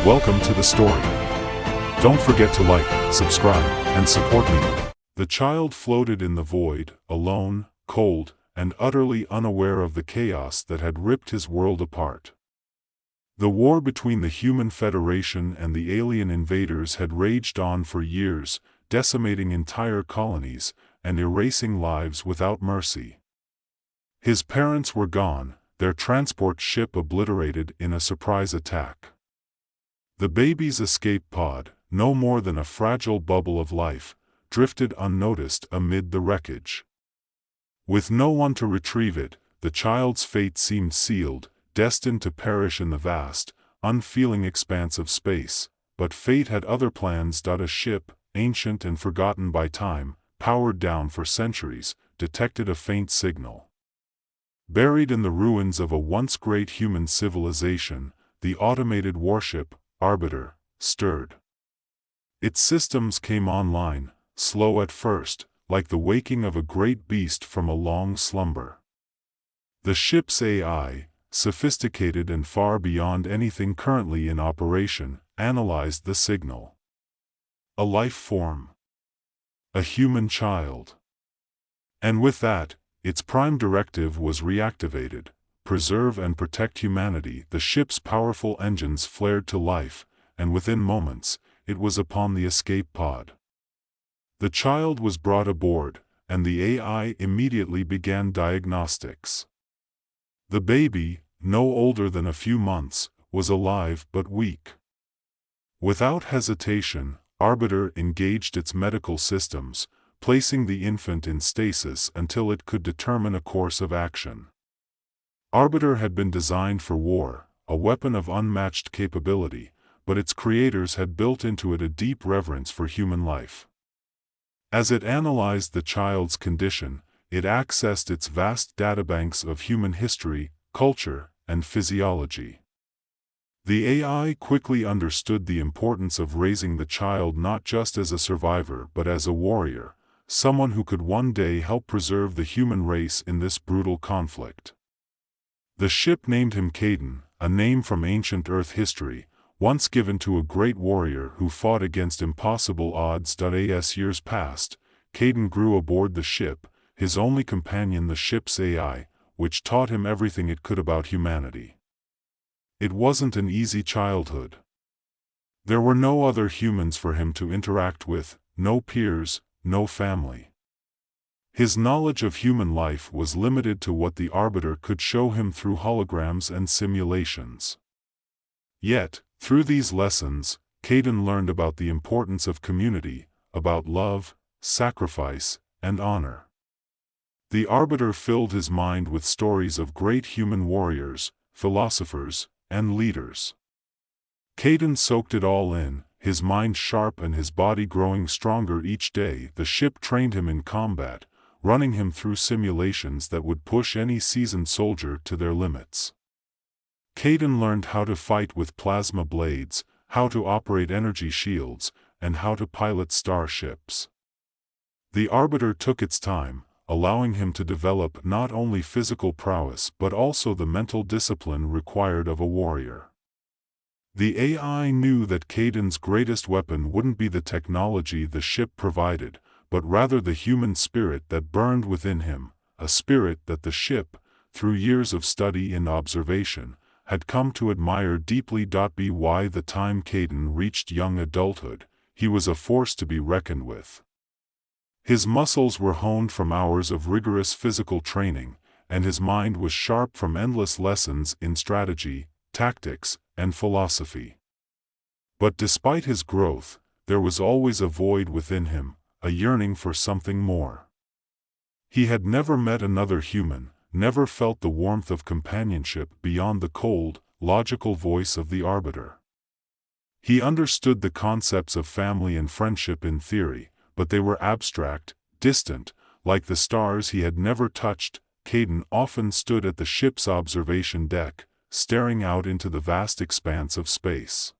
Welcome to the story. Don't forget to like, subscribe, and support me. The child floated in the void, alone, cold, and utterly unaware of the chaos that had ripped his world apart. The war between the Human Federation and the alien invaders had raged on for years, decimating entire colonies, and erasing lives without mercy. His parents were gone, their transport ship obliterated in a surprise attack. The baby's escape pod, no more than a fragile bubble of life, drifted unnoticed amid the wreckage. With no one to retrieve it, the child's fate seemed sealed, destined to perish in the vast, unfeeling expanse of space. But fate had other plans. A ship, ancient and forgotten by time, powered down for centuries, detected a faint signal. Buried in the ruins of a once great human civilization, the automated warship, Arbiter, stirred. Its systems came online, slow at first, like the waking of a great beast from a long slumber. The ship's AI, sophisticated and far beyond anything currently in operation, analyzed the signal. A life form. A human child. And with that, its prime directive was reactivated: preserve and protect humanity. The ship's powerful engines flared to life, and within moments, it was upon the escape pod. The child was brought aboard, and the AI immediately began diagnostics. The baby, no older than a few months, was alive but weak. Without hesitation, Arbiter engaged its medical systems, placing the infant in stasis until it could determine a course of action. Arbiter had been designed for war, a weapon of unmatched capability, but its creators had built into it a deep reverence for human life. As it analyzed the child's condition, it accessed its vast databanks of human history, culture, and physiology. The AI quickly understood the importance of raising the child not just as a survivor but as a warrior, someone who could one day help preserve the human race in this brutal conflict. The ship named him Caden, a name from ancient Earth history, once given to a great warrior who fought against impossible odds. As years passed, Caden grew aboard the ship, his only companion the ship's AI, which taught him everything it could about humanity. It wasn't an easy childhood. There were no other humans for him to interact with, no peers, no family. His knowledge of human life was limited to what the Arbiter could show him through holograms and simulations. Yet, through these lessons, Caden learned about the importance of community, about love, sacrifice, and honor. The Arbiter filled his mind with stories of great human warriors, philosophers, and leaders. Caden soaked it all in, his mind sharp and his body growing stronger each day. The ship trained him in combat, running him through simulations that would push any seasoned soldier to their limits. Caden learned how to fight with plasma blades, how to operate energy shields, and how to pilot starships. The Arbiter took its time, allowing him to develop not only physical prowess but also the mental discipline required of a warrior. The AI knew that Caden's greatest weapon wouldn't be the technology the ship provided, but rather the human spirit that burned within him, a spirit that the ship, through years of study and observation, had come to admire deeply. By the time Caden reached young adulthood, he was a force to be reckoned with. His muscles were honed from hours of rigorous physical training, and his mind was sharp from endless lessons in strategy, tactics, and philosophy. But despite his growth, there was always a void within him, a yearning for something more. He had never met another human, never felt the warmth of companionship beyond the cold, logical voice of the Arbiter. He understood the concepts of family and friendship in theory, but they were abstract, distant, like the stars he had never touched. Caden often stood at the ship's observation deck, staring out into the vast expanse of space.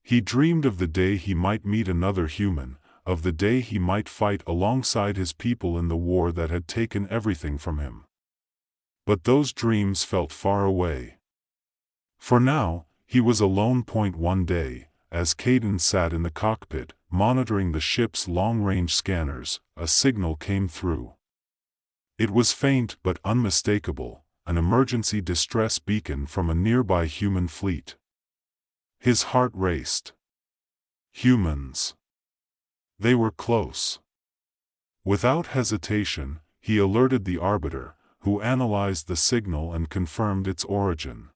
He dreamed of the day he might meet another human, of the day he might fight alongside his people in the war that had taken everything from him. But those dreams felt far away. For now, He was alone. One day, as Caden sat in the cockpit, monitoring the ship's long-range scanners, a signal came through. It was faint but unmistakable, an emergency distress beacon from a nearby human fleet. His heart raced. Humans. They were close. Without hesitation, he alerted the Arbiter, who analyzed the signal and confirmed its origin.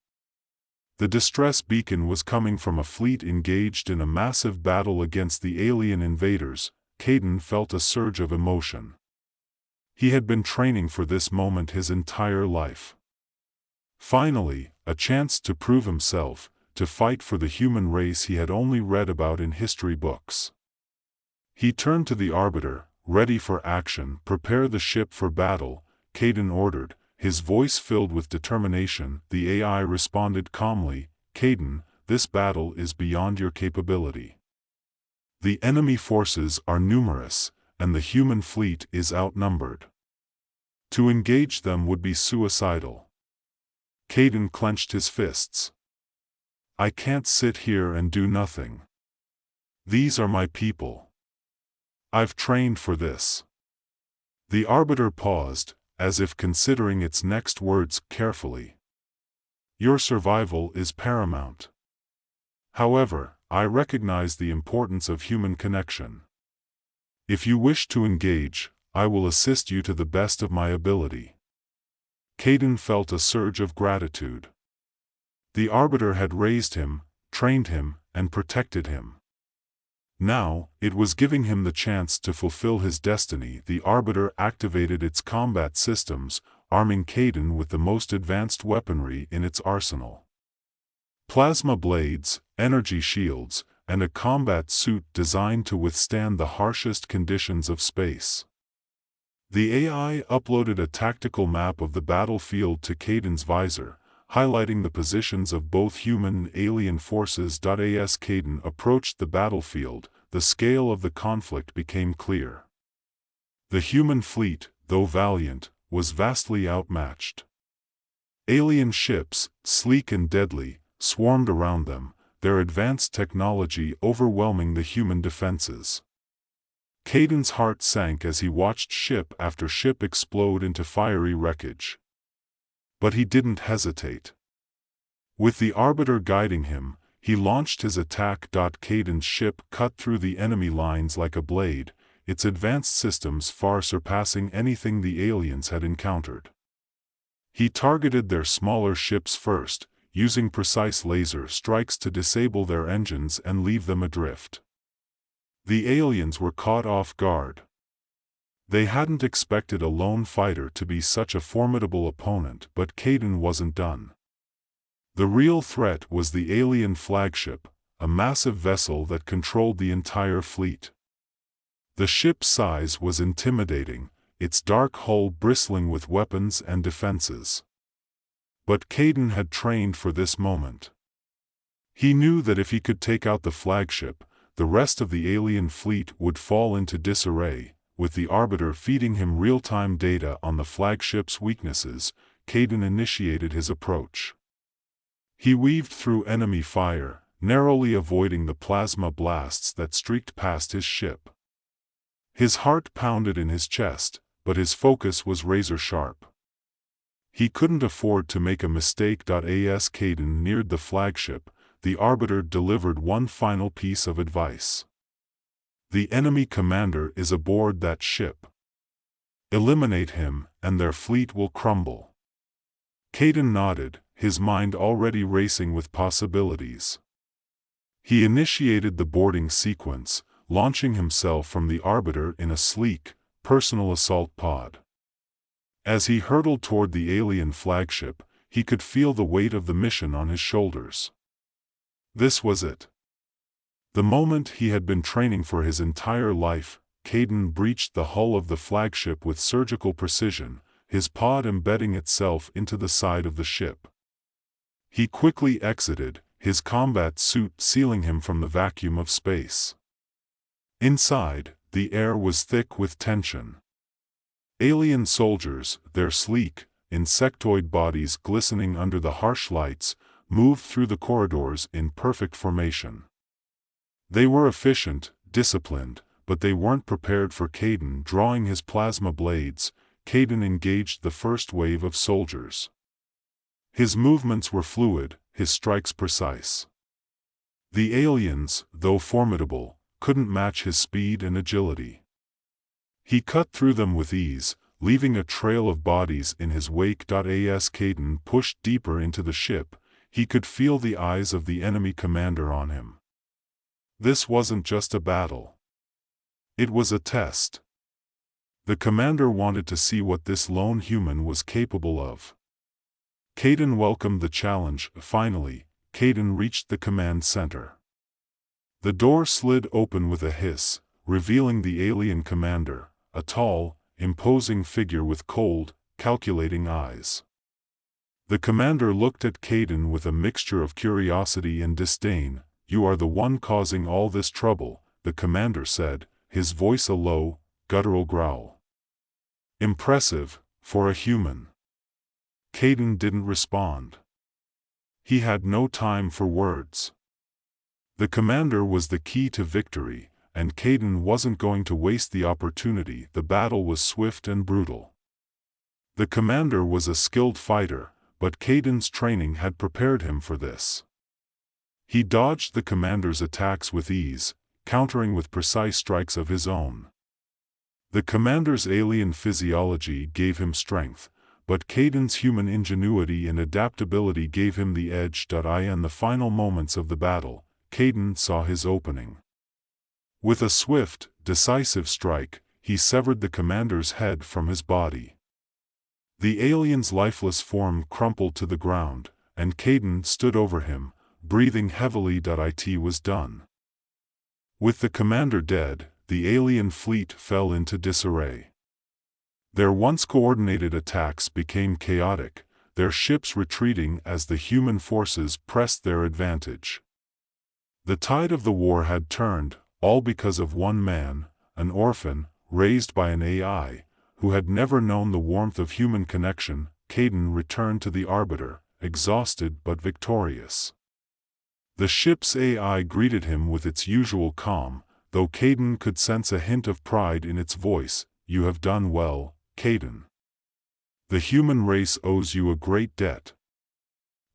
The distress beacon was coming from a fleet engaged in a massive battle against the alien invaders. Caden felt a surge of emotion. He had been training for this moment his entire life. Finally, a chance to prove himself, to fight for the human race he had only read about in history books. He turned to the Arbiter, ready for action. "Prepare the ship for battle," Caden ordered, his voice filled with determination. The AI responded calmly, "Caden, this battle is beyond your capability. The enemy forces are numerous, and the human fleet is outnumbered. To engage them would be suicidal." Caden clenched his fists. "I can't sit here and do nothing. These are my people. I've trained for this." The Arbiter paused, as if considering its next words carefully. "Your survival is paramount. However, I recognize the importance of human connection. If you wish to engage, I will assist you to the best of my ability." Caden felt a surge of gratitude. The Arbiter had raised him, trained him, and protected him. Now, it was giving him the chance to fulfill his destiny. The Arbiter activated its combat systems, arming Caden with the most advanced weaponry in its arsenal. Plasma blades, energy shields, and a combat suit designed to withstand the harshest conditions of space. The AI uploaded a tactical map of the battlefield to Caden's visor, highlighting the positions of both human and alien forces. As Caden approached the battlefield, the scale of the conflict became clear. The human fleet, though valiant, was vastly outmatched. Alien ships, sleek and deadly, swarmed around them, their advanced technology overwhelming the human defenses. Caden's heart sank as he watched ship after ship explode into fiery wreckage. But he didn't hesitate. With the Arbiter guiding him, he launched his attack. Caden's ship cut through the enemy lines like a blade, its advanced systems far surpassing anything the aliens had encountered. He targeted their smaller ships first, using precise laser strikes to disable their engines and leave them adrift. The aliens were caught off guard. They hadn't expected a lone fighter to be such a formidable opponent, but Caden wasn't done. The real threat was the alien flagship, a massive vessel that controlled the entire fleet. The ship's size was intimidating, its dark hull bristling with weapons and defenses. But Caden had trained for this moment. He knew that if he could take out the flagship, the rest of the alien fleet would fall into disarray. With the Arbiter feeding him real-time data on the flagship's weaknesses, Caden initiated his approach. He weaved through enemy fire, narrowly avoiding the plasma blasts that streaked past his ship. His heart pounded in his chest, but his focus was razor-sharp. He couldn't afford to make a mistake. As Caden neared the flagship, the Arbiter delivered one final piece of advice. "The enemy commander is aboard that ship. Eliminate him, and their fleet will crumble." Caden nodded, his mind already racing with possibilities. He initiated the boarding sequence, launching himself from the Arbiter in a sleek, personal assault pod. As he hurtled toward the alien flagship, he could feel the weight of the mission on his shoulders. This was it. The moment he had been training for his entire life. Caden breached the hull of the flagship with surgical precision, his pod embedding itself into the side of the ship. He quickly exited, his combat suit sealing him from the vacuum of space. Inside, the air was thick with tension. Alien soldiers, their sleek, insectoid bodies glistening under the harsh lights, moved through the corridors in perfect formation. They were efficient, disciplined, but they weren't prepared for Caden. Drawing his plasma blades, Caden engaged the first wave of soldiers. His movements were fluid, his strikes precise. The aliens, though formidable, couldn't match his speed and agility. He cut through them with ease, leaving a trail of bodies in his wake. As Caden pushed deeper into the ship, he could feel the eyes of the enemy commander on him. This wasn't just a battle. It was a test. The commander wanted to see what this lone human was capable of. Caden welcomed the challenge. Finally, Caden reached the command center. The door slid open with a hiss, revealing the alien commander, a tall, imposing figure with cold, calculating eyes. The commander looked at Caden with a mixture of curiosity and disdain. "You are the one causing all this trouble," the commander said, his voice a low, guttural growl. Impressive, for a human. Caden didn't respond. He had no time for words. The commander was the key to victory, and Caden wasn't going to waste the opportunity. The battle was swift and brutal. The commander was a skilled fighter, but Caden's training had prepared him for this. He dodged the commander's attacks with ease, countering with precise strikes of his own. The commander's alien physiology gave him strength, but Caden's human ingenuity and adaptability gave him the edge. In the final moments of the battle, Caden saw his opening. With a swift, decisive strike, he severed the commander's head from his body. The alien's lifeless form crumpled to the ground, and Caden stood over him, breathing heavily. It was done. With the commander dead, the alien fleet fell into disarray. Their once coordinated attacks became chaotic, their ships retreating as the human forces pressed their advantage. The tide of the war had turned, all because of one man, an orphan, raised by an AI, who had never known the warmth of human connection. Caden returned to the Arbiter, exhausted but victorious. The ship's AI greeted him with its usual calm, though Caden could sense a hint of pride in its voice. "You have done well, Caden. The human race owes you a great debt."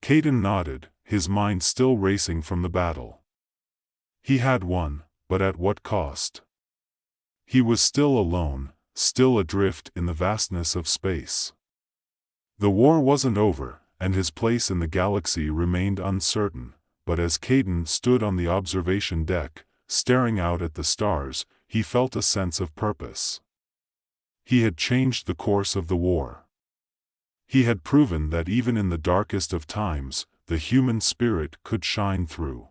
Caden nodded, his mind still racing from the battle. He had won, but at what cost? He was still alone, still adrift in the vastness of space. The war wasn't over, and his place in the galaxy remained uncertain, but as Caden stood on the observation deck, staring out at the stars, he felt a sense of purpose. He had changed the course of the war. He had proven that even in the darkest of times, the human spirit could shine through.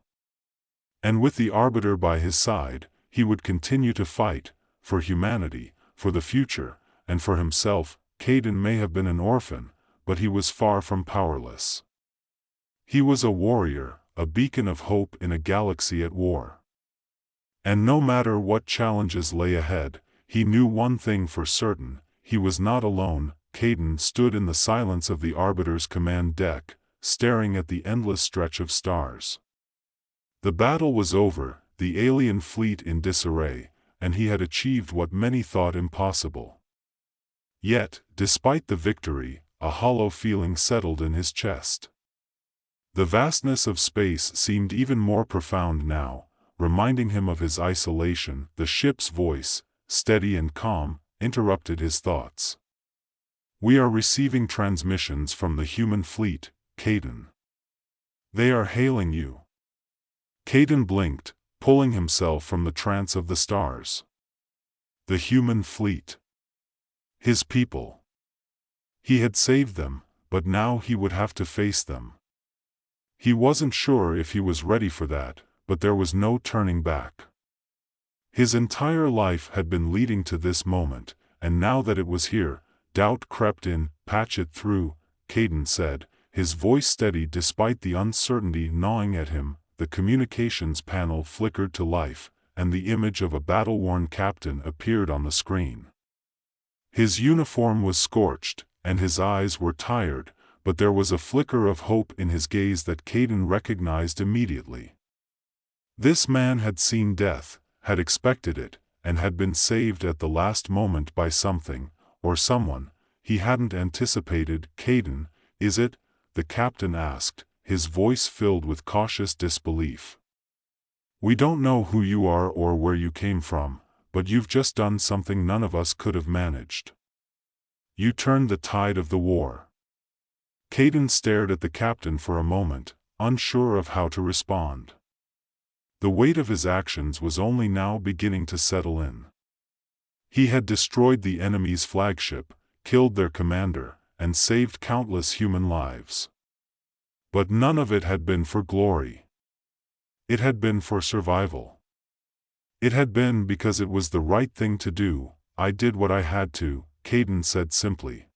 And with the Arbiter by his side, he would continue to fight, for humanity, for the future, and for himself. Caden may have been an orphan, but he was far from powerless. He was a warrior, a beacon of hope in a galaxy at war. And no matter what challenges lay ahead, he knew one thing for certain: he was not alone. Caden stood in the silence of the Arbiter's command deck, staring at the endless stretch of stars. The battle was over, the alien fleet in disarray, and he had achieved what many thought impossible. Yet, despite the victory, a hollow feeling settled in his chest. The vastness of space seemed even more profound now, reminding him of his isolation. The ship's voice, steady and calm, interrupted his thoughts. "We are receiving transmissions from the human fleet, Caden. They are hailing you." Caden blinked, pulling himself from the trance of the stars. The human fleet. His people. He had saved them, but now he would have to face them. He wasn't sure if he was ready for that, but there was no turning back. His entire life had been leading to this moment, and now that it was here, doubt crept in. "Patch it through," Caden said, his voice steady despite the uncertainty gnawing at him. The communications panel flickered to life, and the image of a battle-worn captain appeared on the screen. His uniform was scorched, and his eyes were tired, but there was a flicker of hope in his gaze that Caden recognized immediately. This man had seen death, had expected it, and had been saved at the last moment by something, or someone, he hadn't anticipated. "Caden, is it?" the captain asked, his voice filled with cautious disbelief. "We don't know who you are or where you came from, but you've just done something none of us could have managed. You turned the tide of the war." Caden stared at the captain for a moment, unsure of how to respond. The weight of his actions was only now beginning to settle in. He had destroyed the enemy's flagship, killed their commander, and saved countless human lives. But none of it had been for glory. It had been for survival. It had been because it was the right thing to do. "I did what I had to," Caden said simply.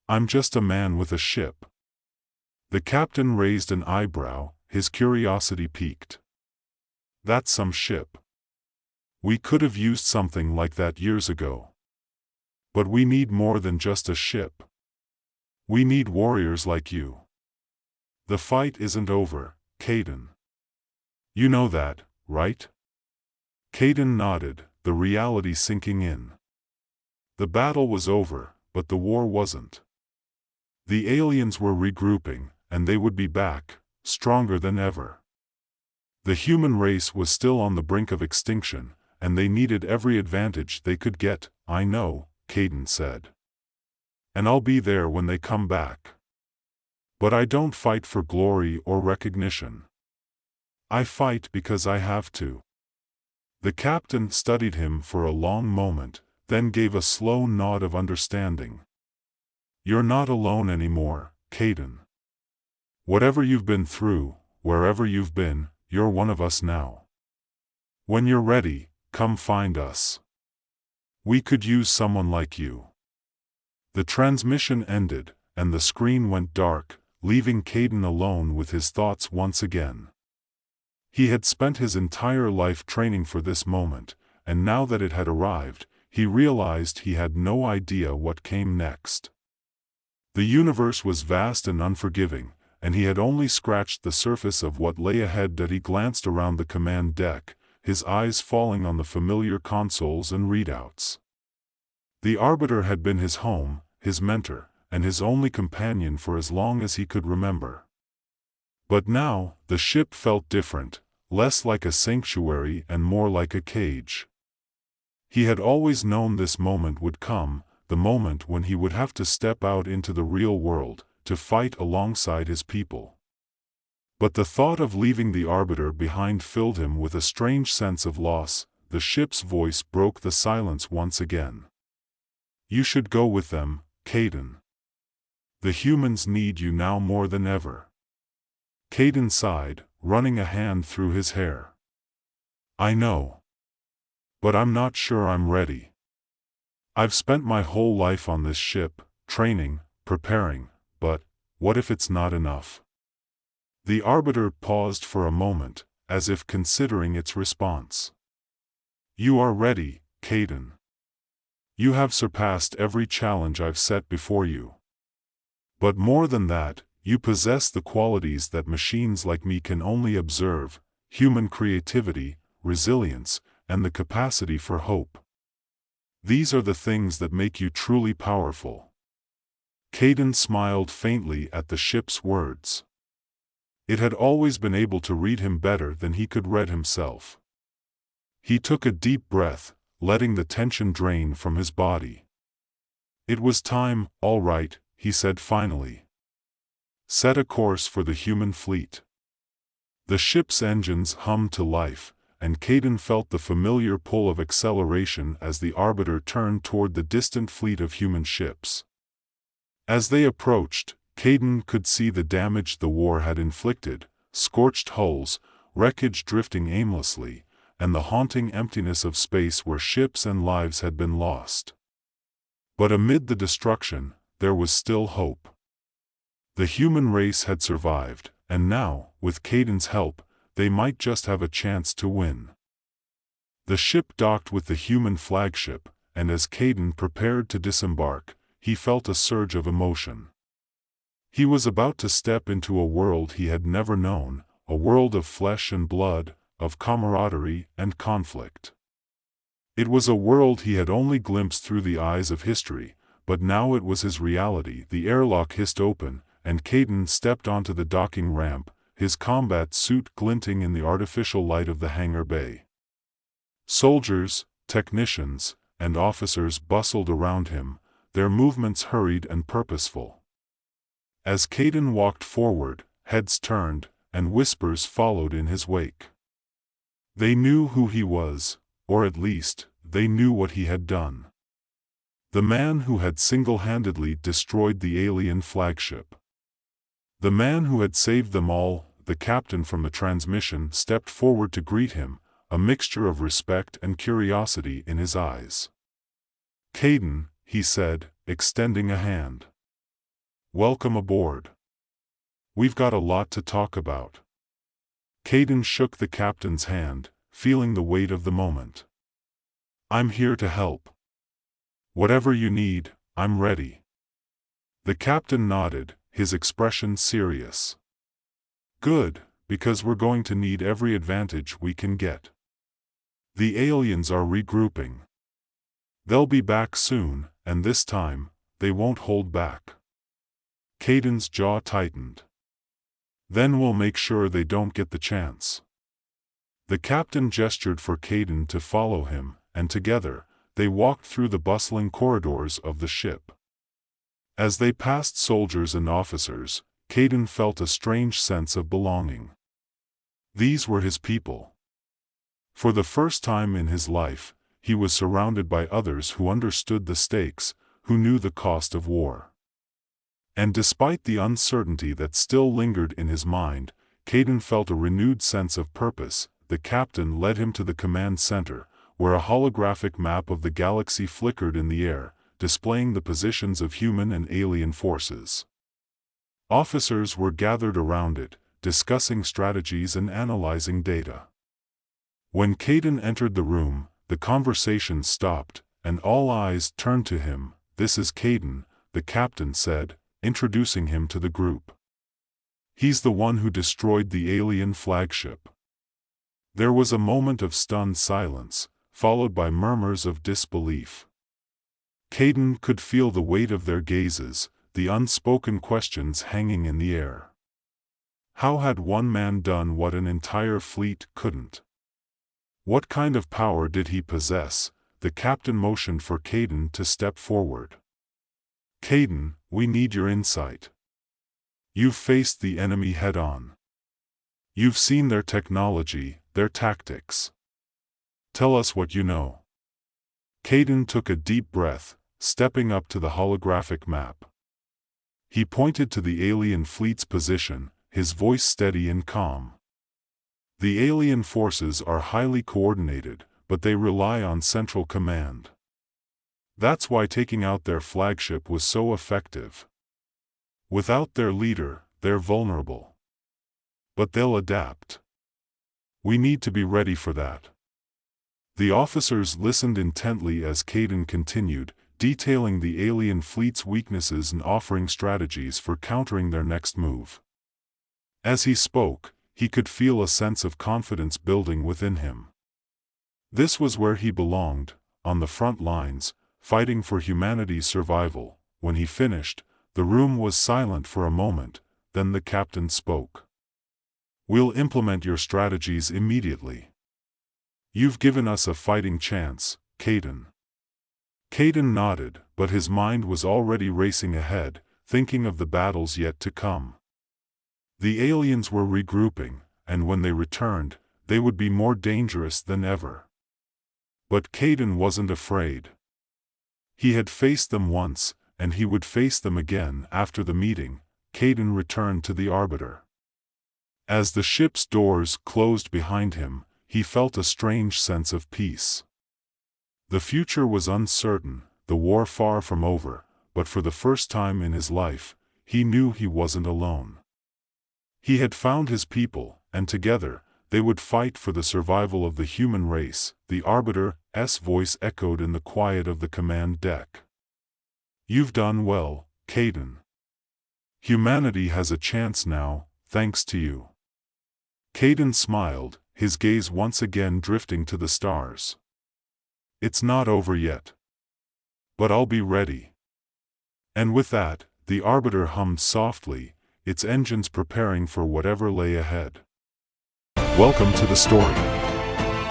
"I'm just a man with a ship." The captain raised an eyebrow, his curiosity piqued. "That's some ship. We could have used something like that years ago. But we need more than just a ship. We need warriors like you. The fight isn't over, Caden. You know that, right?" Caden nodded, the reality sinking in. The battle was over, but the war wasn't. The aliens were regrouping, and they would be back, stronger than ever. The human race was still on the brink of extinction, and they needed every advantage they could get. "I know," Caden said. "And I'll be there when they come back. But I don't fight for glory or recognition. I fight because I have to." The captain studied him for a long moment, then gave a slow nod of understanding. "You're not alone anymore, Caden. Whatever you've been through, wherever you've been, you're one of us now. When you're ready, come find us. We could use someone like you." The transmission ended, and the screen went dark, leaving Caden alone with his thoughts once again. He had spent his entire life training for this moment, and now that it had arrived, he realized he had no idea what came next. The universe was vast and unforgiving, and he had only scratched the surface of what lay ahead. That he glanced around the command deck, his eyes falling on the familiar consoles and readouts. The Arbiter had been his home, his mentor, and his only companion for as long as he could remember. But now, the ship felt different, less like a sanctuary and more like a cage. He had always known this moment would come, the moment when he would have to step out into the real world, to fight alongside his people. But the thought of leaving the Arbiter behind filled him with a strange sense of loss. The ship's voice broke the silence once again. "You should go with them, Caden. The humans need you now more than ever." Caden sighed, running a hand through his hair. "I know. But I'm not sure I'm ready. I've spent my whole life on this ship, training, preparing, but what if it's not enough?" The Arbiter paused for a moment, as if considering its response. "You are ready, Caden. You have surpassed every challenge I've set before you. But more than that, you possess the qualities that machines like me can only observe: human creativity, resilience, and the capacity for hope. These are the things that make you truly powerful." Caden smiled faintly at the ship's words. It had always been able to read him better than he could read himself. He took a deep breath, letting the tension drain from his body. "It was time, all right," he said finally. "Set a course for the human fleet." The ship's engines hummed to life, and Caden felt the familiar pull of acceleration as the Arbiter turned toward the distant fleet of human ships. As they approached, Caden could see the damage the war had inflicted: scorched hulls, wreckage drifting aimlessly, and the haunting emptiness of space where ships and lives had been lost. But amid the destruction, there was still hope. The human race had survived, and now, with Caden's help, they might just have a chance to win. The ship docked with the human flagship, and as Caden prepared to disembark, he felt a surge of emotion. He was about to step into a world he had never known, a world of flesh and blood, of camaraderie and conflict. It was a world he had only glimpsed through the eyes of history, but now it was his reality. The airlock hissed open, and Caden stepped onto the docking ramp, his combat suit glinting in the artificial light of the hangar bay. Soldiers, technicians, and officers bustled around him, their movements hurried and purposeful. As Caden walked forward, heads turned, and whispers followed in his wake. They knew who he was, or at least, they knew what he had done. The man who had single-handedly destroyed the alien flagship. The man who had saved them all. The captain from the transmission stepped forward to greet him, a mixture of respect and curiosity in his eyes. "Caden," he said, extending a hand. "Welcome aboard. We've got a lot to talk about." Caden shook the captain's hand, feeling the weight of the moment. "I'm here to help. Whatever you need, I'm ready." The captain nodded, his expression serious. "Good, because we're going to need every advantage we can get. The aliens are regrouping. They'll be back soon, and this time, they won't hold back." Caden's jaw tightened. "Then we'll make sure they don't get the chance." The captain gestured for Caden to follow him, and together, they walked through the bustling corridors of the ship. As they passed soldiers and officers, Caden felt a strange sense of belonging. These were his people. For the first time in his life, he was surrounded by others who understood the stakes, who knew the cost of war. And despite the uncertainty that still lingered in his mind, Caden felt a renewed sense of purpose. The captain led him to the command center, where a holographic map of the galaxy flickered in the air, displaying the positions of human and alien forces. Officers were gathered around it, discussing strategies and analyzing data. When Caden entered the room, the conversation stopped, and all eyes turned to him. "This is Caden," the captain said, introducing him to the group. "He's the one who destroyed the alien flagship." There was a moment of stunned silence, followed by murmurs of disbelief. Caden could feel the weight of their gazes, the unspoken questions hanging in the air. How had one man done what an entire fleet couldn't? What kind of power did he possess? The captain motioned for Caden to step forward. "Caden, we need your insight. You've faced the enemy head-on. You've seen their technology, their tactics. Tell us what you know." Caden took a deep breath, stepping up to the holographic map. He pointed to the alien fleet's position, his voice steady and calm. "The alien forces are highly coordinated, but they rely on central command. That's why taking out their flagship was so effective. Without their leader, they're vulnerable. But they'll adapt. We need to be ready for that." The officers listened intently as Caden continued, detailing the alien fleet's weaknesses and offering strategies for countering their next move. As he spoke, he could feel a sense of confidence building within him. This was where he belonged, on the front lines, fighting for humanity's survival. When he finished, the room was silent for a moment, then the captain spoke. "We'll implement your strategies immediately. You've given us a fighting chance, Caden." Caden nodded, but his mind was already racing ahead, thinking of the battles yet to come. The aliens were regrouping, and when they returned, they would be more dangerous than ever. But Caden wasn't afraid. He had faced them once, and he would face them again. After the meeting, Caden returned to the Arbiter. As the ship's doors closed behind him, he felt a strange sense of peace. The future was uncertain, the war far from over, but for the first time in his life, he knew he wasn't alone. He had found his people, and together, they would fight for the survival of the human race. The Arbiter's voice echoed in the quiet of the command deck. "You've done well, Caden. Humanity has a chance now, thanks to you. Caden smiled, his gaze once again drifting to the stars. It's not over yet. But I'll be ready. And with that, the Arbiter hummed softly, its engines preparing for whatever lay ahead. Welcome to the story.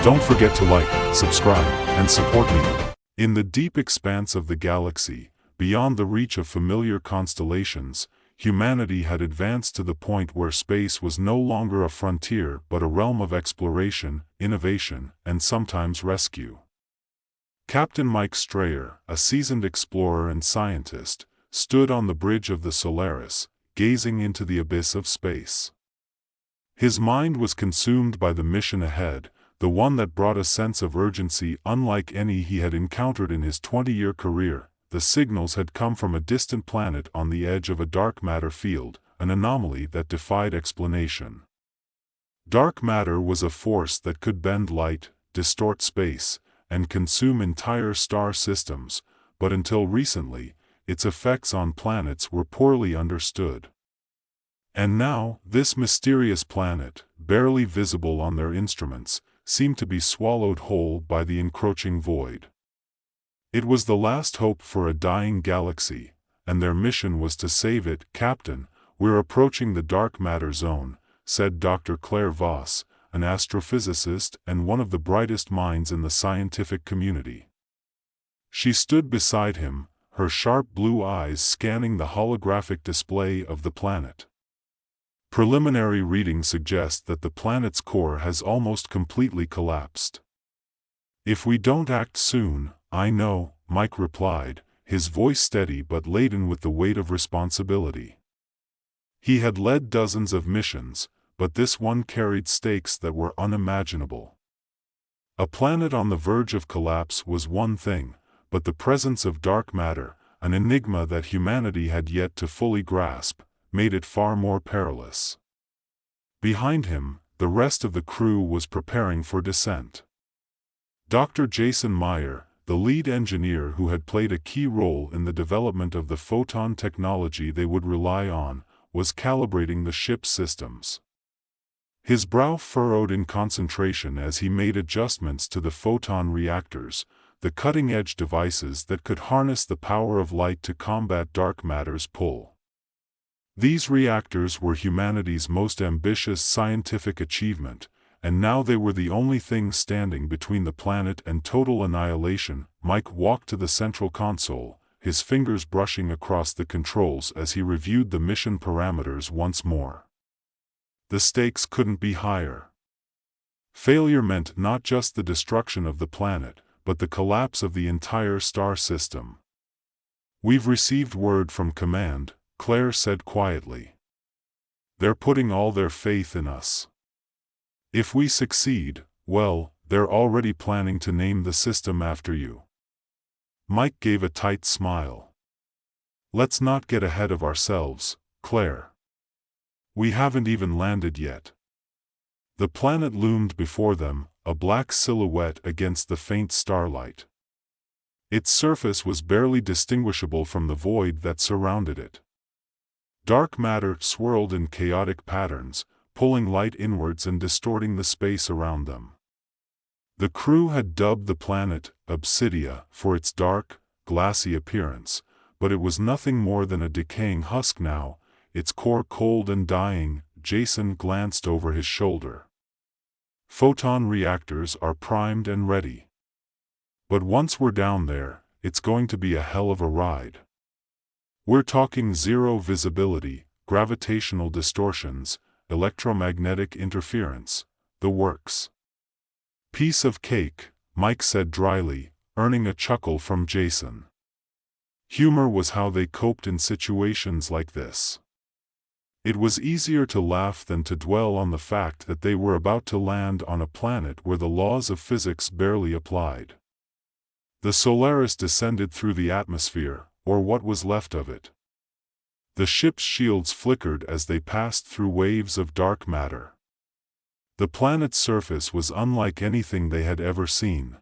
Don't forget to like, subscribe, and support me. In the deep expanse of the galaxy, beyond the reach of familiar constellations, humanity had advanced to the point where space was no longer a frontier but a realm of exploration, innovation, and sometimes rescue. Captain Mike Strayer, a seasoned explorer and scientist, stood on the bridge of the Solaris, gazing into the abyss of space. His mind was consumed by the mission ahead, the one that brought a sense of urgency unlike any he had encountered in his 20-year career. The signals had come from a distant planet on the edge of a dark matter field, an anomaly that defied explanation. Dark matter was a force that could bend light, distort space, and consume entire star systems, but until recently, its effects on planets were poorly understood. And now, this mysterious planet, barely visible on their instruments, seemed to be swallowed whole by the encroaching void. It was the last hope for a dying galaxy, and their mission was to save it. "Captain, we're approaching the dark matter zone," said Dr. Claire Voss, an astrophysicist and one of the brightest minds in the scientific community. She stood beside him, her sharp blue eyes scanning the holographic display of the planet. Preliminary readings suggest that the planet's core has almost completely collapsed. "If we don't act soon, I know," Mike replied, his voice steady but laden with the weight of responsibility. He had led dozens of missions, but this one carried stakes that were unimaginable. A planet on the verge of collapse was one thing, but the presence of dark matter, an enigma that humanity had yet to fully grasp, made it far more perilous. Behind him, the rest of the crew was preparing for descent. Dr. Jason Meyer, the lead engineer who had played a key role in the development of the photon technology they would rely on, was calibrating the ship's systems. His brow furrowed in concentration as he made adjustments to the photon reactors, the cutting-edge devices that could harness the power of light to combat dark matter's pull. These reactors were humanity's most ambitious scientific achievement, and now they were the only thing standing between the planet and total annihilation. Mike walked to the central console, his fingers brushing across the controls as he reviewed the mission parameters once more. The stakes couldn't be higher. Failure meant not just the destruction of the planet, but the collapse of the entire star system. "We've received word from command," Claire said quietly. "They're putting all their faith in us. If we succeed, well, they're already planning to name the system after you." Mike gave a tight smile. "Let's not get ahead of ourselves, Claire. We haven't even landed yet." The planet loomed before them, a black silhouette against the faint starlight. Its surface was barely distinguishable from the void that surrounded it. Dark matter swirled in chaotic patterns, pulling light inwards and distorting the space around them. The crew had dubbed the planet Obsidia for its dark, glassy appearance, but it was nothing more than a decaying husk now, its core cold and dying. Jason glanced over his shoulder. "Photon reactors are primed and ready. But once we're down there, it's going to be a hell of a ride. We're talking zero visibility, gravitational distortions, electromagnetic interference, the works." "Piece of cake," Mike said dryly, earning a chuckle from Jason. Humor was how they coped in situations like this. It was easier to laugh than to dwell on the fact that they were about to land on a planet where the laws of physics barely applied. The Solaris descended through the atmosphere, or what was left of it. The ship's shields flickered as they passed through waves of dark matter. The planet's surface was unlike anything they had ever seen.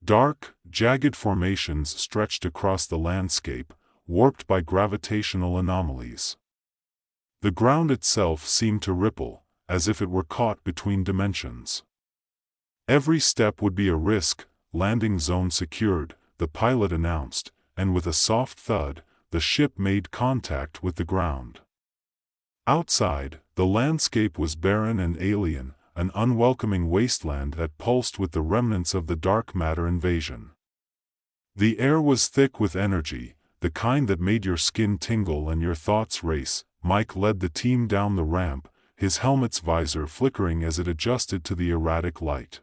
Dark, jagged formations stretched across the landscape, warped by gravitational anomalies. The ground itself seemed to ripple, as if it were caught between dimensions. Every step would be a risk. Landing zone secured, the pilot announced, and with a soft thud, the ship made contact with the ground. Outside, the landscape was barren and alien, an unwelcoming wasteland that pulsed with the remnants of the dark matter invasion. The air was thick with energy, the kind that made your skin tingle and your thoughts race. Mike led the team down the ramp, his helmet's visor flickering as it adjusted to the erratic light.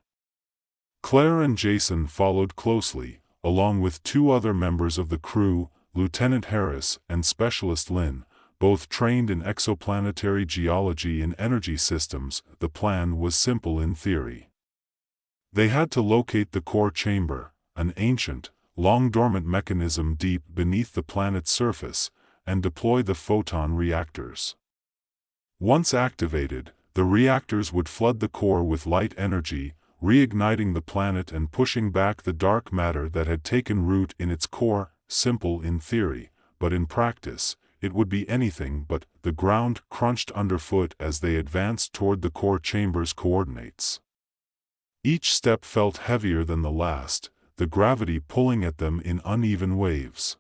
Claire and Jason followed closely, along with two other members of the crew, Lieutenant Harris and Specialist Lynn, both trained in exoplanetary geology and energy systems. The plan was simple in theory. They had to locate the core chamber, an ancient, long-dormant mechanism deep beneath the planet's surface, and deploy the photon reactors. Once activated, the reactors would flood the core with light energy, reigniting the planet and pushing back the dark matter that had taken root in its core. Simple in theory, but in practice, it would be anything but. The ground crunched underfoot as they advanced toward the core chamber's coordinates. Each step felt heavier than the last, the gravity pulling at them in uneven waves.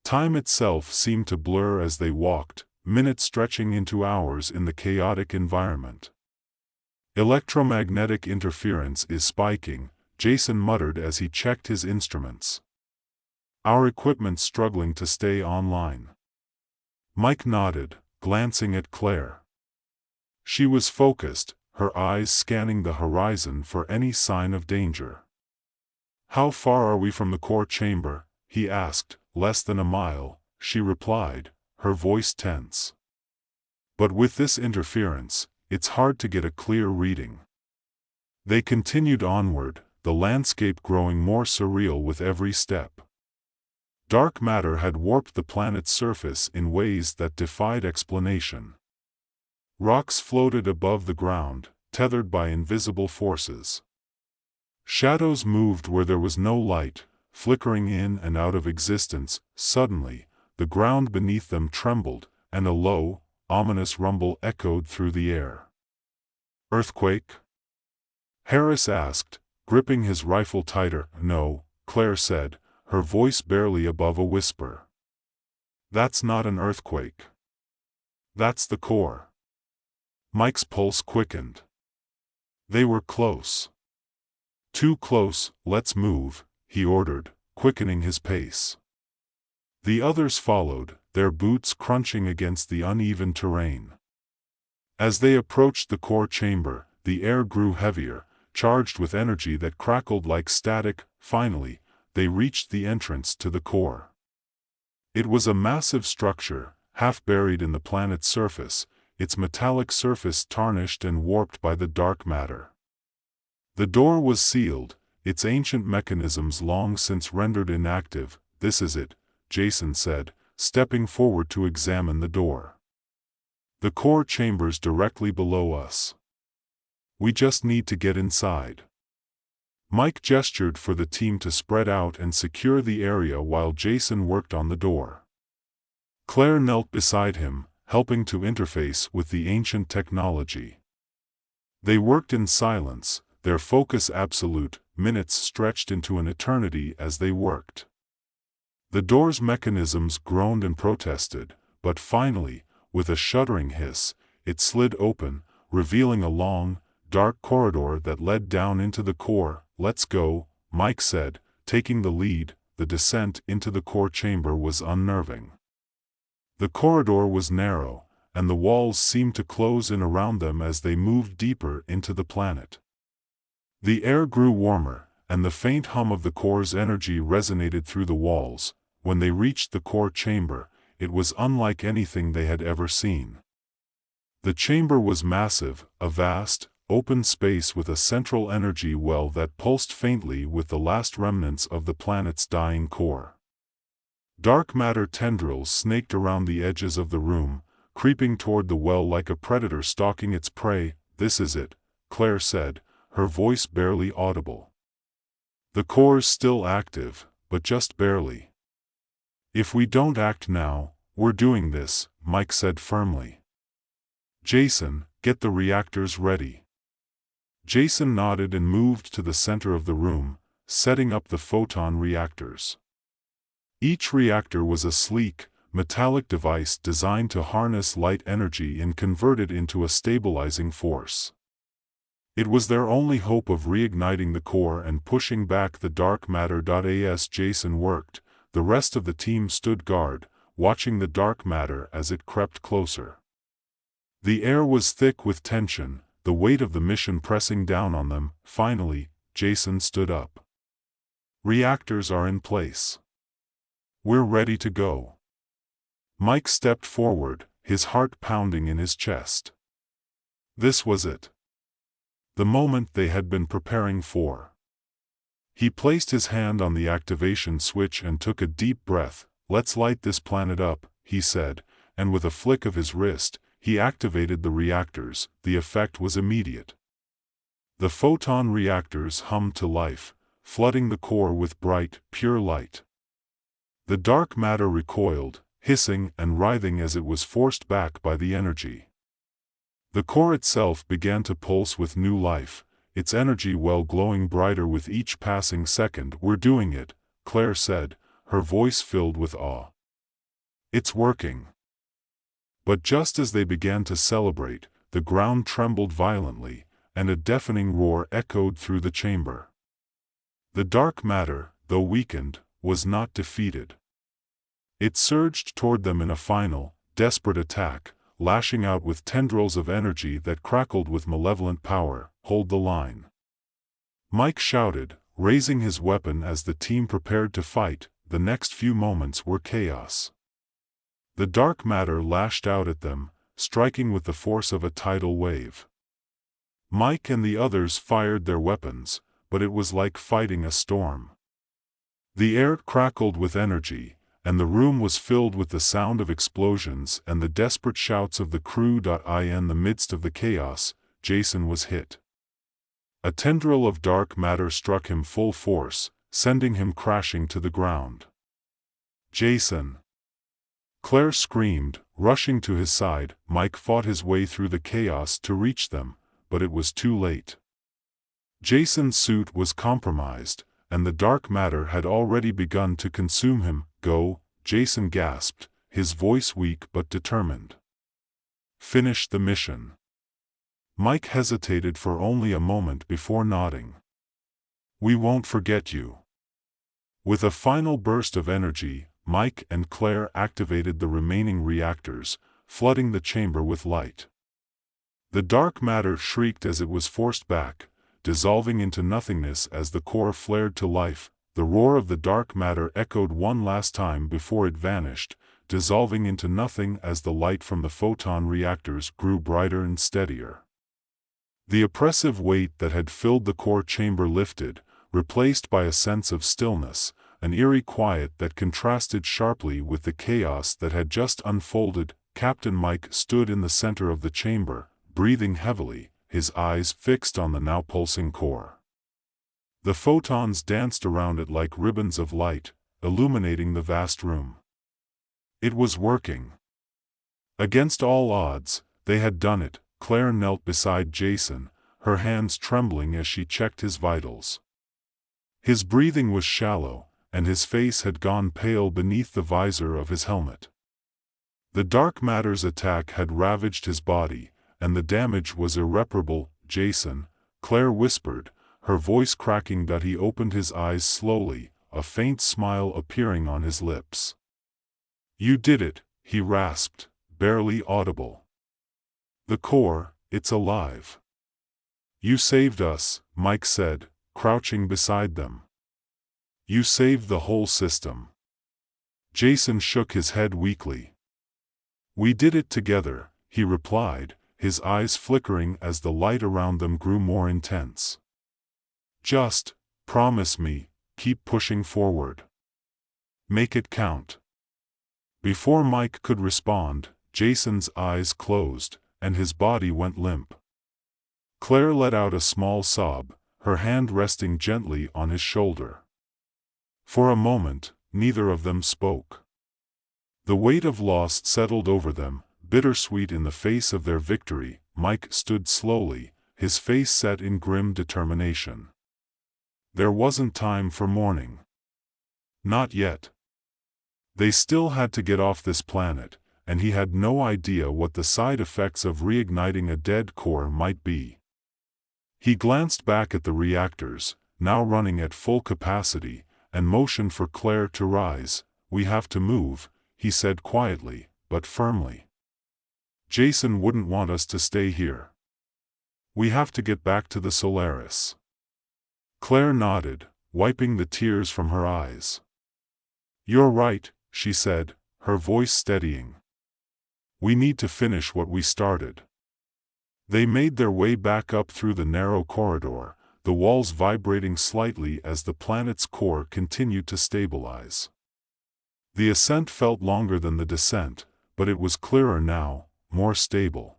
Time itself seemed to blur as they walked, minutes stretching into hours in the chaotic environment. Electromagnetic interference is spiking, Jason muttered as he checked his instruments. Our equipment's struggling to stay online. Mike nodded, glancing at Claire. She was focused, her eyes scanning the horizon for any sign of danger. "How far are we from the core chamber?" he asked. "Less than a mile," she replied, her voice tense. "But with this interference, it's hard to get a clear reading." They continued onward, the landscape growing more surreal with every step. Dark matter had warped the planet's surface in ways that defied explanation. Rocks floated above the ground, tethered by invisible forces. Shadows moved where there was no light, flickering in and out of existence. Suddenly, the ground beneath them trembled, and a low, ominous rumble echoed through the air. "Earthquake?" Harris asked, gripping his rifle tighter. "No," Claire said, her voice barely above a whisper. "That's not an earthquake. That's the core." Mike's pulse quickened. They were close. "Too close, let's move," he ordered, quickening his pace. The others followed, their boots crunching against the uneven terrain. As they approached the core chamber, the air grew heavier, charged with energy that crackled like static. Finally, they reached the entrance to the core. It was a massive structure, half buried in the planet's surface, its metallic surface tarnished and warped by the dark matter. The door was sealed, its ancient mechanisms long since rendered inactive. "This is it," Jason said, stepping forward to examine the door. "The core chamber's directly below us. We just need to get inside." Mike gestured for the team to spread out and secure the area while Jason worked on the door. Claire knelt beside him, helping to interface with the ancient technology. They worked in silence, their focus absolute. Minutes stretched into an eternity as they worked. The door's mechanisms groaned and protested, but finally, with a shuddering hiss, it slid open, revealing a long, dark corridor that led down into the core. "Let's go," Mike said, taking the lead. The descent into the core chamber was unnerving. The corridor was narrow, and the walls seemed to close in around them as they moved deeper into the planet. The air grew warmer, and the faint hum of the core's energy resonated through the walls. When they reached the core chamber, it was unlike anything they had ever seen. The chamber was massive, a vast, open space with a central energy well that pulsed faintly with the last remnants of the planet's dying core. Dark matter tendrils snaked around the edges of the room, creeping toward the well like a predator stalking its prey. "This is it," Claire said, her voice barely audible. "The core's still active, but just barely. If we don't act now, we're doing this," Mike said firmly. Jason, get the reactors ready. Jason nodded and moved to the center of the room, setting up the photon reactors. Each reactor was a sleek, metallic device designed to harness light energy and convert it into a stabilizing force. It was their only hope of reigniting the core and pushing back the dark matter. As Jason worked, the rest of the team stood guard, watching the dark matter as it crept closer. The air was thick with tension, the weight of the mission pressing down on them. Finally, Jason stood up. Reactors are in place. We're ready to go. Mike stepped forward, his heart pounding in his chest. This was it. The moment they had been preparing for. He placed his hand on the activation switch and took a deep breath. Let's light this planet up, he said, and with a flick of his wrist, he activated the reactors. The effect was immediate. The photon reactors hummed to life, flooding the core with bright, pure light. The dark matter recoiled, hissing and writhing as it was forced back by the energy. The core itself began to pulse with new life, its energy well glowing brighter with each passing second. We're doing it, Claire said, her voice filled with awe. It's working. But just as they began to celebrate, the ground trembled violently, and a deafening roar echoed through the chamber. The dark matter, though weakened, was not defeated. It surged toward them in a final, desperate attack, lashing out with tendrils of energy that crackled with malevolent power. Hold the line. Mike shouted, raising his weapon as the team prepared to fight. The next few moments were chaos. The dark matter lashed out at them, striking with the force of a tidal wave. Mike and the others fired their weapons, but it was like fighting a storm. The air crackled with energy, and the room was filled with the sound of explosions and the desperate shouts of the crew. In the midst of the chaos, Jason was hit. A tendril of dark matter struck him full force, sending him crashing to the ground. Jason! Claire screamed, rushing to his side. Mike fought his way through the chaos to reach them, but it was too late. Jason's suit was compromised, and the dark matter had already begun to consume him. Go, Jason gasped, his voice weak but determined. Finish the mission. Mike hesitated for only a moment before nodding. We won't forget you. With a final burst of energy, Mike and Claire activated the remaining reactors, flooding the chamber with light. The dark matter shrieked as it was forced back, dissolving into nothingness as the core flared to life. The roar of the dark matter echoed one last time before it vanished, dissolving into nothing as the light from the photon reactors grew brighter and steadier. The oppressive weight that had filled the core chamber lifted, replaced by a sense of stillness, an eerie quiet that contrasted sharply with the chaos that had just unfolded. Captain Mike stood in the center of the chamber, breathing heavily, his eyes fixed on the now pulsing core. The photons danced around it like ribbons of light, illuminating the vast room. It was working. Against all odds, they had done it. Claire knelt beside Jason, her hands trembling as she checked his vitals. His breathing was shallow, and his face had gone pale beneath the visor of his helmet. The dark matter's attack had ravaged his body, and the damage was irreparable. Jason, Claire whispered, her voice cracking. He opened his eyes slowly, a faint smile appearing on his lips. You did it, he rasped, barely audible. The core, it's alive. You saved us, Mike said, crouching beside them. You saved the whole system. Jason shook his head weakly. We did it together, he replied, his eyes flickering as the light around them grew more intense. Just promise me, keep pushing forward. Make it count. Before Mike could respond, Jason's eyes closed, and his body went limp. Claire let out a small sob, her hand resting gently on his shoulder. For a moment, neither of them spoke. The weight of loss settled over them, bittersweet in the face of their victory. Mike stood slowly, his face set in grim determination. There wasn't time for mourning. Not yet. They still had to get off this planet, and he had no idea what the side effects of reigniting a dead core might be. He glanced back at the reactors, now running at full capacity, and motioned for Claire to rise. "We have to move," he said quietly, but firmly. "Jason wouldn't want us to stay here. We have to get back to the Solaris." Claire nodded, wiping the tears from her eyes. "You're right," she said, her voice steadying. "We need to finish what we started." They made their way back up through the narrow corridor, the walls vibrating slightly as the planet's core continued to stabilize. The ascent felt longer than the descent, but it was clearer now, more stable.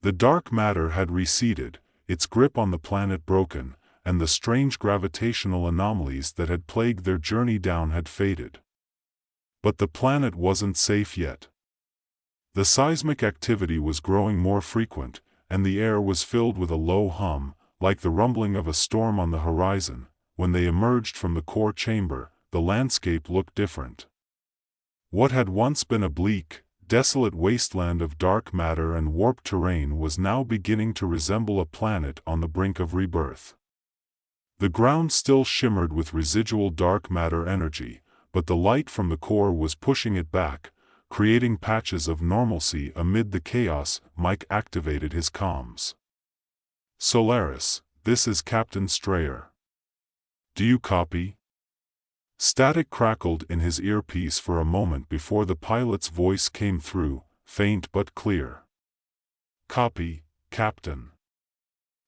The dark matter had receded, its grip on the planet broken, and the strange gravitational anomalies that had plagued their journey down had faded. But the planet wasn't safe yet. The seismic activity was growing more frequent, and the air was filled with a low hum, like the rumbling of a storm on the horizon. When they emerged from the core chamber, the landscape looked different. What had once been a bleak, desolate wasteland of dark matter and warped terrain was now beginning to resemble a planet on the brink of rebirth. The ground still shimmered with residual dark matter energy, but the light from the core was pushing it back, creating patches of normalcy amid the chaos. Mike activated his comms. "Solaris, this is Captain Strayer. Do you copy?" Static crackled in his earpiece for a moment before the pilot's voice came through, faint but clear. "Copy, Captain.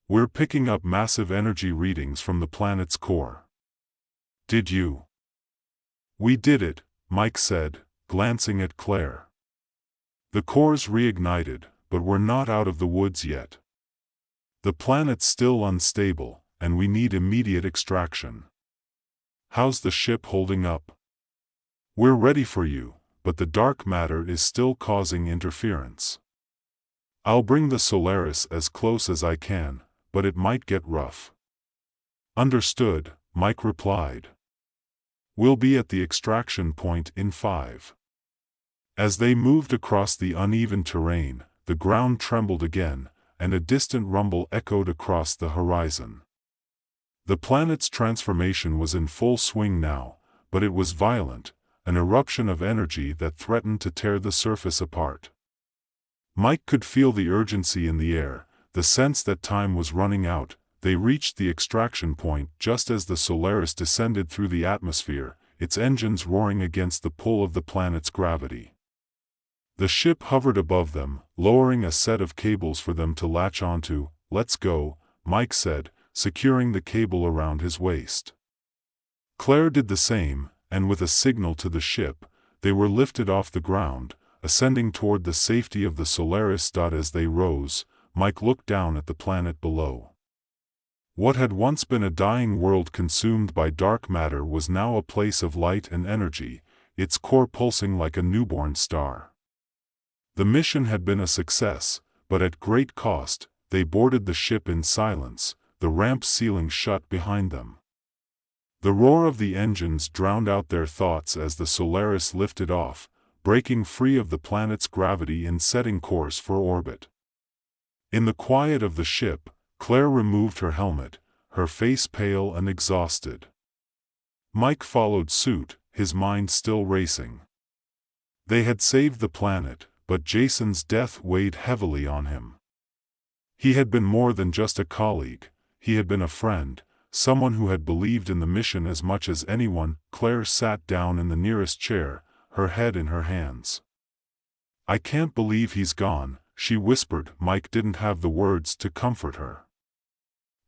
We're picking up massive energy readings from the planet's core." "Did you?" "We did it," Mike said, glancing at Claire. "The core's reignited, but we're not out of the woods yet. The planet's still unstable, and we need immediate extraction. How's the ship holding up?" "We're ready for you, but the dark matter is still causing interference. I'll bring the Solaris as close as I can, but it might get rough." "Understood," Mike replied. "We'll be at the extraction point in 5. As they moved across the uneven terrain, the ground trembled again, and a distant rumble echoed across the horizon. The planet's transformation was in full swing now, but it was violent, an eruption of energy that threatened to tear the surface apart. Mike could feel the urgency in the air, the sense that time was running out. They reached the extraction point just as the Solaris descended through the atmosphere, its engines roaring against the pull of the planet's gravity. The ship hovered above them, lowering a set of cables for them to latch onto. "Let's go," Mike said, securing the cable around his waist. Claire did the same, and with a signal to the ship, they were lifted off the ground, ascending toward the safety of the Solaris. As they rose, Mike looked down at the planet below. What had once been a dying world consumed by dark matter was now a place of light and energy, its core pulsing like a newborn star. The mission had been a success, but at great cost. They boarded the ship in silence, the ramp ceiling shut behind them. The roar of the engines drowned out their thoughts as the Solaris lifted off, breaking free of the planet's gravity and setting course for orbit. In the quiet of the ship, Claire removed her helmet, her face pale and exhausted. Mike followed suit, his mind still racing. They had saved the planet, but Jason's death weighed heavily on him. He had been more than just a colleague, he had been a friend, someone who had believed in the mission as much as anyone. Claire sat down in the nearest chair, her head in her hands. "I can't believe he's gone," she whispered. Mike didn't have the words to comfort her.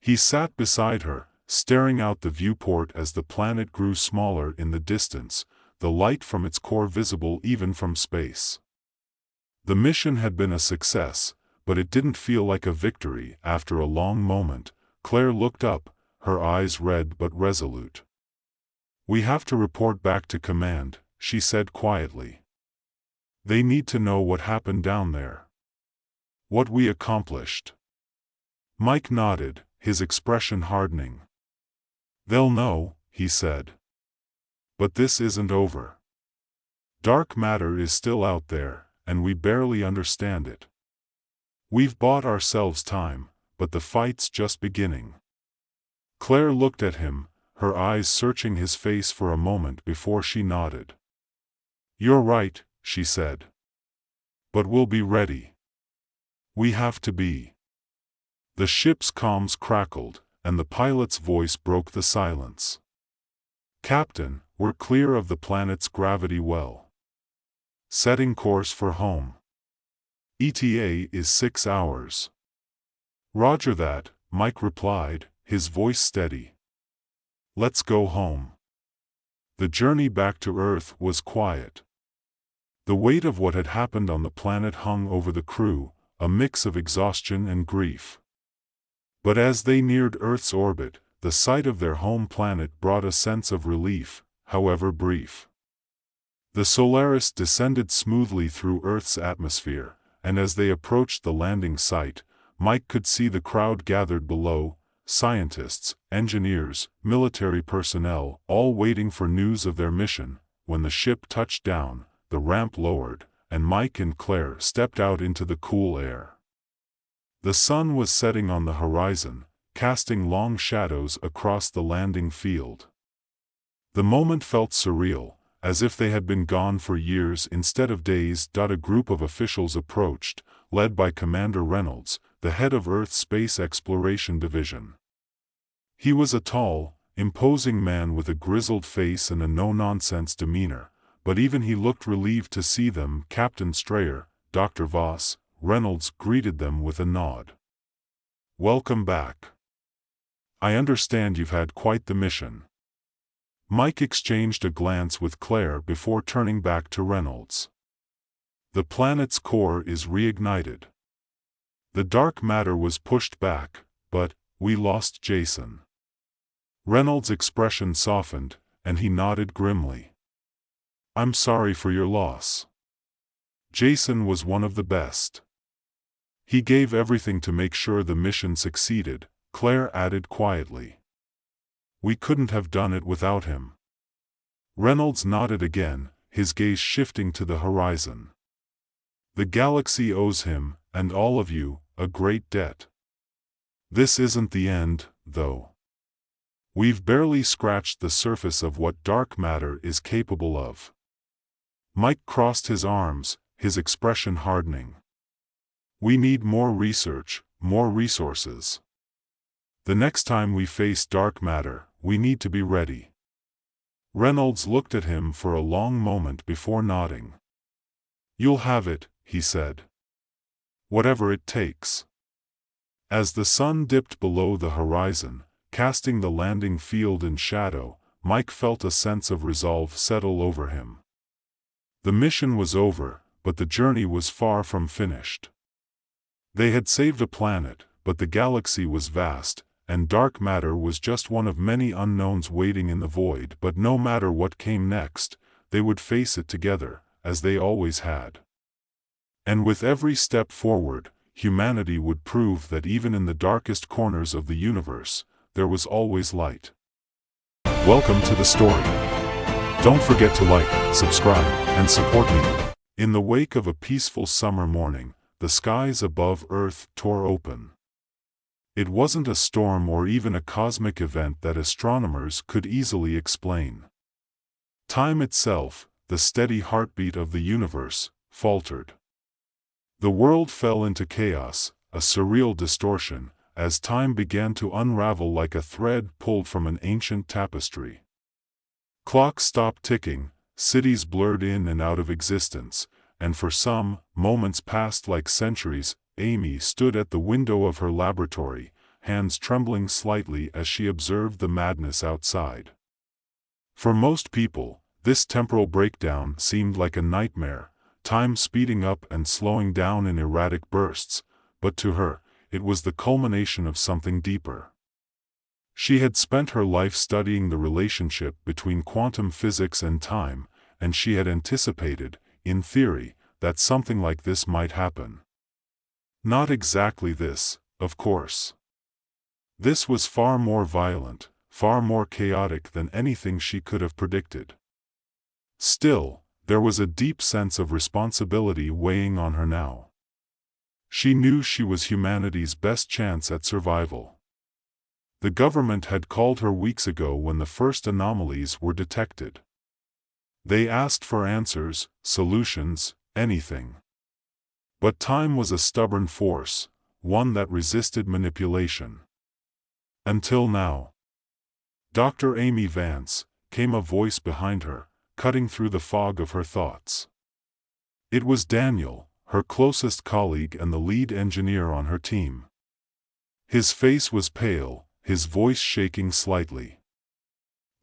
He sat beside her, staring out the viewport as the planet grew smaller in the distance, the light from its core visible even from space. The mission had been a success, but it didn't feel like a victory. After a long moment, Claire looked up, her eyes red but resolute. "We have to report back to command," she said quietly. They need to know what happened down there. What we accomplished. Mike nodded, his expression hardening. They'll know, he said. But this isn't over. Dark matter is still out there, and we barely understand it. We've bought ourselves time, but the fight's just beginning. Claire looked at him, her eyes searching his face for a moment before she nodded. You're right, she said. But we'll be ready. We have to be. The ship's comms crackled, and the pilot's voice broke the silence. Captain, we're clear of the planet's gravity well. Setting course for home. ETA is 6 hours. Roger that, Mike replied, his voice steady. Let's go home. The journey back to Earth was quiet. The weight of what had happened on the planet hung over the crew, a mix of exhaustion and grief. But as they neared Earth's orbit, the sight of their home planet brought a sense of relief, however brief. The Solaris descended smoothly through Earth's atmosphere, and as they approached the landing site, Mike could see the crowd gathered below, scientists, engineers, military personnel, all waiting for news of their mission. When the ship touched down, the ramp lowered, and Mike and Claire stepped out into the cool air. The sun was setting on the horizon, casting long shadows across the landing field. The moment felt surreal, as if they had been gone for years instead of days. A group of officials approached, led by Commander Reynolds, the head of Earth's Space Exploration Division. He was a tall, imposing man with a grizzled face and a no-nonsense demeanor, but even he looked relieved to see them. Captain Strayer, Dr. Voss, Reynolds greeted them with a nod. Welcome back. I understand you've had quite the mission. Mike exchanged a glance with Claire before turning back to Reynolds. The planet's core is reignited. The dark matter was pushed back, but we lost Jason. Reynolds' expression softened, and he nodded grimly. I'm sorry for your loss. Jason was one of the best. He gave everything to make sure the mission succeeded, Claire added quietly. We couldn't have done it without him. Reynolds nodded again, his gaze shifting to the horizon. The galaxy owes him, and all of you, a great debt. This isn't the end, though. We've barely scratched the surface of what dark matter is capable of. Mike crossed his arms, his expression hardening. We need more research, more resources. The next time we face dark matter, we need to be ready. Reynolds looked at him for a long moment before nodding. You'll have it, he said. Whatever it takes. As the sun dipped below the horizon, casting the landing field in shadow, Mike felt a sense of resolve settle over him. The mission was over, but the journey was far from finished. They had saved a planet, but the galaxy was vast, and dark matter was just one of many unknowns waiting in the void. But no matter what came next, they would face it together, as they always had. And with every step forward, humanity would prove that even in the darkest corners of the universe, there was always light. Welcome to the story. Don't forget to like, subscribe, and support me. In the wake of a peaceful summer morning, the skies above Earth tore open. It wasn't a storm or even a cosmic event that astronomers could easily explain. Time itself, the steady heartbeat of the universe, faltered. The world fell into chaos, a surreal distortion, as time began to unravel like a thread pulled from an ancient tapestry. Clocks stopped ticking, cities blurred in and out of existence, and for some, moments passed like centuries. Amy stood at the window of her laboratory, hands trembling slightly as she observed the madness outside. For most people, this temporal breakdown seemed like a nightmare, time speeding up and slowing down in erratic bursts, but to her, it was the culmination of something deeper. She had spent her life studying the relationship between quantum physics and time, and she had anticipated, in theory, that something like this might happen. Not exactly this, of course. This was far more violent, far more chaotic than anything she could have predicted. Still, there was a deep sense of responsibility weighing on her now. She knew she was humanity's best chance at survival. The government had called her weeks ago when the first anomalies were detected. They asked for answers, solutions, anything. But time was a stubborn force, one that resisted manipulation. Until now. Dr. Amy Vance, came a voice behind her, cutting through the fog of her thoughts. It was Daniel, her closest colleague and the lead engineer on her team. His face was pale, his voice shaking slightly.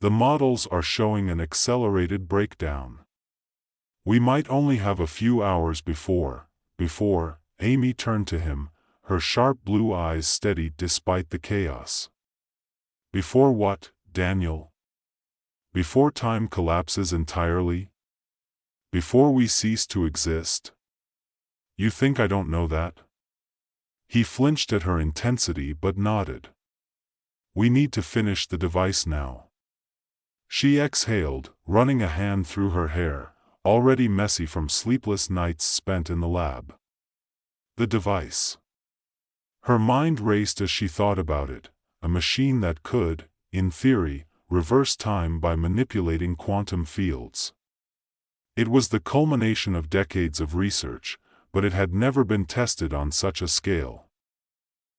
The models are showing an accelerated breakdown. We might only have a few hours before, Amy turned to him, her sharp blue eyes steady despite the chaos. Before what, Daniel? Before time collapses entirely? Before we cease to exist? You think I don't know that? He flinched at her intensity but nodded. We need to finish the device now. She exhaled, running a hand through her hair, already messy from sleepless nights spent in the lab. The device. Her mind raced as she thought about it, a machine that could, in theory, reverse time by manipulating quantum fields. It was the culmination of decades of research, but it had never been tested on such a scale.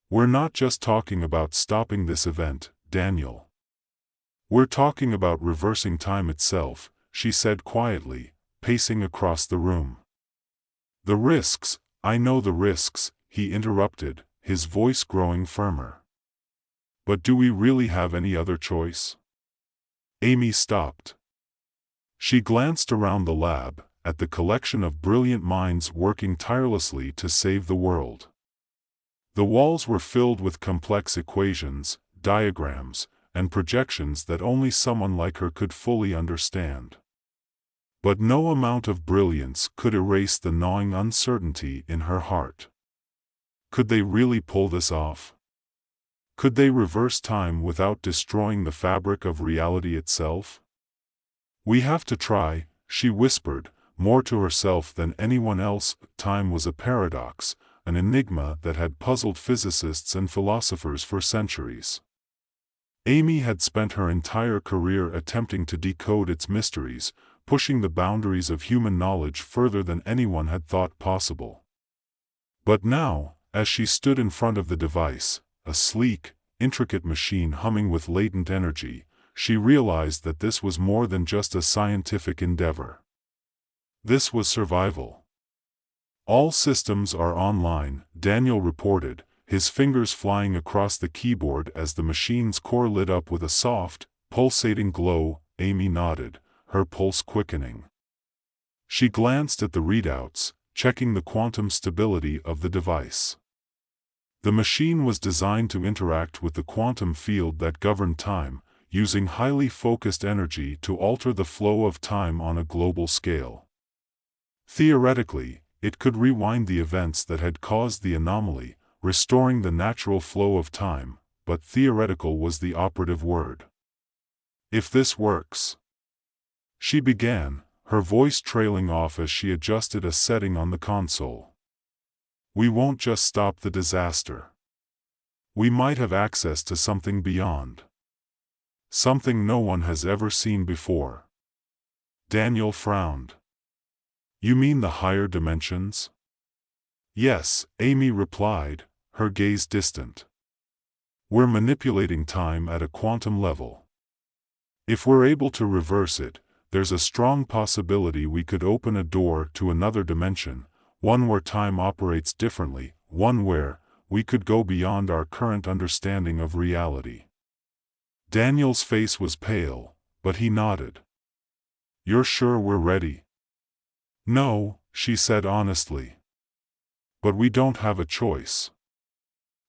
We're not just talking about stopping this event, Daniel. We're talking about reversing time itself, she said quietly, pacing across the room. The risks, I know the risks, he interrupted, his voice growing firmer. But do we really have any other choice? Amy stopped. She glanced around the lab, at the collection of brilliant minds working tirelessly to save the world. The walls were filled with complex equations, diagrams, and projections that only someone like her could fully understand. But no amount of brilliance could erase the gnawing uncertainty in her heart. Could they really pull this off? Could they reverse time without destroying the fabric of reality itself? We have to try, she whispered, more to herself than anyone else. Time was a paradox, an enigma that had puzzled physicists and philosophers for centuries. Amy had spent her entire career attempting to decode its mysteries, pushing the boundaries of human knowledge further than anyone had thought possible. But now, as she stood in front of the device, a sleek, intricate machine humming with latent energy, she realized that this was more than just a scientific endeavor. This was survival. All systems are online, Daniel reported, his fingers flying across the keyboard as the machine's core lit up with a soft, pulsating glow. Amy nodded, her pulse quickening. She glanced at the readouts, checking the quantum stability of the device. The machine was designed to interact with the quantum field that governed time, using highly focused energy to alter the flow of time on a global scale. Theoretically, it could rewind the events that had caused the anomaly, restoring the natural flow of time, but theoretical was the operative word. If this works, she began, her voice trailing off as she adjusted a setting on the console. We won't just stop the disaster. We might have access to something beyond. Something no one has ever seen before. Daniel frowned. You mean the higher dimensions? Yes, Amy replied, her gaze distant. We're manipulating time at a quantum level. If we're able to reverse it, there's a strong possibility we could open a door to another dimension, one where time operates differently, one where we could go beyond our current understanding of reality. Daniel's face was pale, but he nodded. You're sure we're ready? No, she said honestly. But we don't have a choice.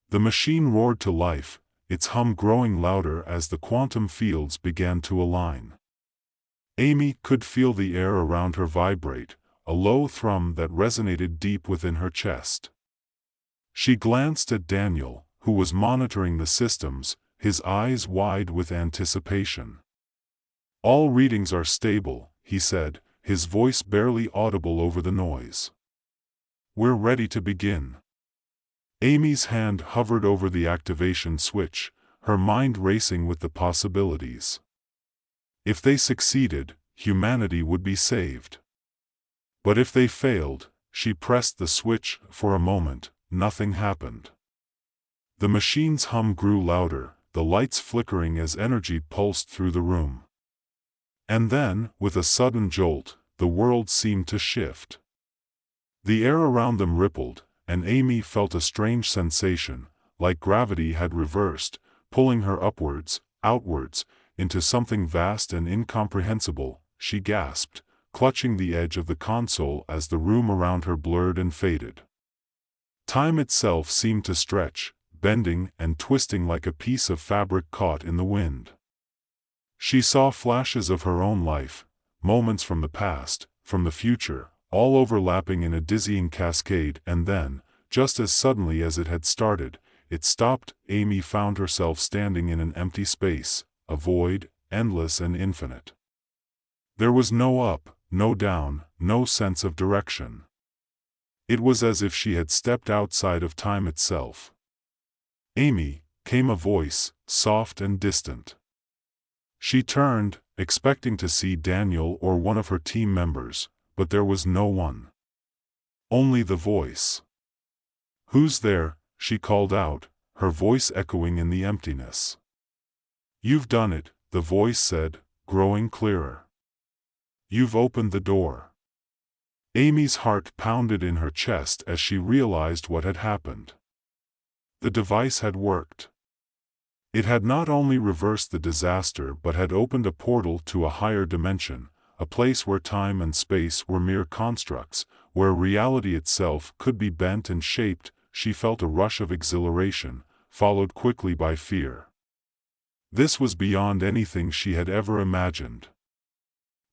The machine roared to life, its hum growing louder as the quantum fields began to align. Amy could feel the air around her vibrate, a low thrum that resonated deep within her chest. She glanced at Daniel, who was monitoring the systems, his eyes wide with anticipation. "All readings are stable," he said, his voice barely audible over the noise. "We're ready to begin." Amy's hand hovered over the activation switch, her mind racing with the possibilities. If they succeeded, humanity would be saved. But if they failed, she pressed the switch. For a moment, nothing happened. The machine's hum grew louder, the lights flickering as energy pulsed through the room. And then, with a sudden jolt, the world seemed to shift. The air around them rippled, and Amy felt a strange sensation, like gravity had reversed, pulling her upwards, outwards, into something vast and incomprehensible. She gasped, clutching the edge of the console as the room around her blurred and faded. Time itself seemed to stretch, bending and twisting like a piece of fabric caught in the wind. She saw flashes of her own life, moments from the past, from the future, all overlapping in a dizzying cascade, and then, just as suddenly as it had started, it stopped. Amy found herself standing in an empty space, a void, endless and infinite. There was no up, no down, no sense of direction. It was as if she had stepped outside of time itself. "Amy," came a voice, soft and distant. She turned, expecting to see Daniel or one of her team members, but there was no one. Only the voice. "Who's there?" she called out, her voice echoing in the emptiness. "You've done it," the voice said, growing clearer. "You've opened the door." Amy's heart pounded in her chest as she realized what had happened. The device had worked. It had not only reversed the disaster but had opened a portal to a higher dimension, a place where time and space were mere constructs, where reality itself could be bent and shaped. She felt a rush of exhilaration, followed quickly by fear. This was beyond anything she had ever imagined.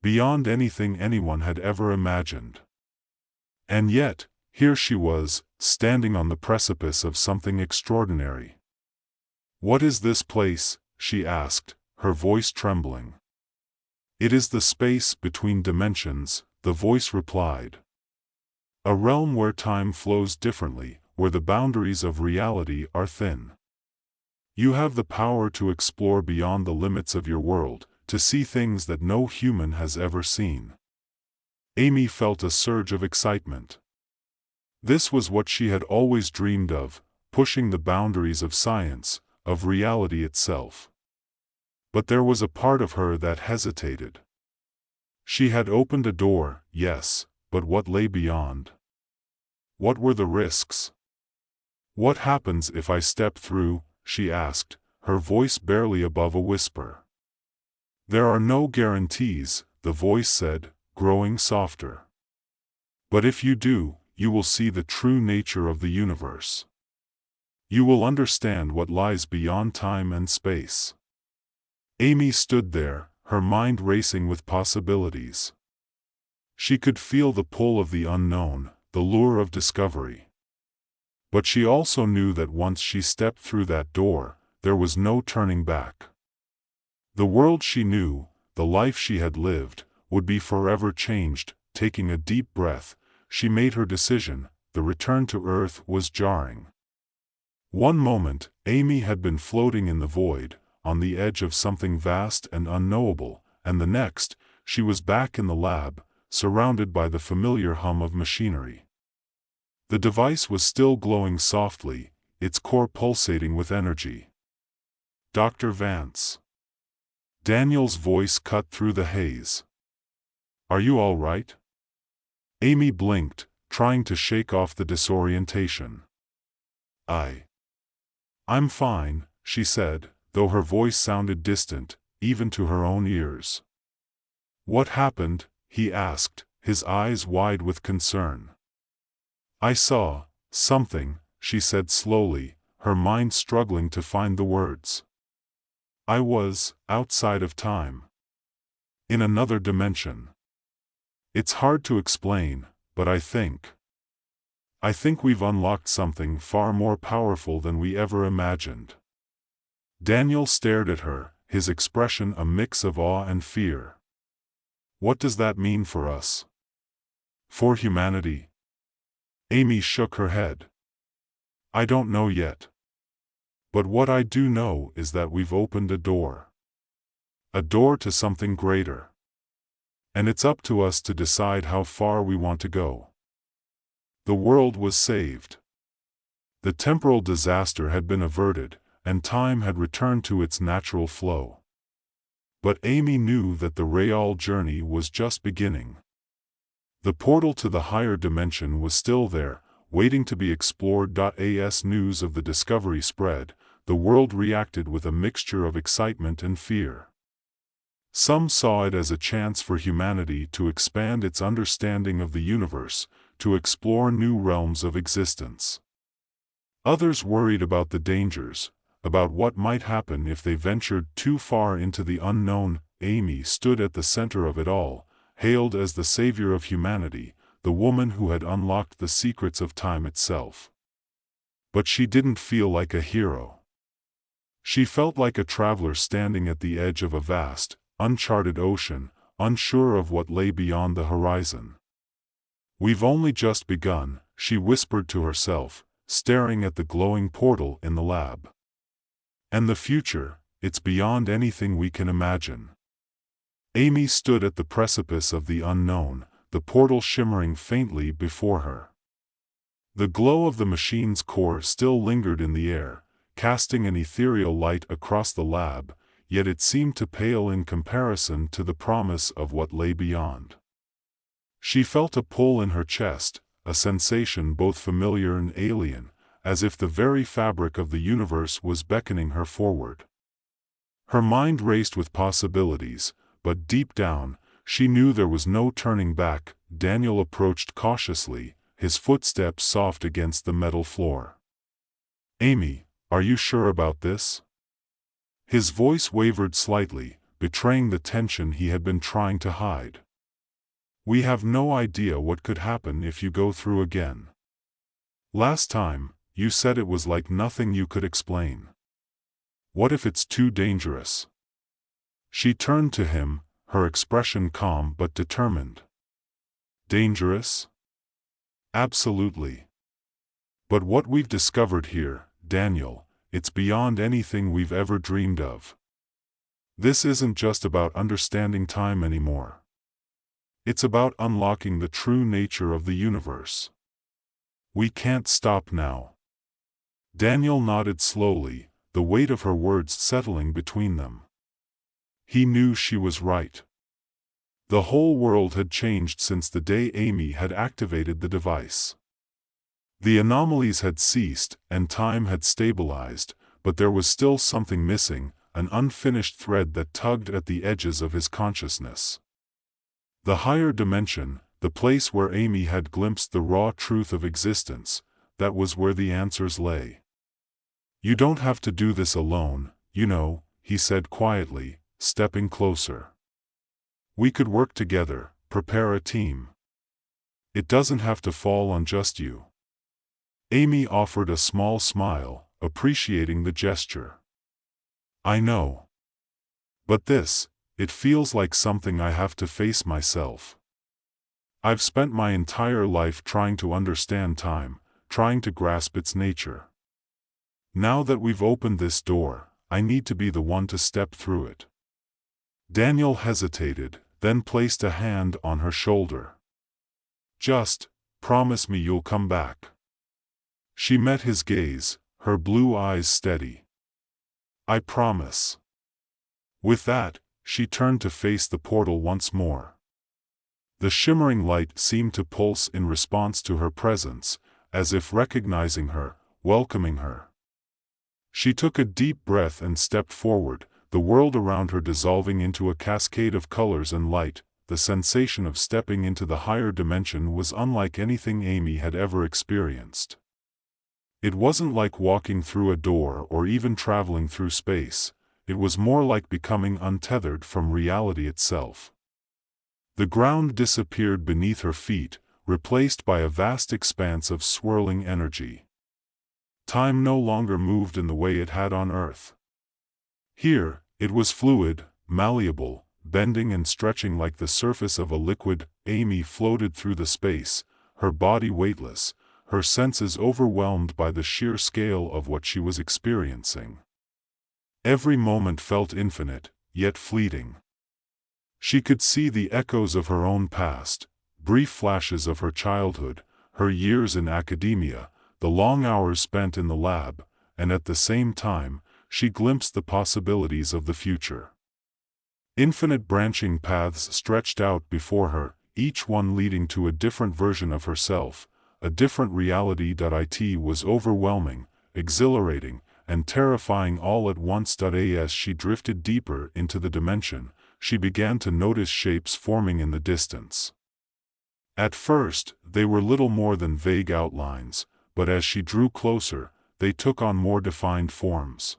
Beyond anything anyone had ever imagined. And yet, here she was, standing on the precipice of something extraordinary. "What is this place?" she asked, her voice trembling. "It is the space between dimensions," the voice replied. "A realm where time flows differently, where the boundaries of reality are thin. You have the power to explore beyond the limits of your world, to see things that no human has ever seen." Amy felt a surge of excitement. This was what she had always dreamed of, pushing the boundaries of science, of reality itself. But there was a part of her that hesitated. She had opened a door, yes, but what lay beyond? What were the risks? "What happens if I step through?" she asked, her voice barely above a whisper. "There are no guarantees," the voice said, growing softer. "But if you do, you will see the true nature of the universe. You will understand what lies beyond time and space." Amy stood there, her mind racing with possibilities. She could feel the pull of the unknown, the lure of discovery. But she also knew that once she stepped through that door, there was no turning back. The world she knew, the life she had lived, would be forever changed. Taking a deep breath, she made her decision. The return to Earth was jarring. One moment, Amy had been floating in the void, on the edge of something vast and unknowable, and the next, she was back in the lab, surrounded by the familiar hum of machinery. The device was still glowing softly, its core pulsating with energy. "Dr. Vance." Daniel's voice cut through the haze. "Are you all right?" Amy blinked, trying to shake off the disorientation. I'm fine," she said, though her voice sounded distant, even to her own ears. "What happened?" he asked, his eyes wide with concern. "I saw something," she said slowly, her mind struggling to find the words. "I was outside of time. In another dimension." It's hard to explain, but I think we've unlocked something far more powerful than we ever imagined. Daniel stared at her, his expression a mix of awe and fear. What does that mean for us? For humanity? Amy shook her head. I don't know yet. But what I do know is that we've opened a door. A door to something greater. And it's up to us to decide how far we want to go. The world was saved. The temporal disaster had been averted, and time had returned to its natural flow. But Amy knew that the real journey was just beginning. The portal to the higher dimension was still there, waiting to be explored. As news of the discovery spread, the world reacted with a mixture of excitement and fear. Some saw it as a chance for humanity to expand its understanding of the universe, to explore new realms of existence. Others worried about the dangers, about what might happen if they ventured too far into the unknown. Amy stood at the center of it all, hailed as the savior of humanity, the woman who had unlocked the secrets of time itself. But she didn't feel like a hero. She felt like a traveler standing at the edge of a vast, uncharted ocean, unsure of what lay beyond the horizon. We've only just begun, she whispered to herself, staring at the glowing portal in the lab. And the future, it's beyond anything we can imagine. Amy stood at the precipice of the unknown, the portal shimmering faintly before her. The glow of the machine's core still lingered in the air, casting an ethereal light across the lab, yet it seemed to pale in comparison to the promise of what lay beyond. She felt a pull in her chest, a sensation both familiar and alien, as if the very fabric of the universe was beckoning her forward. Her mind raced with possibilities, but deep down, she knew there was no turning back. Daniel approached cautiously, his footsteps soft against the metal floor. Amy, are you sure about this? His voice wavered slightly, betraying the tension he had been trying to hide. We have no idea what could happen if you go through again. Last time, you said it was like nothing you could explain. What if it's too dangerous? She turned to him, her expression calm but determined. Dangerous? Absolutely. But what we've discovered here, Daniel, it's beyond anything we've ever dreamed of. This isn't just about understanding time anymore. It's about unlocking the true nature of the universe. We can't stop now. Daniel nodded slowly, the weight of her words settling between them. He knew she was right. The whole world had changed since the day Amy had activated the device. The anomalies had ceased, and time had stabilized, but there was still something missing, an unfinished thread that tugged at the edges of his consciousness. The higher dimension, the place where Amy had glimpsed the raw truth of existence, that was where the answers lay. You don't have to do this alone, you know, he said quietly, stepping closer. We could work together, prepare a team. It doesn't have to fall on just you. Amy offered a small smile, appreciating the gesture. I know. But it feels like something I have to face myself. I've spent my entire life trying to understand time, trying to grasp its nature. Now that we've opened this door, I need to be the one to step through it. Daniel hesitated, then placed a hand on her shoulder. Just promise me you'll come back. She met his gaze, her blue eyes steady. I promise. With that, she turned to face the portal once more. The shimmering light seemed to pulse in response to her presence, as if recognizing her, welcoming her. She took a deep breath and stepped forward, the world around her dissolving into a cascade of colors and light. The sensation of stepping into the higher dimension was unlike anything Amy had ever experienced. It wasn't like walking through a door or even traveling through space, it was more like becoming untethered from reality itself. The ground disappeared beneath her feet, replaced by a vast expanse of swirling energy. Time no longer moved in the way it had on Earth. Here, it was fluid, malleable, bending and stretching like the surface of a liquid. Amy floated through the space, her body weightless, her senses overwhelmed by the sheer scale of what she was experiencing. Every moment felt infinite, yet fleeting. She could see the echoes of her own past, brief flashes of her childhood, her years in academia, the long hours spent in the lab, and at the same time, she glimpsed the possibilities of the future. Infinite branching paths stretched out before her, each one leading to a different version of herself, a different reality. It was overwhelming, exhilarating, and terrifying all at once. As she drifted deeper into the dimension, she began to notice shapes forming in the distance. At first, they were little more than vague outlines, but as she drew closer, they took on more defined forms.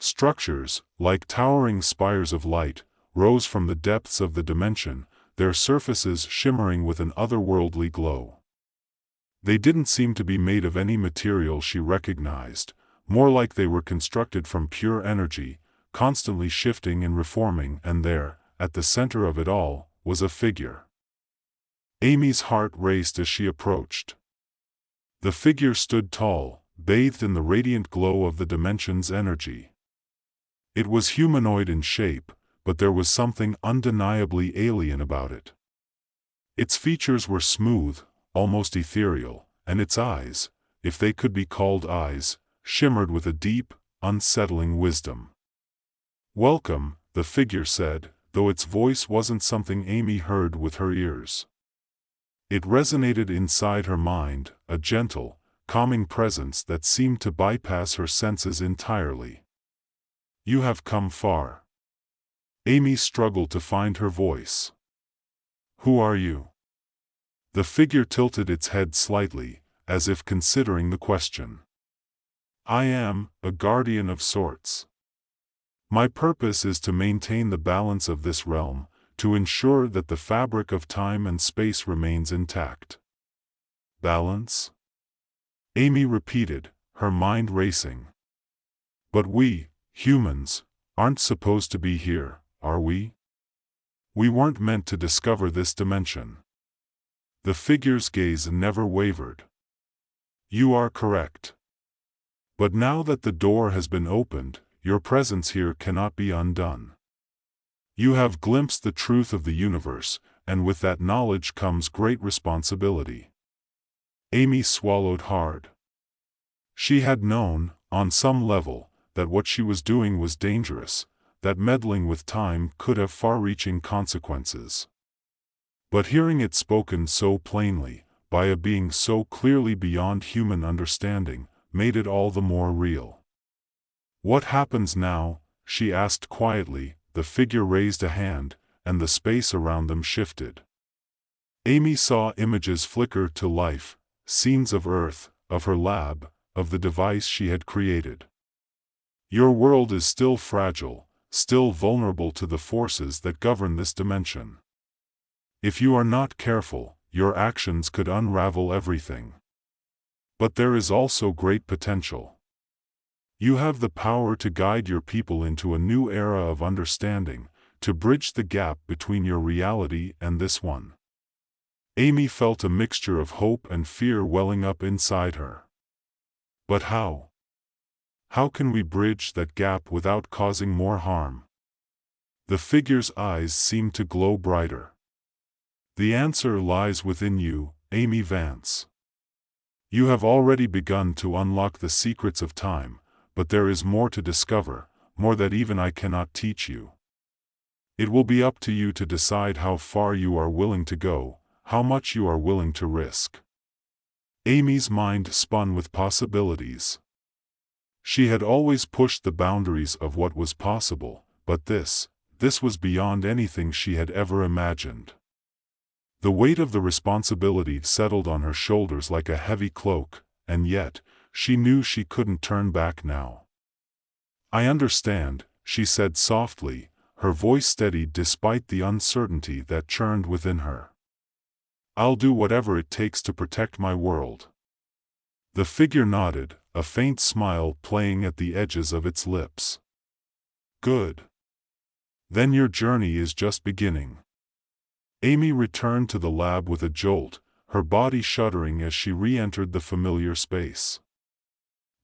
Structures, like towering spires of light, rose from the depths of the dimension, their surfaces shimmering with an otherworldly glow. They didn't seem to be made of any material she recognized, more like they were constructed from pure energy, constantly shifting and reforming. And there, at the center of it all, was a figure. Amy's heart raced as she approached. The figure stood tall, bathed in the radiant glow of the dimension's energy. It was humanoid in shape, but there was something undeniably alien about it. Its features were smooth, almost ethereal, and its eyes, if they could be called eyes, shimmered with a deep, unsettling wisdom. "Welcome," the figure said, though its voice wasn't something Amy heard with her ears. It resonated inside her mind, a gentle, calming presence that seemed to bypass her senses entirely. "You have come far." Amy struggled to find her voice. "Who are you?" The figure tilted its head slightly, as if considering the question. "I am a guardian of sorts. My purpose is to maintain the balance of this realm, to ensure that the fabric of time and space remains intact." "Balance?" Amy repeated, her mind racing. "But we, humans, aren't supposed to be here, are we? We weren't meant to discover this dimension." The figure's gaze never wavered. "You are correct. But now that the door has been opened, your presence here cannot be undone. You have glimpsed the truth of the universe, and with that knowledge comes great responsibility." Amy swallowed hard. She had known, on some level, that what she was doing was dangerous, that meddling with time could have far-reaching consequences. But hearing it spoken so plainly, by a being so clearly beyond human understanding, made it all the more real. "What happens now?" she asked quietly. The figure raised a hand, and the space around them shifted. Amy saw images flicker to life, scenes of Earth, of her lab, of the device she had created. "Your world is still fragile, still vulnerable to the forces that govern this dimension. If you are not careful, your actions could unravel everything. But there is also great potential. You have the power to guide your people into a new era of understanding, to bridge the gap between your reality and this one." Amy felt a mixture of hope and fear welling up inside her. "But how? How can we bridge that gap without causing more harm?" The figure's eyes seemed to glow brighter. "The answer lies within you, Amy Vance. You have already begun to unlock the secrets of time, but there is more to discover, more that even I cannot teach you. It will be up to you to decide how far you are willing to go, how much you are willing to risk." Amy's mind spun with possibilities. She had always pushed the boundaries of what was possible, but this was beyond anything she had ever imagined. The weight of the responsibility settled on her shoulders like a heavy cloak, and yet, she knew she couldn't turn back now. "I understand," she said softly, her voice steadied despite the uncertainty that churned within her. "I'll do whatever it takes to protect my world." The figure nodded, a faint smile playing at the edges of its lips. "Good. Then your journey is just beginning." Amy returned to the lab with a jolt, her body shuddering as she re-entered the familiar space.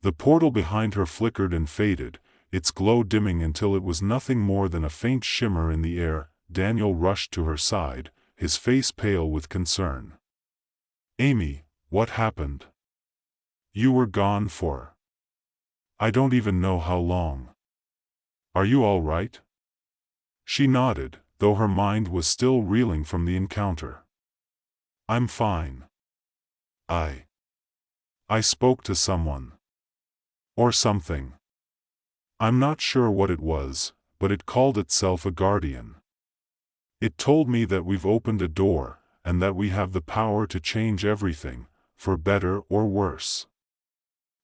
The portal behind her flickered and faded, its glow dimming until it was nothing more than a faint shimmer in the air. Daniel rushed to her side, his face pale with concern. "Amy, what happened? You were gone for I don't even know how long. Are you all right?" She nodded, though her mind was still reeling from the encounter. "I'm fine. I spoke to someone. Or something. I'm not sure what it was, but it called itself a guardian. It told me that we've opened a door, and that we have the power to change everything, for better or worse."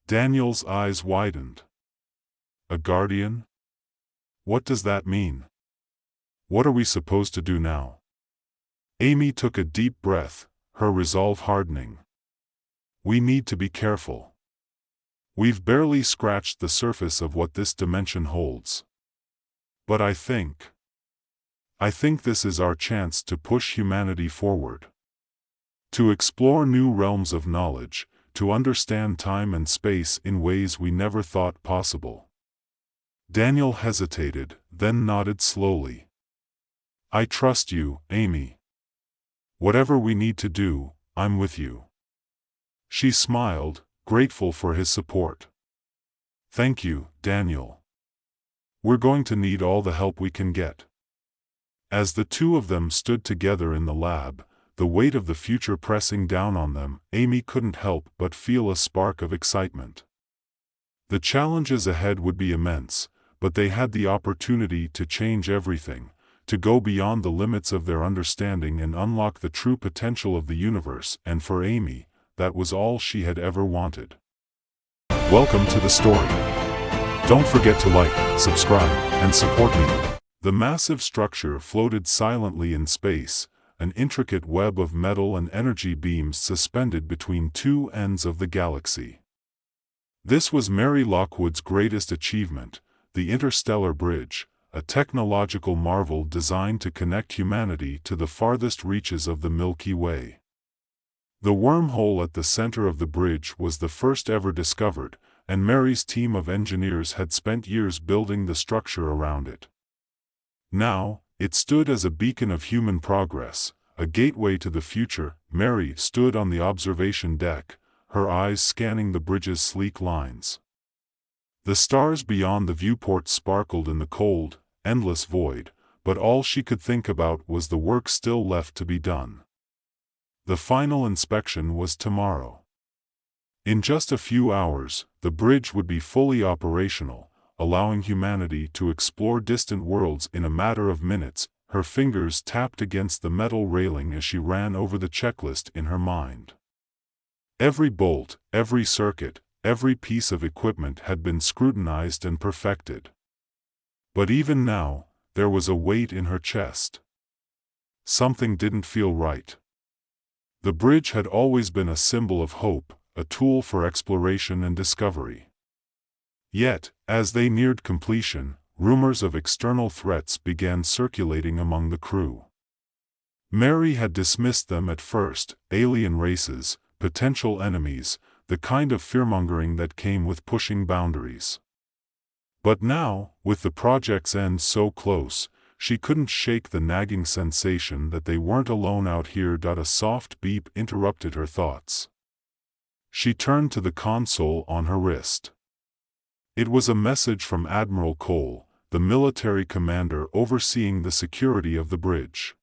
Daniel's eyes widened. "A guardian? What does that mean? What are we supposed to do now?" Amy took a deep breath, her resolve hardening. "We need to be careful. We've barely scratched the surface of what this dimension holds. But I think this is our chance to push humanity forward. To explore new realms of knowledge, to understand time and space in ways we never thought possible." Daniel hesitated, then nodded slowly. "I trust you, Amy. Whatever we need to do, I'm with you." She smiled, grateful for his support. "Thank you, Daniel. We're going to need all the help we can get." As the two of them stood together in the lab, the weight of the future pressing down on them, Amy couldn't help but feel a spark of excitement. The challenges ahead would be immense, but they had the opportunity to change everything, to go beyond the limits of their understanding and unlock the true potential of the universe, and for Amy, that was all she had ever wanted. Welcome to the story. Don't forget to like, subscribe, and support me. The massive structure floated silently in space, an intricate web of metal and energy beams suspended between two ends of the galaxy. This was Mary Lockwood's greatest achievement, the Interstellar Bridge, a technological marvel designed to connect humanity to the farthest reaches of the Milky Way. The wormhole at the center of the bridge was the first ever discovered, and Mary's team of engineers had spent years building the structure around it. Now, it stood as a beacon of human progress, a gateway to the future. Mary stood on the observation deck, her eyes scanning the bridge's sleek lines. The stars beyond the viewport sparkled in the cold, endless void, but all she could think about was the work still left to be done. The final inspection was tomorrow. In just a few hours, the bridge would be fully operational, allowing humanity to explore distant worlds in a matter of minutes. Her fingers tapped against the metal railing as she ran over the checklist in her mind. Every bolt, every circuit, every piece of equipment had been scrutinized and perfected. But even now, there was a weight in her chest. Something didn't feel right. The bridge had always been a symbol of hope, a tool for exploration and discovery. Yet, as they neared completion, rumors of external threats began circulating among the crew. Mary had dismissed them at first: alien races, potential enemies, the kind of fearmongering that came with pushing boundaries. But now, with the project's end so close, she couldn't shake the nagging sensation that they weren't alone out here. A soft beep interrupted her thoughts. She turned to the console on her wrist. It was a message from Admiral Cole, the military commander overseeing the security of the bridge.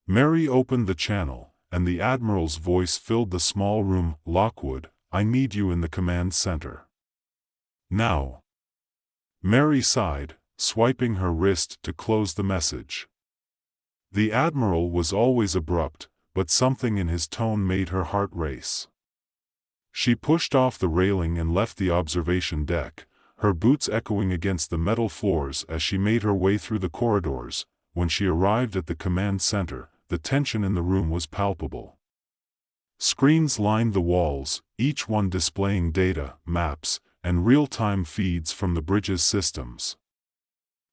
Mary opened the channel, and the Admiral's voice filled the small room. "Lockwood, I need you in the command center. Now." Mary sighed, swiping her wrist to close the message. The Admiral was always abrupt, but something in his tone made her heart race. She pushed off the railing and left the observation deck, her boots echoing against the metal floors as she made her way through the corridors. When she arrived at the command center, the tension in the room was palpable. Screens lined the walls, each one displaying data, maps, and real-time feeds from the bridge's systems.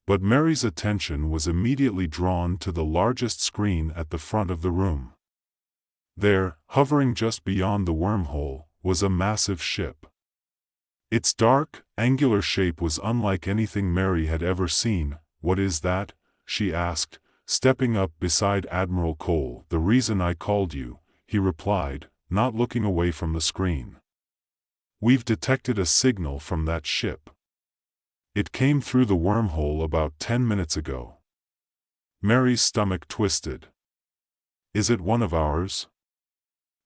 But Mary's attention was immediately drawn to the largest screen at the front of the room. There, hovering just beyond the wormhole, was a massive ship. Its dark, angular shape was unlike anything Mary had ever seen. "What is that?" she asked, stepping up beside Admiral Cole. "The reason I called you," he replied, not looking away from the screen. "We've detected a signal from that ship. It came through the wormhole about 10 minutes ago." Mary's stomach twisted. "Is it one of ours?"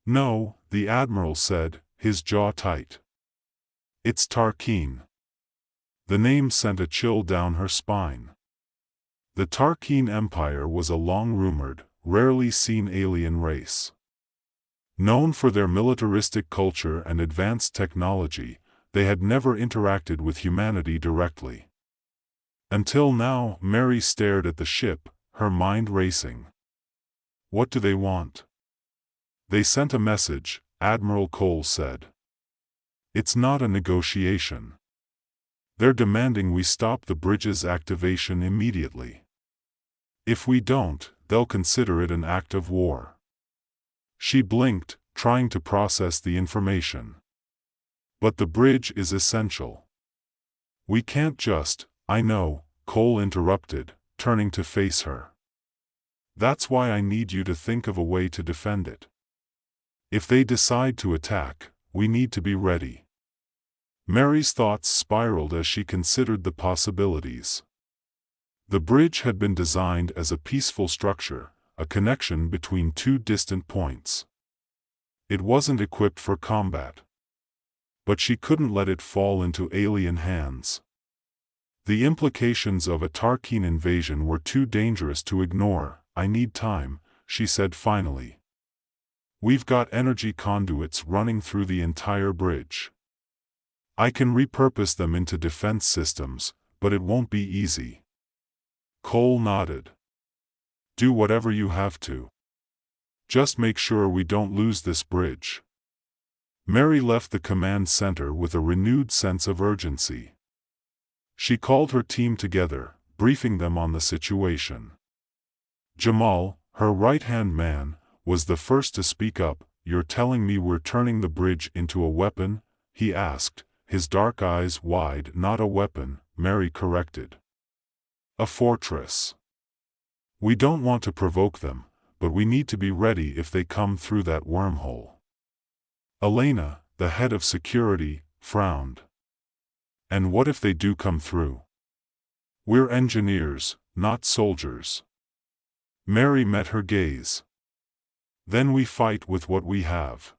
"No," the Admiral said, his jaw tight. "It's Tarkeen." The name sent a chill down her spine. The Tarkeen Empire was a long-rumored, rarely seen alien race. Known for their militaristic culture and advanced technology, they had never interacted with humanity directly. Until now, Mary stared at the ship, her mind racing. "What do they want?" "They sent a message," Admiral Cole said. "It's not a negotiation. They're demanding we stop the bridge's activation immediately. If we don't, they'll consider it an act of war." She blinked, trying to process the information. "But the bridge is essential." "We can't just—" "I know," Cole interrupted, turning to face her. "That's why I need you to think of a way to defend it. If they decide to attack, we need to be ready." Mary's thoughts spiraled as she considered the possibilities. The bridge had been designed as a peaceful structure, a connection between two distant points. It wasn't equipped for combat. But she couldn't let it fall into alien hands. The implications of a Tarkeen invasion were too dangerous to ignore. "I need time," she said finally. "We've got energy conduits running through the entire bridge. I can repurpose them into defense systems, but it won't be easy." Cole nodded. "Do whatever you have to. Just make sure we don't lose this bridge." Mary left the command center with a renewed sense of urgency. She called her team together, briefing them on the situation. Jamal, her right-hand man, was the first to speak up. "You're telling me we're turning the bridge into a weapon?" he asked, his dark eyes wide. "Not a weapon," Mary corrected. "A fortress. We don't want to provoke them, but we need to be ready if they come through that wormhole." Elena, the head of security, frowned. "And what if they do come through? We're engineers, not soldiers." Mary met her gaze. "Then we fight with what we have."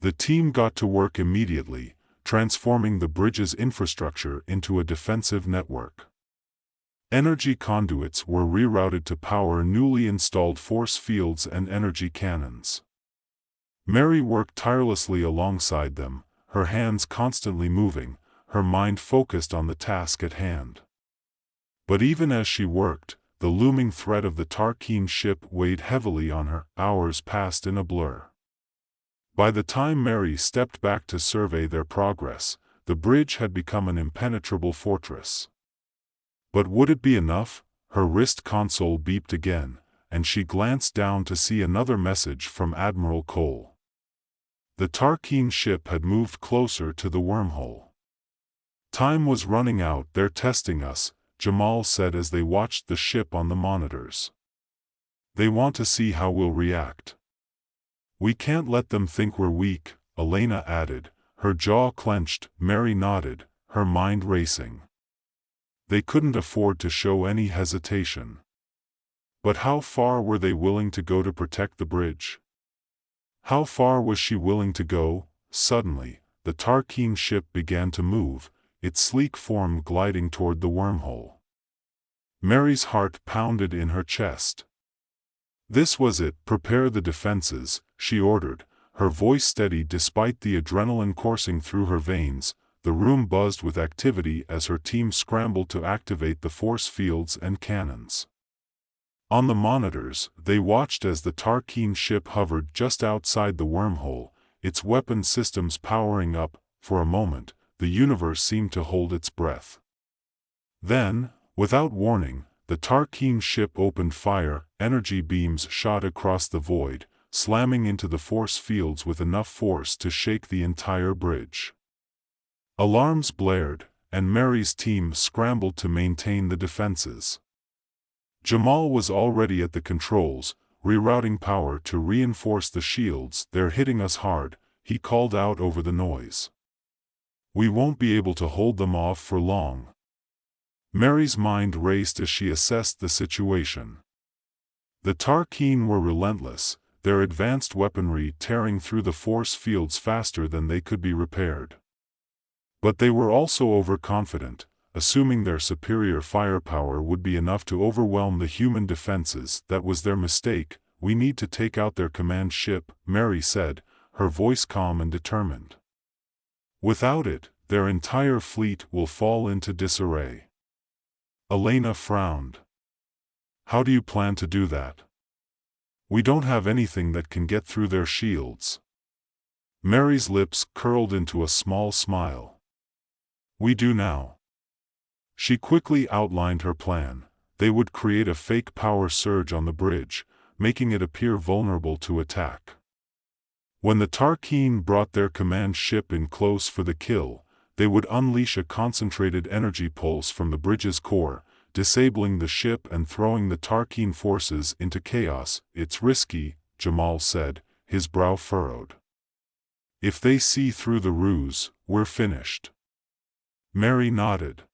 The team got to work immediately, transforming the bridge's infrastructure into a defensive network. Energy conduits were rerouted to power newly installed force fields and energy cannons. Mary worked tirelessly alongside them, her hands constantly moving, her mind focused on the task at hand. But even as she worked, the looming threat of the Tarkeen ship weighed heavily on her. Hours passed in a blur. By the time Mary stepped back to survey their progress, the bridge had become an impenetrable fortress. But would it be enough? Her wrist console beeped again, and she glanced down to see another message from Admiral Cole. The Tarkeen ship had moved closer to the wormhole. "Time was running out. They're testing us," Jamal said as they watched the ship on the monitors. "They want to see how we'll react." "We can't let them think we're weak," Elena added, her jaw clenched. Mary nodded, her mind racing. They couldn't afford to show any hesitation. But how far were they willing to go to protect the bridge? How far was she willing to go? Suddenly, the Tarkeen ship began to move, its sleek form gliding toward the wormhole. Mary's heart pounded in her chest. This was it. "Prepare the defenses," she ordered, her voice steady despite the adrenaline coursing through her veins. the room buzzed with activity as her team scrambled to activate the force fields and cannons. On the monitors, they watched as the Tarkine ship hovered just outside the wormhole, its weapon systems powering up. For a moment, the universe seemed to hold its breath. Then, without warning, the Tarkine ship opened fire. Energy beams shot across the void, slamming into the force fields with enough force to shake the entire bridge. Alarms blared, and Mary's team scrambled to maintain the defenses. Jamal was already at the controls, rerouting power to reinforce the shields. "They're hitting us hard," he called out over the noise. "We won't be able to hold them off for long." Mary's mind raced as she assessed the situation. The Tarkine were relentless, their advanced weaponry tearing through the force fields faster than they could be repaired. But they were also overconfident, assuming their superior firepower would be enough to overwhelm the human defenses. "That was their mistake. We need to take out their command ship," Mary said, her voice calm and determined. "Without it, their entire fleet will fall into disarray." Elena frowned. "How do you plan to do that? We don't have anything that can get through their shields." Mary's lips curled into a small smile. "We do now." She quickly outlined her plan. They would create a fake power surge on the bridge, making it appear vulnerable to attack. When the Tarkine brought their command ship in close for the kill, they would unleash a concentrated energy pulse from the bridge's core, disabling the ship and throwing the Tarkine forces into chaos. "It's risky," Jamal said, his brow furrowed. "If they see through the ruse, we're finished." Mary nodded.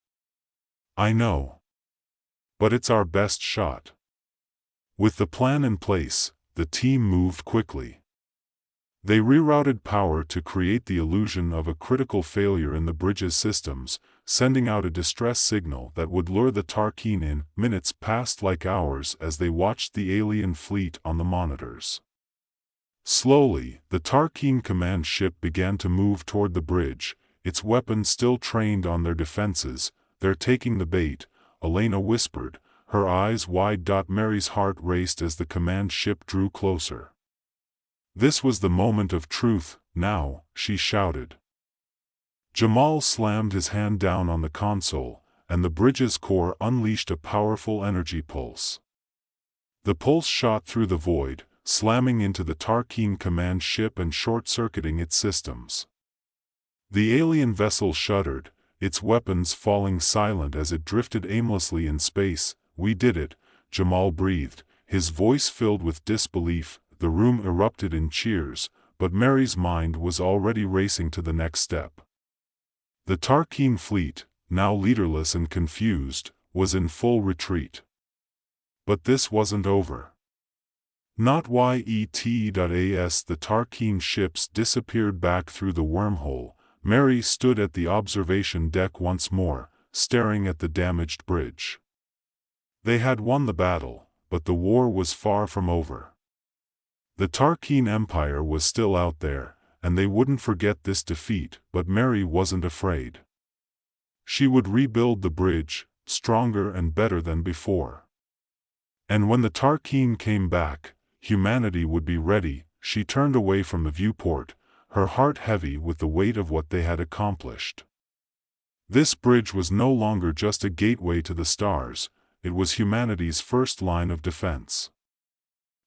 "I know. But it's our best shot." With the plan in place, the team moved quickly. They rerouted power to create the illusion of a critical failure in the bridge's systems, sending out a distress signal that would lure the Tarkine in. Minutes passed like hours as they watched the alien fleet on the monitors. Slowly, the Tarkine command ship began to move toward the bridge, its weapons still trained on their defenses. "They're taking the bait," Elena whispered, her eyes wide. Mary's heart raced as the command ship drew closer. This was the moment of truth. "Now," she shouted. Jamal slammed his hand down on the console, and the bridge's core unleashed a powerful energy pulse. The pulse shot through the void, slamming into the Tarkine command ship and short-circuiting its systems. The alien vessel shuddered, its weapons falling silent as it drifted aimlessly in space. "We did it," Jamal breathed, his voice filled with disbelief. The room erupted in cheers, but Mary's mind was already racing to the next step. The Tarkine fleet, now leaderless and confused, was in full retreat. But this wasn't over. Not yet. The Tarkine ships disappeared back through the wormhole. Mary stood at the observation deck once more, staring at the damaged bridge. They had won the battle, but the war was far from over. The Tarkine Empire was still out there, and they wouldn't forget this defeat. But Mary wasn't afraid. She would rebuild the bridge, stronger and better than before. And when the Tarkine came back, humanity would be ready. She turned away from the viewport, her heart heavy with the weight of what they had accomplished. This bridge was no longer just a gateway to the stars, it was humanity's first line of defense.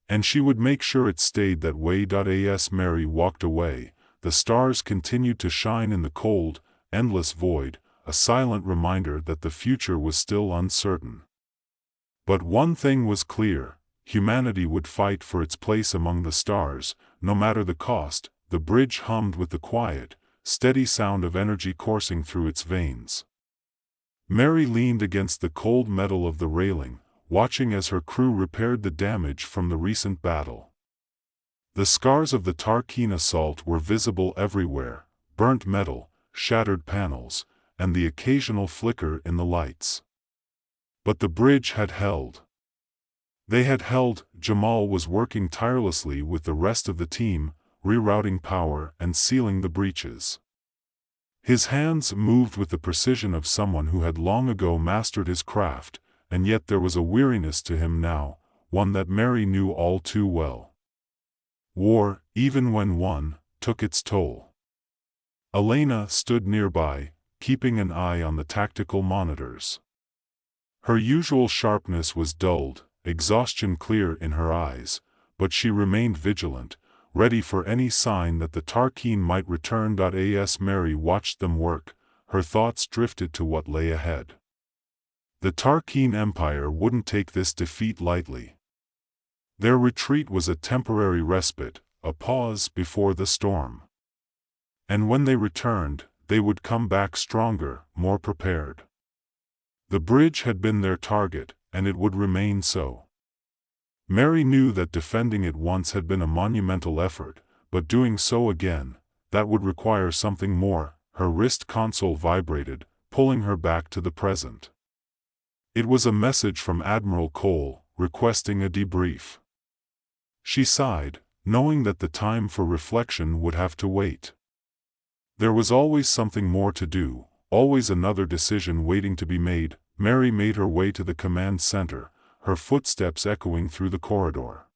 And she would make sure it stayed that way. As Mary walked away, the stars continued to shine in the cold, endless void, a silent reminder that the future was still uncertain. But one thing was clear, humanity would fight for its place among the stars, no matter the cost. The bridge hummed with the quiet, steady sound of energy coursing through its veins. Mary leaned against the cold metal of the railing, watching as her crew repaired the damage from the recent battle. The scars of the Tarkine assault were visible everywhere, burnt metal, shattered panels, and the occasional flicker in the lights. But the bridge had held. They had held. Jamal was working tirelessly with the rest of the team, rerouting power and sealing the breaches. His hands moved with the precision of someone who had long ago mastered his craft, and yet there was a weariness to him now, one that Mary knew all too well. War, even when won, took its toll. Elena stood nearby, keeping an eye on the tactical monitors. Her usual sharpness was dulled, exhaustion clear in her eyes, but she remained vigilant, ready for any sign that the Tarkine might return. As Mary watched them work, her thoughts drifted to what lay ahead. The Tarkine Empire wouldn't take this defeat lightly. Their retreat was a temporary respite, a pause before the storm. And when they returned, they would come back stronger, more prepared. The bridge had been their target, and it would remain so. Mary knew that defending it once had been a monumental effort, but doing so again, that would require something more. Her wrist console vibrated, pulling her back to the present. It was a message from Admiral Cole, requesting a debrief. She sighed, knowing that the time for reflection would have to wait. There was always something more to do, always another decision waiting to be made. Mary made her way to the command center, her footsteps echoing through the corridor.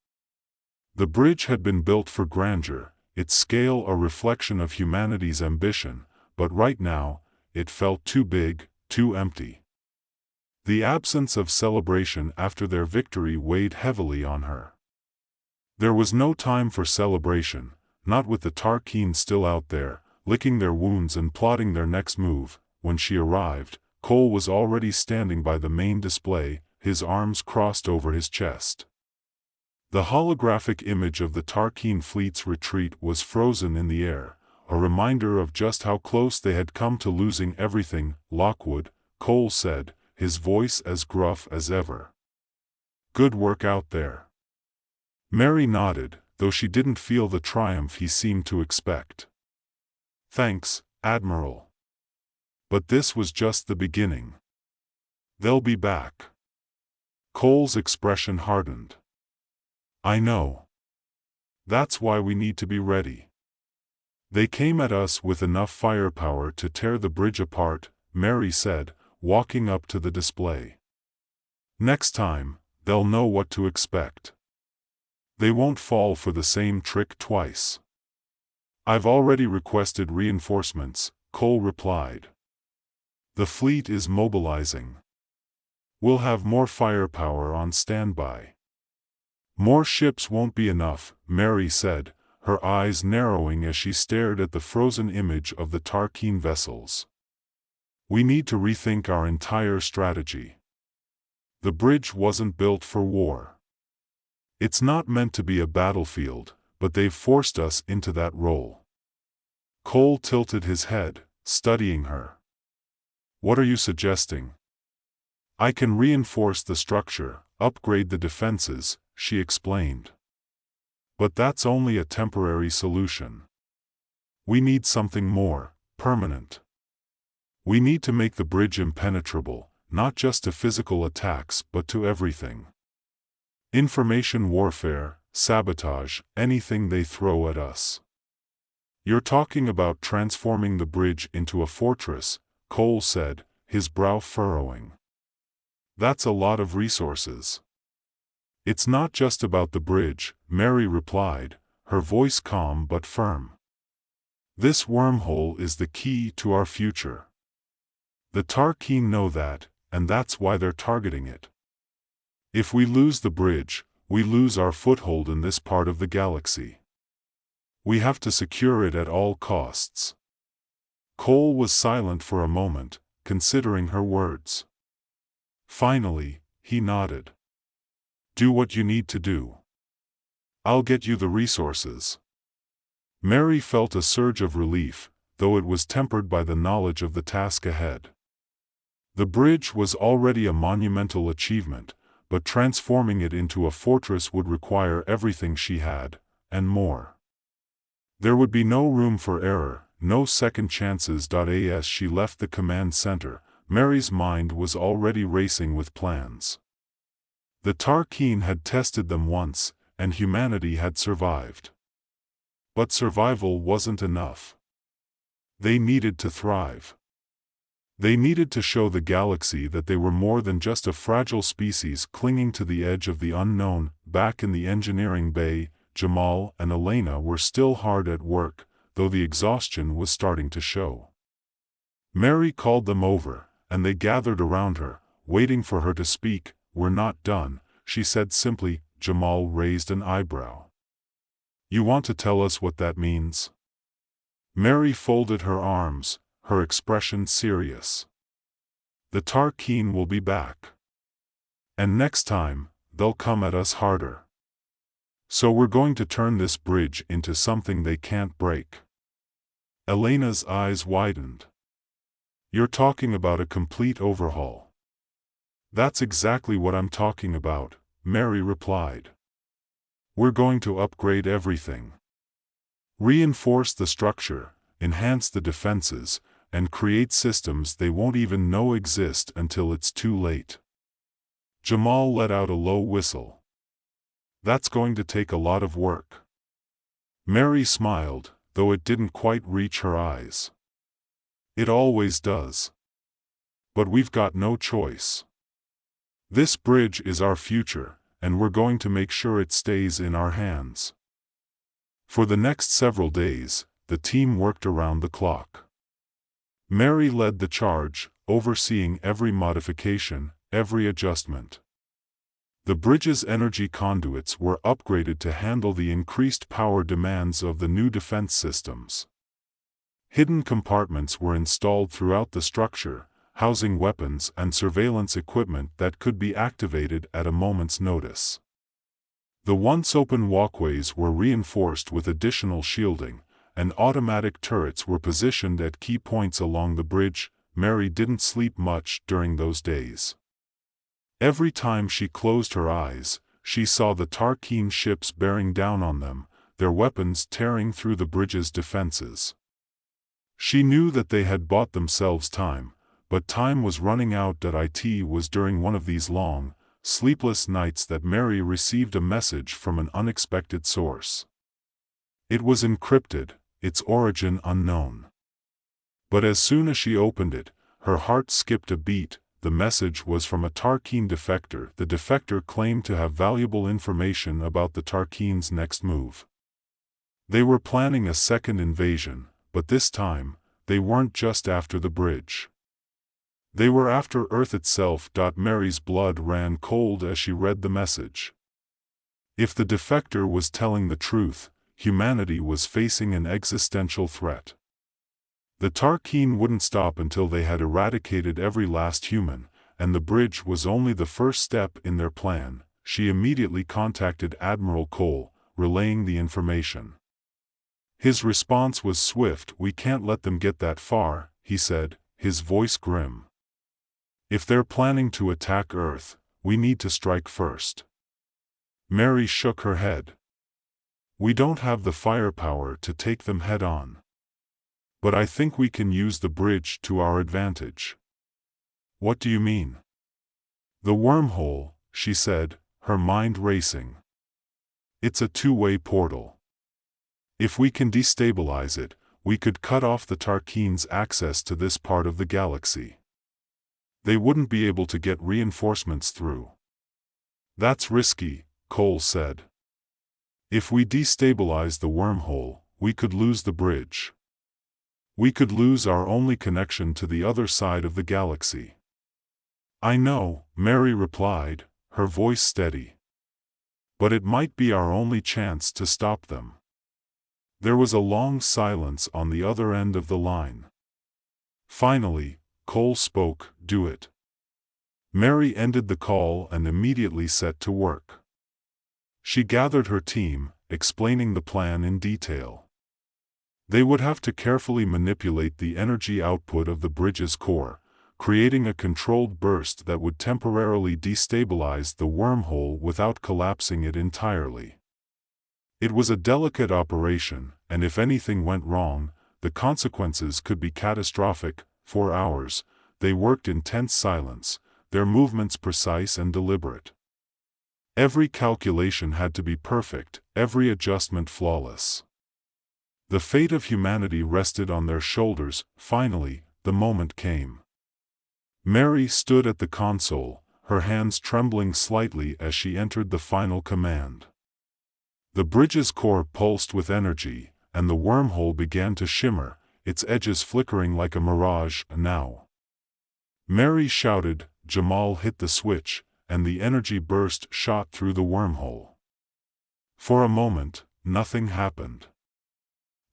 The bridge had been built for grandeur, its scale a reflection of humanity's ambition, but right now, it felt too big, too empty. The absence of celebration after their victory weighed heavily on her. There was no time for celebration, not with the Tarkine still out there, licking their wounds and plotting their next move. When she arrived, Cole was already standing by the main display, his arms crossed over his chest. The holographic image of the Tarkine fleet's retreat was frozen in the air, a reminder of just how close they had come to losing everything. Lockwood, Cole said, his voice as gruff as ever. Good work out there. Mary nodded, though she didn't feel the triumph he seemed to expect. Thanks, Admiral. But this was just the beginning. They'll be back. Cole's expression hardened. I know. That's why we need to be ready. They came at us with enough firepower to tear the bridge apart, Mary said, walking up to the display. Next time, they'll know what to expect. They won't fall for the same trick twice. I've already requested reinforcements, Cole replied. The fleet is mobilizing. We'll have more firepower on standby. More ships won't be enough, Mary said, her eyes narrowing as she stared at the frozen image of the Tarkine vessels. We need to rethink our entire strategy. The bridge wasn't built for war. It's not meant to be a battlefield, but they've forced us into that role. Cole tilted his head, studying her. What are you suggesting? I can reinforce the structure, upgrade the defenses, she explained. But that's only a temporary solution. We need something more, permanent. We need to make the bridge impenetrable, not just to physical attacks but to everything. Information warfare, sabotage, anything they throw at us. You're talking about transforming the bridge into a fortress, Cole said, his brow furrowing. That's a lot of resources. It's not just about the bridge, Mary replied, her voice calm but firm. This wormhole is the key to our future. The Tarkine know that, and that's why they're targeting it. If we lose the bridge, we lose our foothold in this part of the galaxy. We have to secure it at all costs. Cole was silent for a moment, considering her words. Finally, he nodded. Do what you need to do. I'll get you the resources. Mary felt a surge of relief, though it was tempered by the knowledge of the task ahead. The bridge was already a monumental achievement, but transforming it into a fortress would require everything she had, and more. There would be no room for error, no second chances. As she left the command center, Mary's mind was already racing with plans. The Tarkine had tested them once, and humanity had survived. But survival wasn't enough. They needed to thrive. They needed to show the galaxy that they were more than just a fragile species clinging to the edge of the unknown. Back in the engineering bay, Jamal and Elena were still hard at work, though the exhaustion was starting to show. Mary called them over, and they gathered around her, waiting for her to speak. "We're not done," she said simply. Jamal raised an eyebrow. "You want to tell us what that means?" Mary folded her arms, her expression serious. "The Tarkeen will be back. And next time, they'll come at us harder. So we're going to turn this bridge into something they can't break." Elena's eyes widened. "You're talking about a complete overhaul." "That's exactly what I'm talking about," Mary replied. "We're going to upgrade everything. Reinforce the structure, enhance the defenses, and create systems they won't even know exist until it's too late." Jamal let out a low whistle. "That's going to take a lot of work." Mary smiled, though it didn't quite reach her eyes. "It always does. But we've got no choice. This bridge is our future, and we're going to make sure it stays in our hands." For the next several days, the team worked around the clock. Mary led the charge, overseeing every modification, every adjustment. The bridge's energy conduits were upgraded to handle the increased power demands of the new defense systems. Hidden compartments were installed throughout the structure, housing weapons and surveillance equipment that could be activated at a moment's notice. The once open walkways were reinforced with additional shielding, and automatic turrets were positioned at key points along the bridge. Mary didn't sleep much during those days. Every time she closed her eyes, she saw the Tarkeen ships bearing down on them, their weapons tearing through the bridge's defenses. She knew that they had bought themselves time, but time was running out. It was during one of these long, sleepless nights that Mary received a message from an unexpected source. It was encrypted, its origin unknown. But as soon as she opened it, her heart skipped a beat. The message was from a Tarkeen defector. The defector claimed to have valuable information about the Tarkeen's next move. They were planning a second invasion, but this time, they weren't just after the bridge. They were after Earth itself. Mary's blood ran cold as she read the message. If the defector was telling the truth, humanity was facing an existential threat. The Tarkeen wouldn't stop until they had eradicated every last human, and the bridge was only the first step in their plan. She immediately contacted Admiral Cole, relaying the information. His response was swift. "We can't let them get that far," he said, his voice grim. "If they're planning to attack Earth, we need to strike first." Mary shook her head. "We don't have the firepower to take them head-on. But I think we can use the bridge to our advantage." "What do you mean?" "The wormhole," she said, her mind racing. "It's a two-way portal. If we can destabilize it, we could cut off the Tarkeen's access to this part of the galaxy. They wouldn't be able to get reinforcements through." "That's risky," Cole said. "If we destabilize the wormhole, we could lose the bridge. We could lose our only connection to the other side of the galaxy." "I know," Mary replied, her voice steady. "But it might be our only chance to stop them." There was a long silence on the other end of the line. Finally, Cole spoke. "Do it." Mary ended the call and immediately set to work. She gathered her team, explaining the plan in detail. They would have to carefully manipulate the energy output of the bridge's core, creating a controlled burst that would temporarily destabilize the wormhole without collapsing it entirely. It was a delicate operation, and if anything went wrong, the consequences could be catastrophic. For hours, they worked in tense silence, their movements precise and deliberate. Every calculation had to be perfect, every adjustment flawless. The fate of humanity rested on their shoulders. Finally, the moment came. Mary stood at the console, her hands trembling slightly as she entered the final command. The bridge's core pulsed with energy, and the wormhole began to shimmer, its edges flickering like a mirage. Now. Mary shouted, Jamal hit the switch, and the energy burst shot through the wormhole. For a moment, nothing happened.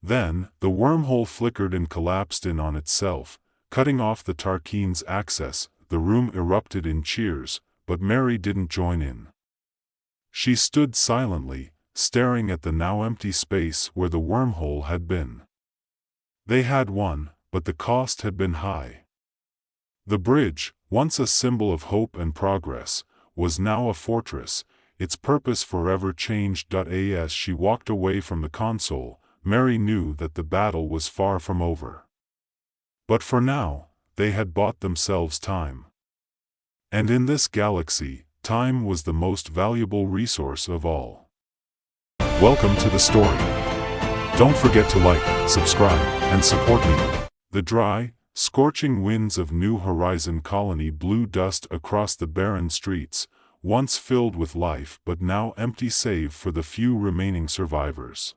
Then, the wormhole flickered and collapsed in on itself, cutting off the Tarkin's access. The room erupted in cheers, but Mary didn't join in. She stood silently, staring at the now empty space where the wormhole had been. They had won, but the cost had been high. The bridge, once a symbol of hope and progress, was now a fortress, its purpose forever changed. As she walked away from the console, Mary knew that the battle was far from over. But for now, they had bought themselves time. And in this galaxy, time was the most valuable resource of all. Welcome to the story. Don't forget to like, subscribe, and support me. The dry, scorching winds of New Horizon Colony blew dust across the barren streets, once filled with life but now empty save for the few remaining survivors.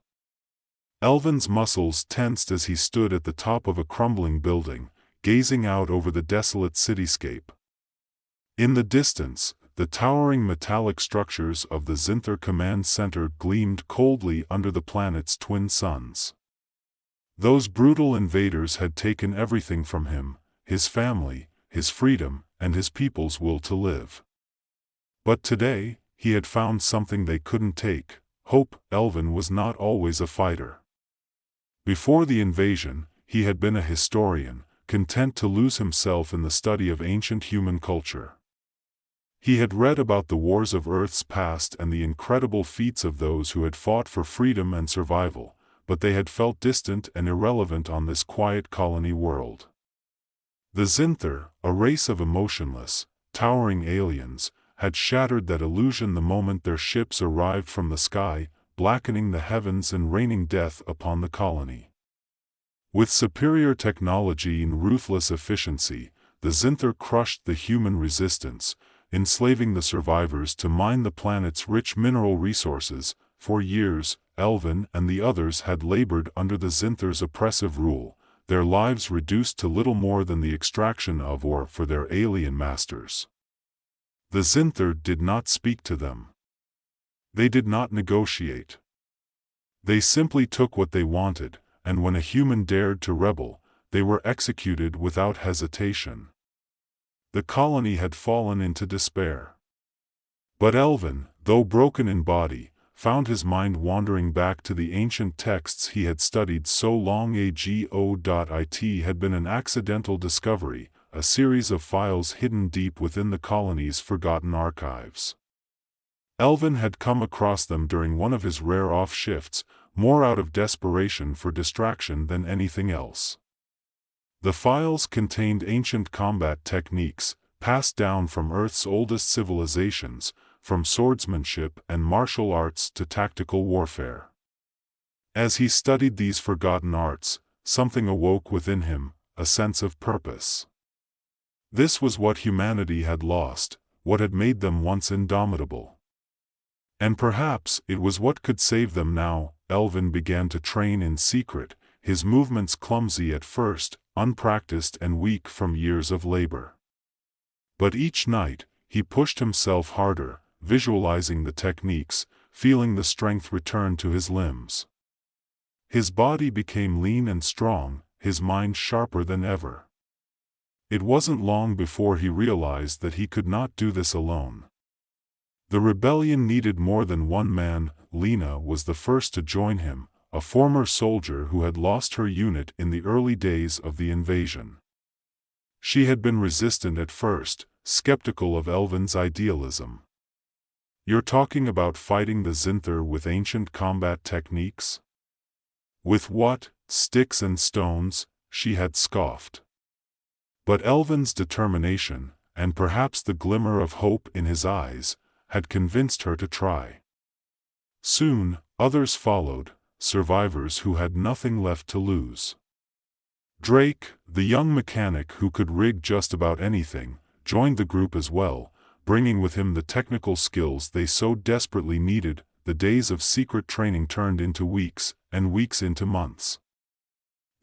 Elvin's muscles tensed as he stood at the top of a crumbling building, gazing out over the desolate cityscape. In the distance, the towering metallic structures of the Zinther Command Center gleamed coldly under the planet's twin suns. Those brutal invaders had taken everything from him, his family, his freedom, and his people's will to live. But today, he had found something they couldn't take: hope. Elvin was not always a fighter. Before the invasion, he had been a historian, content to lose himself in the study of ancient human culture. He had read about the wars of Earth's past and the incredible feats of those who had fought for freedom and survival, but they had felt distant and irrelevant on this quiet colony world. The Zinther, a race of emotionless, towering aliens, had shattered that illusion the moment their ships arrived from the sky, blackening the heavens and raining death upon the colony. With superior technology and ruthless efficiency, the Zinther crushed the human resistance, enslaving the survivors to mine the planet's rich mineral resources. For years, Elvin and the others had labored under the Zinther's oppressive rule, their lives reduced to little more than the extraction of ore for their alien masters. The Zinther did not speak to them. They did not negotiate. They simply took what they wanted, and when a human dared to rebel, they were executed without hesitation. The colony had fallen into despair. But Elvin, though broken in body, found his mind wandering back to the ancient texts he had studied so long. A12 had been an accidental discovery, a series of files hidden deep within the colony's forgotten archives. Elvin had come across them during one of his rare off-shifts, more out of desperation for distraction than anything else. The files contained ancient combat techniques, passed down from Earth's oldest civilizations, from swordsmanship and martial arts to tactical warfare. As he studied these forgotten arts, something awoke within him, a sense of purpose. This was what humanity had lost, what had made them once indomitable. And perhaps it was what could save them now. Elvin began to train in secret, his movements clumsy at first, unpracticed and weak from years of labor. But each night, he pushed himself harder, visualizing the techniques, feeling the strength return to his limbs. His body became lean and strong, his mind sharper than ever. It wasn't long before he realized that he could not do this alone. The rebellion needed more than one man. Lena was the first to join him, a former soldier who had lost her unit in the early days of the invasion. She had been resistant at first, skeptical of Elvin's idealism. "You're talking about fighting the Zinther with ancient combat techniques? With what, sticks and stones?" she had scoffed. But Elvin's determination, and perhaps the glimmer of hope in his eyes, had convinced her to try. Soon, others followed, survivors who had nothing left to lose. Drake, the young mechanic who could rig just about anything, joined the group as well, bringing with him the technical skills they so desperately needed. The days of secret training turned into weeks, and weeks into months.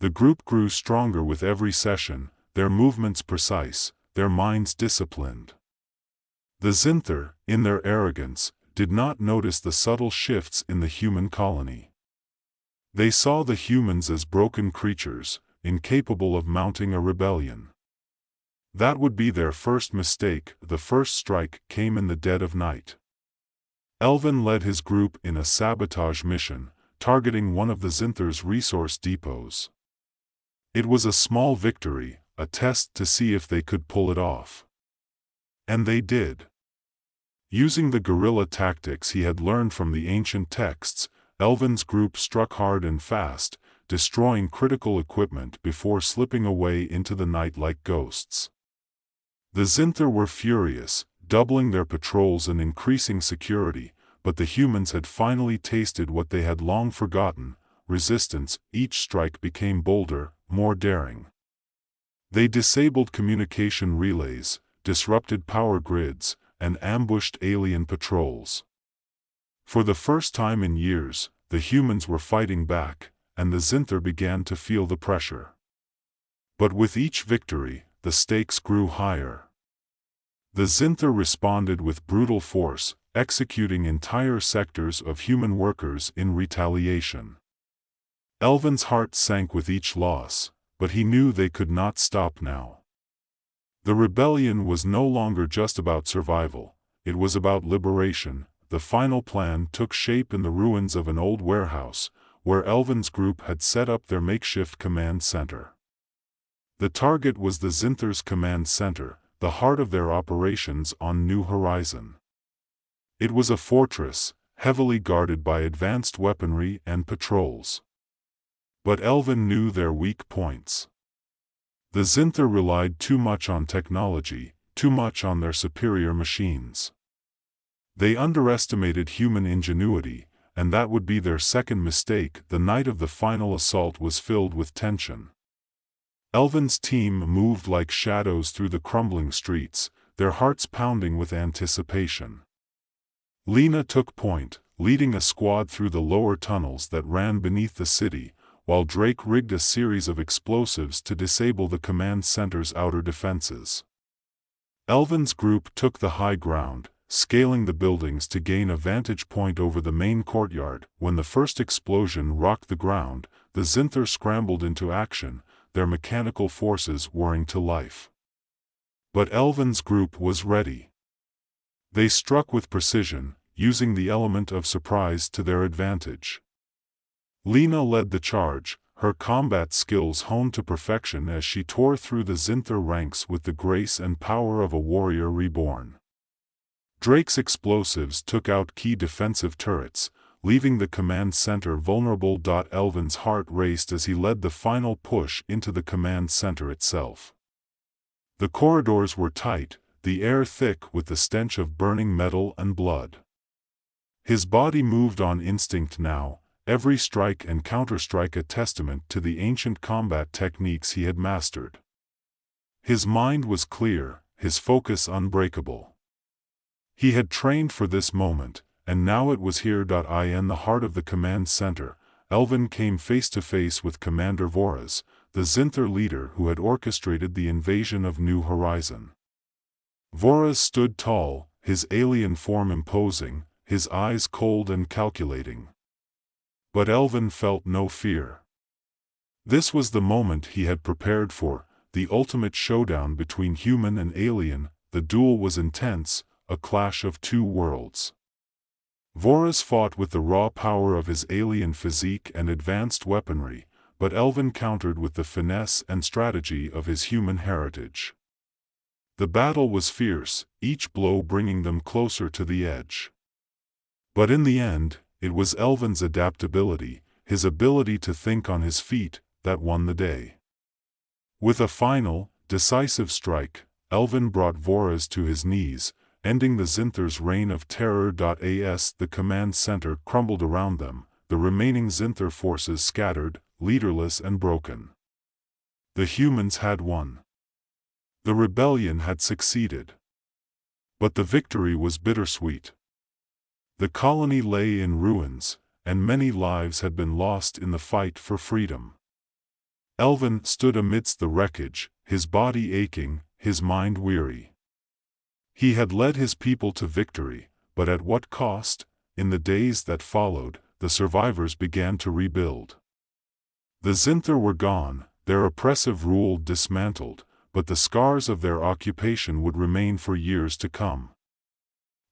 The group grew stronger with every session, their movements precise, their minds disciplined. The Zinther, in their arrogance, did not notice the subtle shifts in the human colony. They saw the humans as broken creatures, incapable of mounting a rebellion. That would be their first mistake. The first strike came in the dead of night. Elvin led his group in a sabotage mission, targeting one of the Zinther's resource depots. It was a small victory, a test to see if they could pull it off. And they did. Using the guerrilla tactics he had learned from the ancient texts, Elvin's group struck hard and fast, destroying critical equipment before slipping away into the night like ghosts. The Zinther were furious, doubling their patrols and increasing security, but the humans had finally tasted what they had long forgotten: resistance. Each strike became bolder, more daring. They disabled communication relays, disrupted power grids, and ambushed alien patrols. For the first time in years, the humans were fighting back, and the Zinther began to feel the pressure. But with each victory, the stakes grew higher. The Zinther responded with brutal force, executing entire sectors of human workers in retaliation. Elvin's heart sank with each loss, but he knew they could not stop now. The rebellion was no longer just about survival, it was about liberation. The final plan took shape in the ruins of an old warehouse, where Elvin's group had set up their makeshift command center. The target was the Zinther's command center, the heart of their operations on New Horizon. It was a fortress, heavily guarded by advanced weaponry and patrols. But Elvin knew their weak points. The Zinther relied too much on technology, too much on their superior machines. They underestimated human ingenuity, and that would be their second mistake. The night of the final assault was filled with tension. Elvin's team moved like shadows through the crumbling streets, their hearts pounding with anticipation. Lena took point, leading a squad through the lower tunnels that ran beneath the city, while Drake rigged a series of explosives to disable the command center's outer defenses. Elvin's group took the high ground, scaling the buildings to gain a vantage point over the main courtyard. When the first explosion rocked the ground, the Zinther scrambled into action, their mechanical forces whirring to life. But Elvin's group was ready. They struck with precision, using the element of surprise to their advantage. Lena led the charge, her combat skills honed to perfection as she tore through the Zinther ranks with the grace and power of a warrior reborn. Drake's explosives took out key defensive turrets, leaving the command center vulnerable. Elvin's heart raced as he led the final push into the command center itself. The corridors were tight, the air thick with the stench of burning metal and blood. His body moved on instinct now, every strike and counterstrike a testament to the ancient combat techniques he had mastered. His mind was clear, his focus unbreakable. He had trained for this moment, and now it was here. In the heart of the command center, Elvin came face to face with Commander Voras, the Zinther leader who had orchestrated the invasion of New Horizon. Voras stood tall, his alien form imposing, his eyes cold and calculating. But Elvin felt no fear. This was the moment he had prepared for, the ultimate showdown between human and alien. The duel was intense, a clash of two worlds. Voras fought with the raw power of his alien physique and advanced weaponry, but Elvin countered with the finesse and strategy of his human heritage. The battle was fierce, each blow bringing them closer to the edge. But in the end, it was Elvin's adaptability, his ability to think on his feet, that won the day. With a final, decisive strike, Elvin brought Voras to his knees, ending the Zinther's reign of terror. As the command center crumbled around them, the remaining Zinther forces scattered, leaderless and broken. The humans had won. The rebellion had succeeded. But the victory was bittersweet. The colony lay in ruins, and many lives had been lost in the fight for freedom. Elvin stood amidst the wreckage, his body aching, his mind weary. He had led his people to victory, but at what cost? In the days that followed, the survivors began to rebuild. The Zinther were gone, their oppressive rule dismantled, but the scars of their occupation would remain for years to come.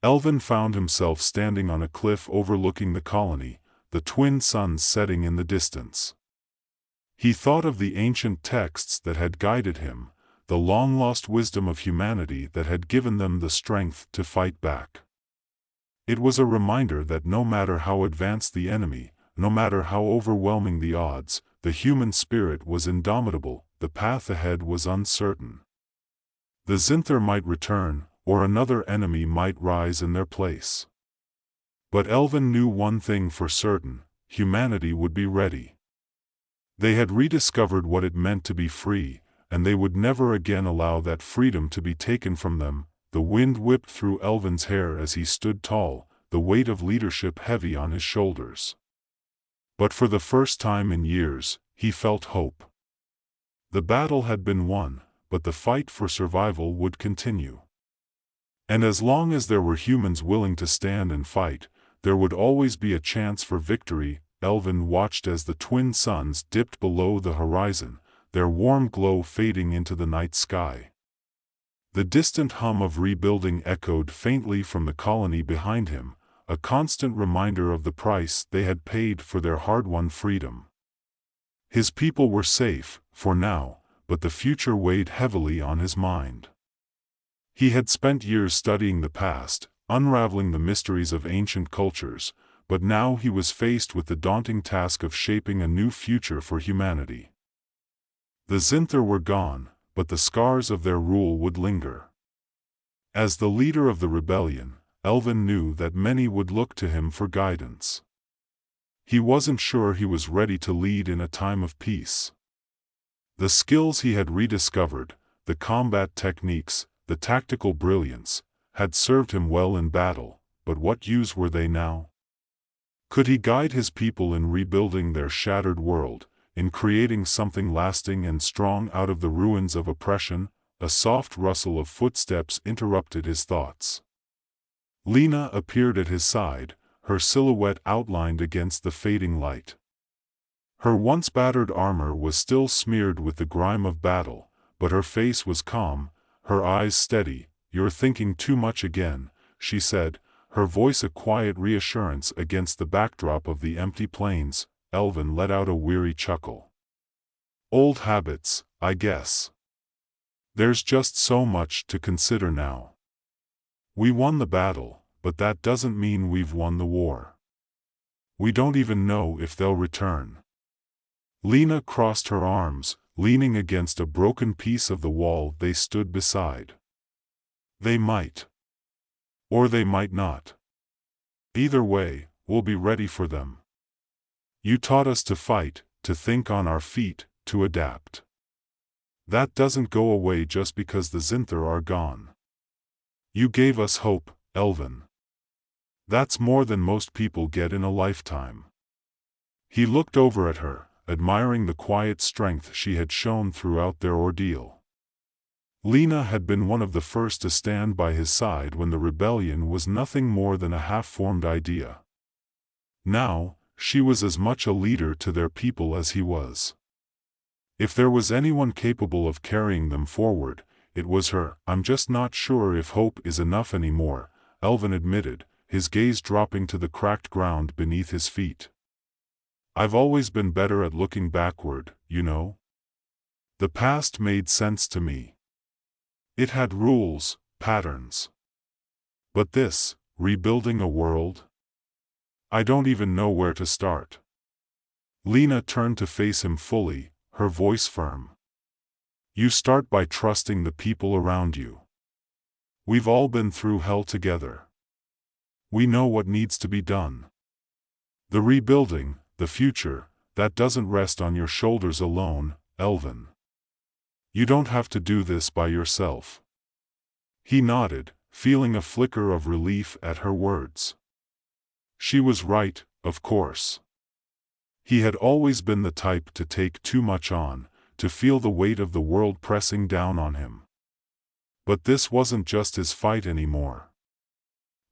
Elvin found himself standing on a cliff overlooking the colony, the twin suns setting in the distance. He thought of the ancient texts that had guided him, the long-lost wisdom of humanity that had given them the strength to fight back. It was a reminder that no matter how advanced the enemy, no matter how overwhelming the odds, the human spirit was indomitable, the path ahead was uncertain. The Zinther might return, or another enemy might rise in their place. But Elvin knew one thing for certain: humanity would be ready. They had rediscovered what it meant to be free, and they would never again allow that freedom to be taken from them. The wind whipped through Elvin's hair as he stood tall, the weight of leadership heavy on his shoulders. But for the first time in years, he felt hope. The battle had been won, but the fight for survival would continue. And as long as there were humans willing to stand and fight, there would always be a chance for victory. Elvin watched as the twin suns dipped below the horizon, their warm glow fading into the night sky. The distant hum of rebuilding echoed faintly from the colony behind him, a constant reminder of the price they had paid for their hard-won freedom. His people were safe, for now, but the future weighed heavily on his mind. He had spent years studying the past, unraveling the mysteries of ancient cultures, but now he was faced with the daunting task of shaping a new future for humanity. The Zinther were gone, but the scars of their rule would linger. As the leader of the rebellion, Elvin knew that many would look to him for guidance. He wasn't sure he was ready to lead in a time of peace. The skills he had rediscovered, the combat techniques, the tactical brilliance, had served him well in battle, but what use were they now? Could he guide his people in rebuilding their shattered world, in creating something lasting and strong out of the ruins of oppression? A soft rustle of footsteps interrupted his thoughts. Lena appeared at his side, her silhouette outlined against the fading light. Her once battered armor was still smeared with the grime of battle, but her face was calm, her eyes steady. "You're thinking too much again," she said, her voice a quiet reassurance against the backdrop of the empty plains. Elvin let out a weary chuckle. "Old habits, I guess. There's just so much to consider now. We won the battle, but that doesn't mean we've won the war. We don't even know if they'll return." Lena crossed her arms, leaning against a broken piece of the wall they stood beside. "They might. Or they might not. Either way, we'll be ready for them. You taught us to fight, to think on our feet, to adapt. That doesn't go away just because the Zinther are gone. You gave us hope, Elvin. That's more than most people get in a lifetime." He looked over at her, admiring the quiet strength she had shown throughout their ordeal. Lena had been one of the first to stand by his side when the rebellion was nothing more than a half-formed idea. Now, she was as much a leader to their people as he was. If there was anyone capable of carrying them forward, it was her. "I'm just not sure if hope is enough anymore," Elvin admitted, his gaze dropping to the cracked ground beneath his feet. "I've always been better at looking backward, you know. The past made sense to me. It had rules, patterns. But this, rebuilding a world? I don't even know where to start." Lena turned to face him fully, her voice firm. "You start by trusting the people around you. We've all been through hell together. We know what needs to be done. The rebuilding, the future, that doesn't rest on your shoulders alone, Elven. You don't have to do this by yourself. He nodded, feeling a flicker of relief at her words. She was right, of course. He had always been the type to take too much on, to feel the weight of the world pressing down on him. But this wasn't just his fight anymore.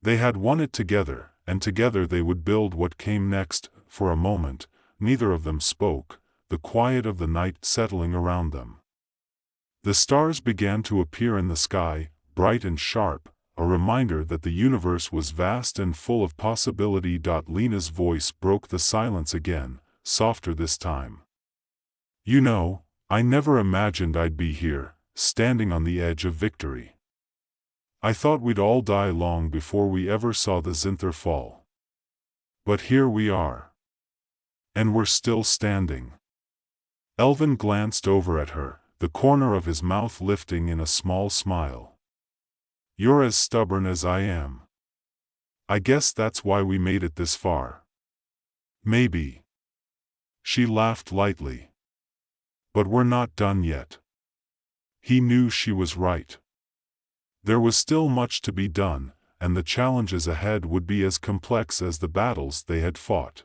They had won it together, and together they would build what came next. For a moment, neither of them spoke, the quiet of the night settling around them. The stars began to appear in the sky, bright and sharp, a reminder that the universe was vast and full of possibility. Lena's voice broke the silence again, softer this time. You know, I never imagined I'd be here, standing on the edge of victory. I thought we'd all die long before we ever saw the Zinther fall. But here we are. And we're still standing. Elven glanced over at her, the corner of his mouth lifting in a small smile. You're as stubborn as I am. I guess that's why we made it this far. Maybe. She laughed lightly. But we're not done yet. He knew she was right. There was still much to be done, and the challenges ahead would be as complex as the battles they had fought.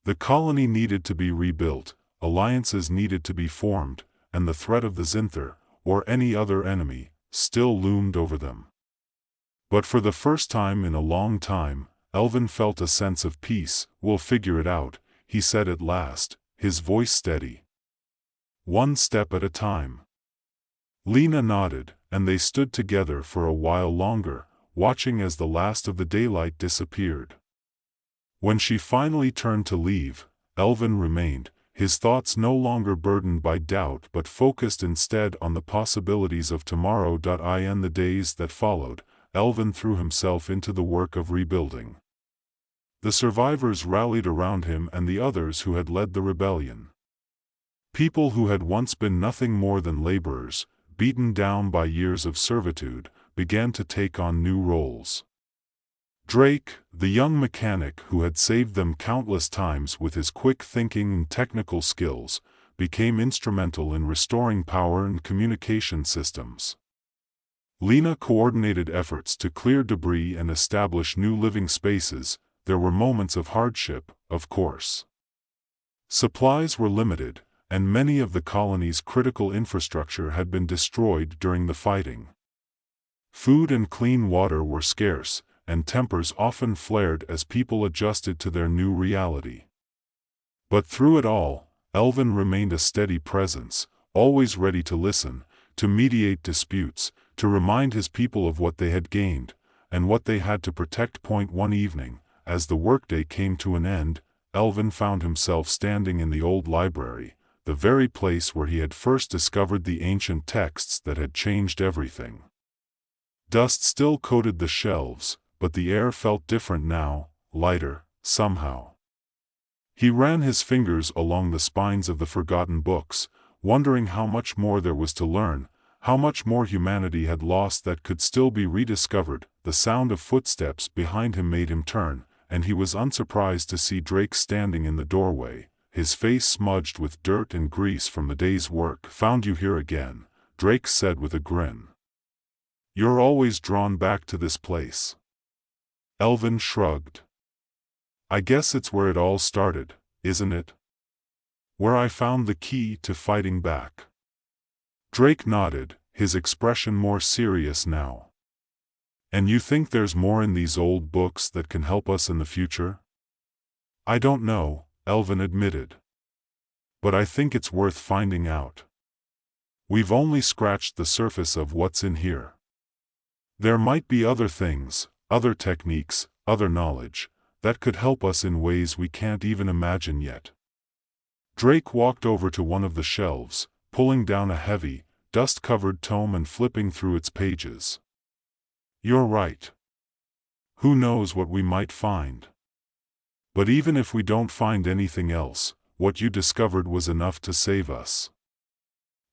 The colony needed to be rebuilt, alliances needed to be formed, and the threat of the Zinther, or any other enemy, still loomed over them. But for the first time in a long time, Elven felt a sense of peace. We'll figure it out, he said at last, his voice steady. One step at a time. Lena nodded, and they stood together for a while longer, watching as the last of the daylight disappeared. When she finally turned to leave, Elven remained, his thoughts no longer burdened by doubt but focused instead on the possibilities of tomorrow. In the days that followed, Elven threw himself into the work of rebuilding. The survivors rallied around him and the others who had led the rebellion. People who had once been nothing more than laborers, beaten down by years of servitude, began to take on new roles. Drake, the young mechanic who had saved them countless times with his quick thinking and technical skills, became instrumental in restoring power and communication systems. Lena coordinated efforts to clear debris and establish new living spaces. There were moments of hardship, of course. Supplies were limited, and many of the colony's critical infrastructure had been destroyed during the fighting. Food and clean water were scarce, and tempers often flared as people adjusted to their new reality. But through it all, Elven remained a steady presence, always ready to listen, to mediate disputes, to remind his people of what they had gained, and what they had to protect. One evening, as the workday came to an end, Elven found himself standing in the old library, the very place where he had first discovered the ancient texts that had changed everything. Dust still coated the shelves, but the air felt different now, lighter, somehow. He ran his fingers along the spines of the forgotten books, wondering how much more there was to learn, how much more humanity had lost that could still be rediscovered. The sound of footsteps behind him made him turn, and he was unsurprised to see Drake standing in the doorway, his face smudged with dirt and grease from the day's work. Found you here again, Drake said with a grin. You're always drawn back to this place. Elven shrugged. I guess it's where it all started, isn't it? Where I found the key to fighting back. Drake nodded, his expression more serious now. And you think there's more in these old books that can help us in the future? I don't know, Elven admitted. But I think it's worth finding out. We've only scratched the surface of what's in here. There might be other things, other techniques, other knowledge, that could help us in ways we can't even imagine yet. Drake walked over to one of the shelves, pulling down a heavy, dust-covered tome and flipping through its pages. You're right. Who knows what we might find? But even if we don't find anything else, what you discovered was enough to save us.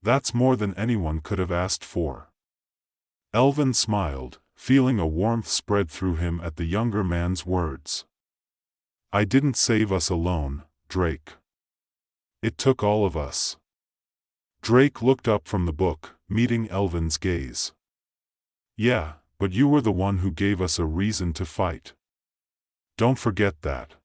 That's more than anyone could have asked for. Elven smiled, feeling a warmth spread through him at the younger man's words. I didn't save us alone, Drake. It took all of us. Drake looked up from the book, meeting Elvin's gaze. Yeah, but you were the one who gave us a reason to fight. Don't forget that.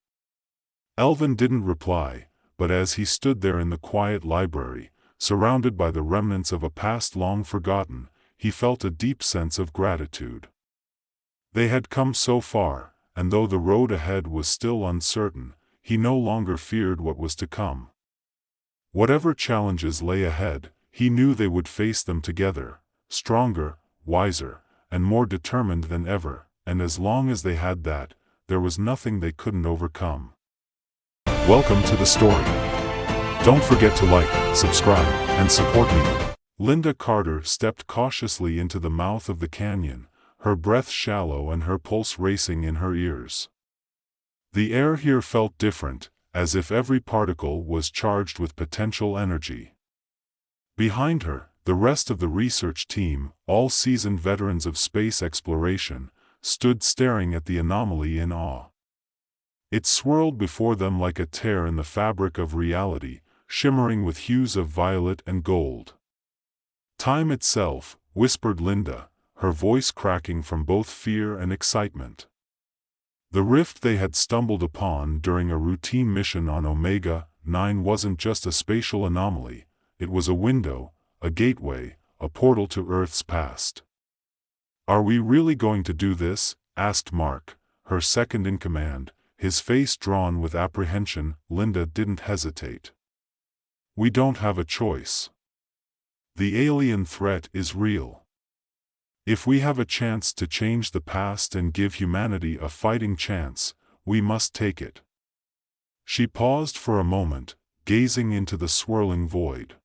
Elvin didn't reply, but as he stood there in the quiet library, surrounded by the remnants of a past long forgotten, he felt a deep sense of gratitude. They had come so far, and though the road ahead was still uncertain, he no longer feared what was to come. Whatever challenges lay ahead, he knew they would face them together, stronger, wiser, and more determined than ever, and as long as they had that, there was nothing they couldn't overcome. Welcome to the story. Don't forget to like, subscribe, and support me. Linda Carter stepped cautiously into the mouth of the canyon, her breath shallow and her pulse racing in her ears. The air here felt different, as if every particle was charged with potential energy. Behind her, the rest of the research team, all seasoned veterans of space exploration, stood staring at the anomaly in awe. It swirled before them like a tear in the fabric of reality, shimmering with hues of violet and gold. Time itself, whispered Linda, her voice cracking from both fear and excitement. The rift they had stumbled upon during a routine mission on Omega 9 wasn't just a spatial anomaly, it was a window, a gateway, a portal to Earth's past. Are we really going to do this? Asked Mark, her second in command, his face drawn with apprehension. Linda didn't hesitate. We don't have a choice. The alien threat is real. If we have a chance to change the past and give humanity a fighting chance, we must take it. She paused for a moment, gazing into the swirling void.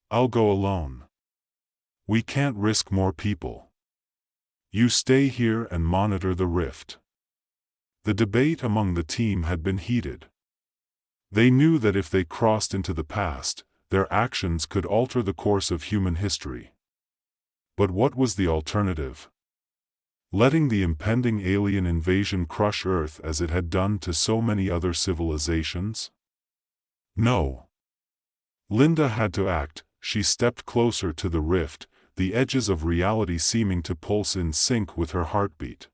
I'll go alone. We can't risk more people. You stay here and monitor the rift. The debate among the team had been heated. They knew that if they crossed into the past, their actions could alter the course of human history. But what was the alternative? Letting the impending alien invasion crush Earth as it had done to so many other civilizations? No. Linda had to act. She stepped closer to the rift, the edges of reality seeming to pulse in sync with her heartbeat.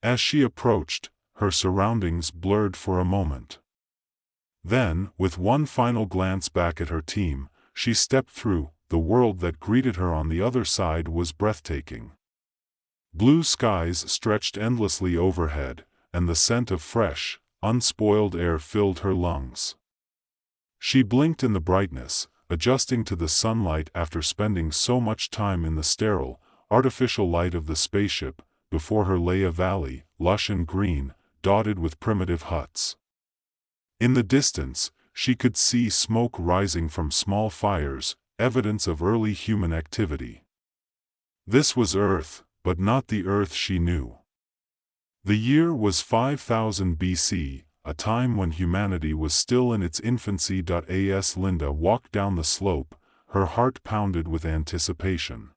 As she approached, her surroundings blurred for a moment. Then, with one final glance back at her team, she stepped through. The world that greeted her on the other side was breathtaking. Blue skies stretched endlessly overhead, and the scent of fresh, unspoiled air filled her lungs. She blinked in the brightness, adjusting to the sunlight after spending so much time in the sterile, artificial light of the spaceship. Before her lay a valley, lush and green, dotted with primitive huts. In the distance, she could see smoke rising from small fires, evidence of early human activity. This was Earth, but not the Earth she knew. The year was 5000 BC, a time when humanity was still in its infancy. As Linda walked down the slope, her heart pounded with anticipation.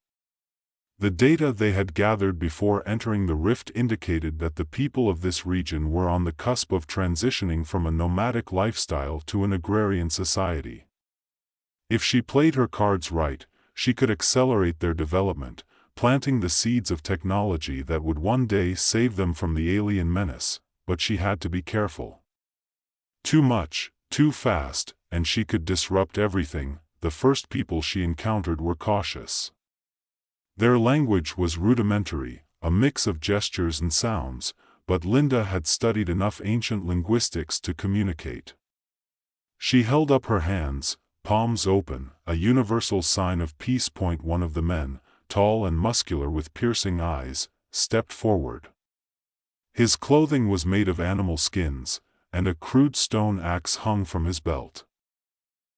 The data they had gathered before entering the rift indicated that the people of this region were on the cusp of transitioning from a nomadic lifestyle to an agrarian society. If she played her cards right, she could accelerate their development, planting the seeds of technology that would one day save them from the alien menace, but she had to be careful. Too much, too fast, and she could disrupt everything. The first people she encountered were cautious. Their language was rudimentary, a mix of gestures and sounds, but Linda had studied enough ancient linguistics to communicate. She held up her hands, palms open, a universal sign of peace. One of the men, tall and muscular with piercing eyes, stepped forward. His clothing was made of animal skins, and a crude stone axe hung from his belt.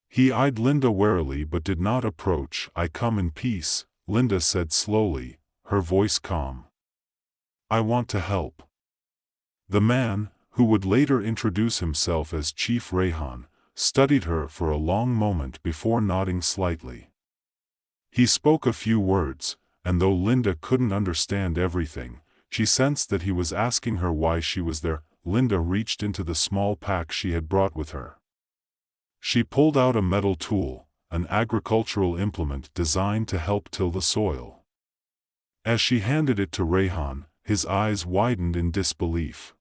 He eyed Linda warily but did not approach. I come in peace, Linda said slowly, her voice calm. I want to help. The man, who would later introduce himself as Chief Rayhan, studied her for a long moment before nodding slightly. He spoke a few words, and though Linda couldn't understand everything, she sensed that he was asking her why she was there. Linda reached into the small pack she had brought with her. She pulled out a metal tool, an agricultural implement designed to help till the soil. As she handed it to Rayhan, his eyes widened in disbelief.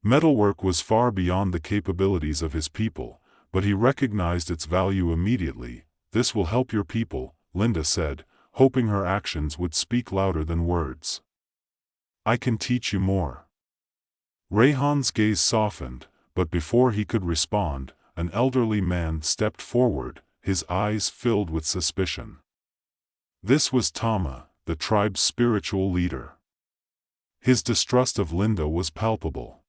Metalwork was far beyond the capabilities of his people, but he recognized its value immediately. "This will help your people," Linda said, hoping her actions would speak louder than words. "I can teach you more." Rayhan's gaze softened, but before he could respond, an elderly man stepped forward, his eyes filled with suspicion. This was Tama, the tribe's spiritual leader. His distrust of Linda was palpable.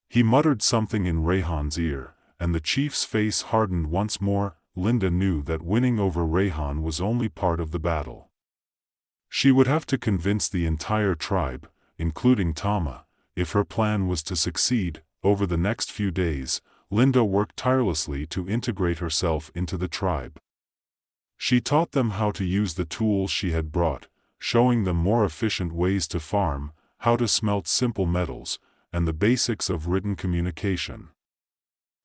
He muttered something in Rayhan's ear, and the chief's face hardened once more. Linda knew that winning over Rayhan was only part of the battle. She would have to convince the entire tribe, including Tama, if her plan was to succeed. Over the next few days, Linda worked tirelessly to integrate herself into the tribe. She taught them how to use the tools she had brought, showing them more efficient ways to farm, how to smelt simple metals, and the basics of written communication.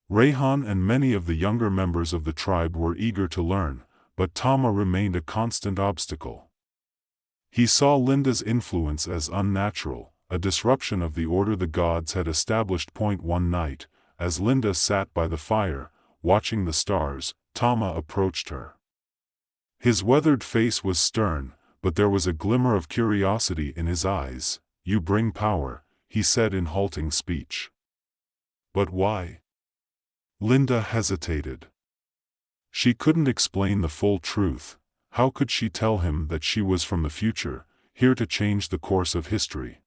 Rayhan and many of the younger members of the tribe were eager to learn, but Tama remained a constant obstacle. He saw Linda's influence as unnatural, a disruption of the order the gods had established. One night, as Linda sat by the fire, watching the stars, Tama approached her. His weathered face was stern, but there was a glimmer of curiosity in his eyes. "You bring power," he said in halting speech. "But why?" Linda hesitated. She couldn't explain the full truth. How could she tell him that she was from the future, here to change the course of history?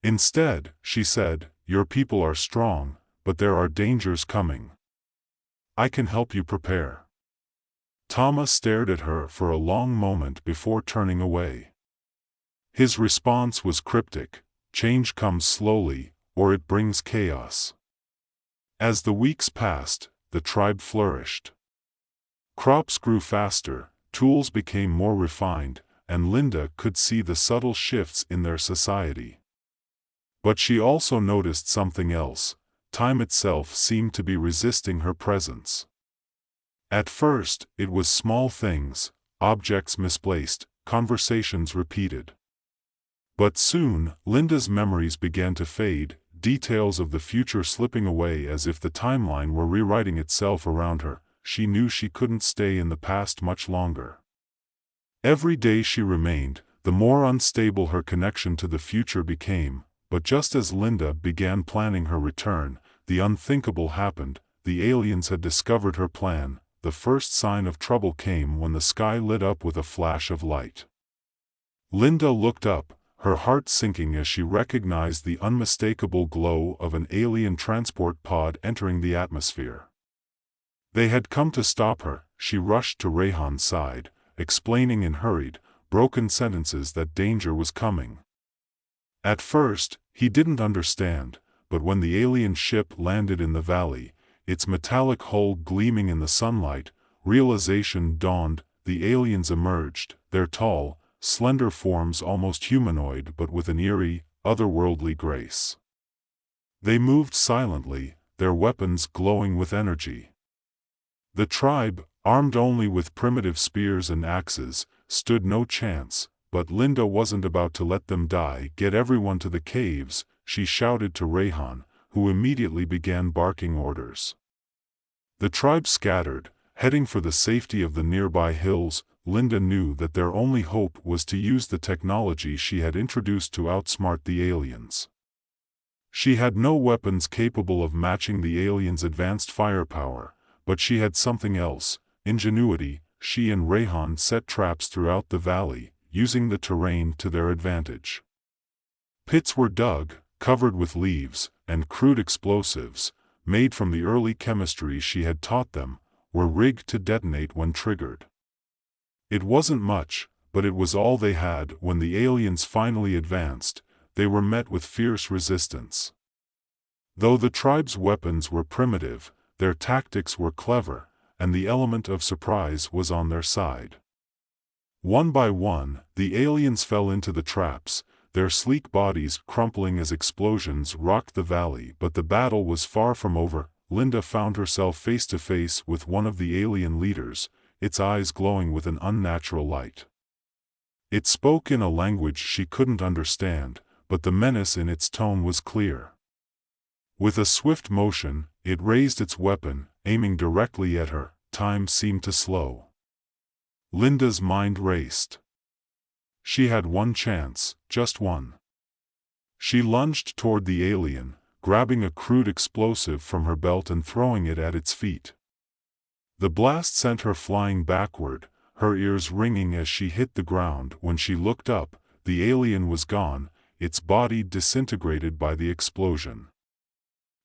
Instead, she said, "Your people are strong, but there are dangers coming. I can help you prepare." Tama stared at her for a long moment before turning away. His response was cryptic: "Change comes slowly, or it brings chaos." As the weeks passed, the tribe flourished. Crops grew faster, tools became more refined, and Linda could see the subtle shifts in their society. But she also noticed something else. Time itself seemed to be resisting her presence. At first, it was small things, objects misplaced, conversations repeated. But soon, Linda's memories began to fade, details of the future slipping away as if the timeline were rewriting itself around her. She knew she couldn't stay in the past much longer. Every day she remained, the more unstable her connection to the future became. But just as Linda began planning her return, the unthinkable happened. The aliens had discovered her plan. The first sign of trouble came when the sky lit up with a flash of light. Linda looked up, her heart sinking as she recognized the unmistakable glow of an alien transport pod entering the atmosphere. They had come to stop her. She rushed to Rayhan's side, explaining in hurried, broken sentences that danger was coming. At first, he didn't understand, but when the alien ship landed in the valley, its metallic hull gleaming in the sunlight, realization dawned. The aliens emerged, their tall, slender forms almost humanoid but with an eerie, otherworldly grace. They moved silently, their weapons glowing with energy. The tribe, armed only with primitive spears and axes, stood no chance, but Linda wasn't about to let them die. "Get everyone to the caves," she shouted to Rayhan, who immediately began barking orders. The tribe scattered, heading for the safety of the nearby hills. Linda knew that their only hope was to use the technology she had introduced to outsmart the aliens. She had no weapons capable of matching the aliens' advanced firepower, but she had something else: ingenuity. She and Rayhan set traps throughout the valley, using the terrain to their advantage. Pits were dug, covered with leaves, and crude explosives, made from the early chemistry she had taught them, were rigged to detonate when triggered. It wasn't much, but it was all they had. When the aliens finally advanced, they were met with fierce resistance. Though the tribe's weapons were primitive, their tactics were clever, and the element of surprise was on their side. One by one, the aliens fell into the traps, their sleek bodies crumpling as explosions rocked the valley. But the battle was far from over. Linda found herself face to face with one of the alien leaders, its eyes glowing with an unnatural light. It spoke in a language she couldn't understand, but the menace in its tone was clear. With a swift motion, it raised its weapon, aiming directly at her. Time seemed to slow. Linda's mind raced. She had one chance, just one. She lunged toward the alien, grabbing a crude explosive from her belt and throwing it at its feet. The blast sent her flying backward, her ears ringing as she hit the ground. When she looked up, the alien was gone, its body disintegrated by the explosion.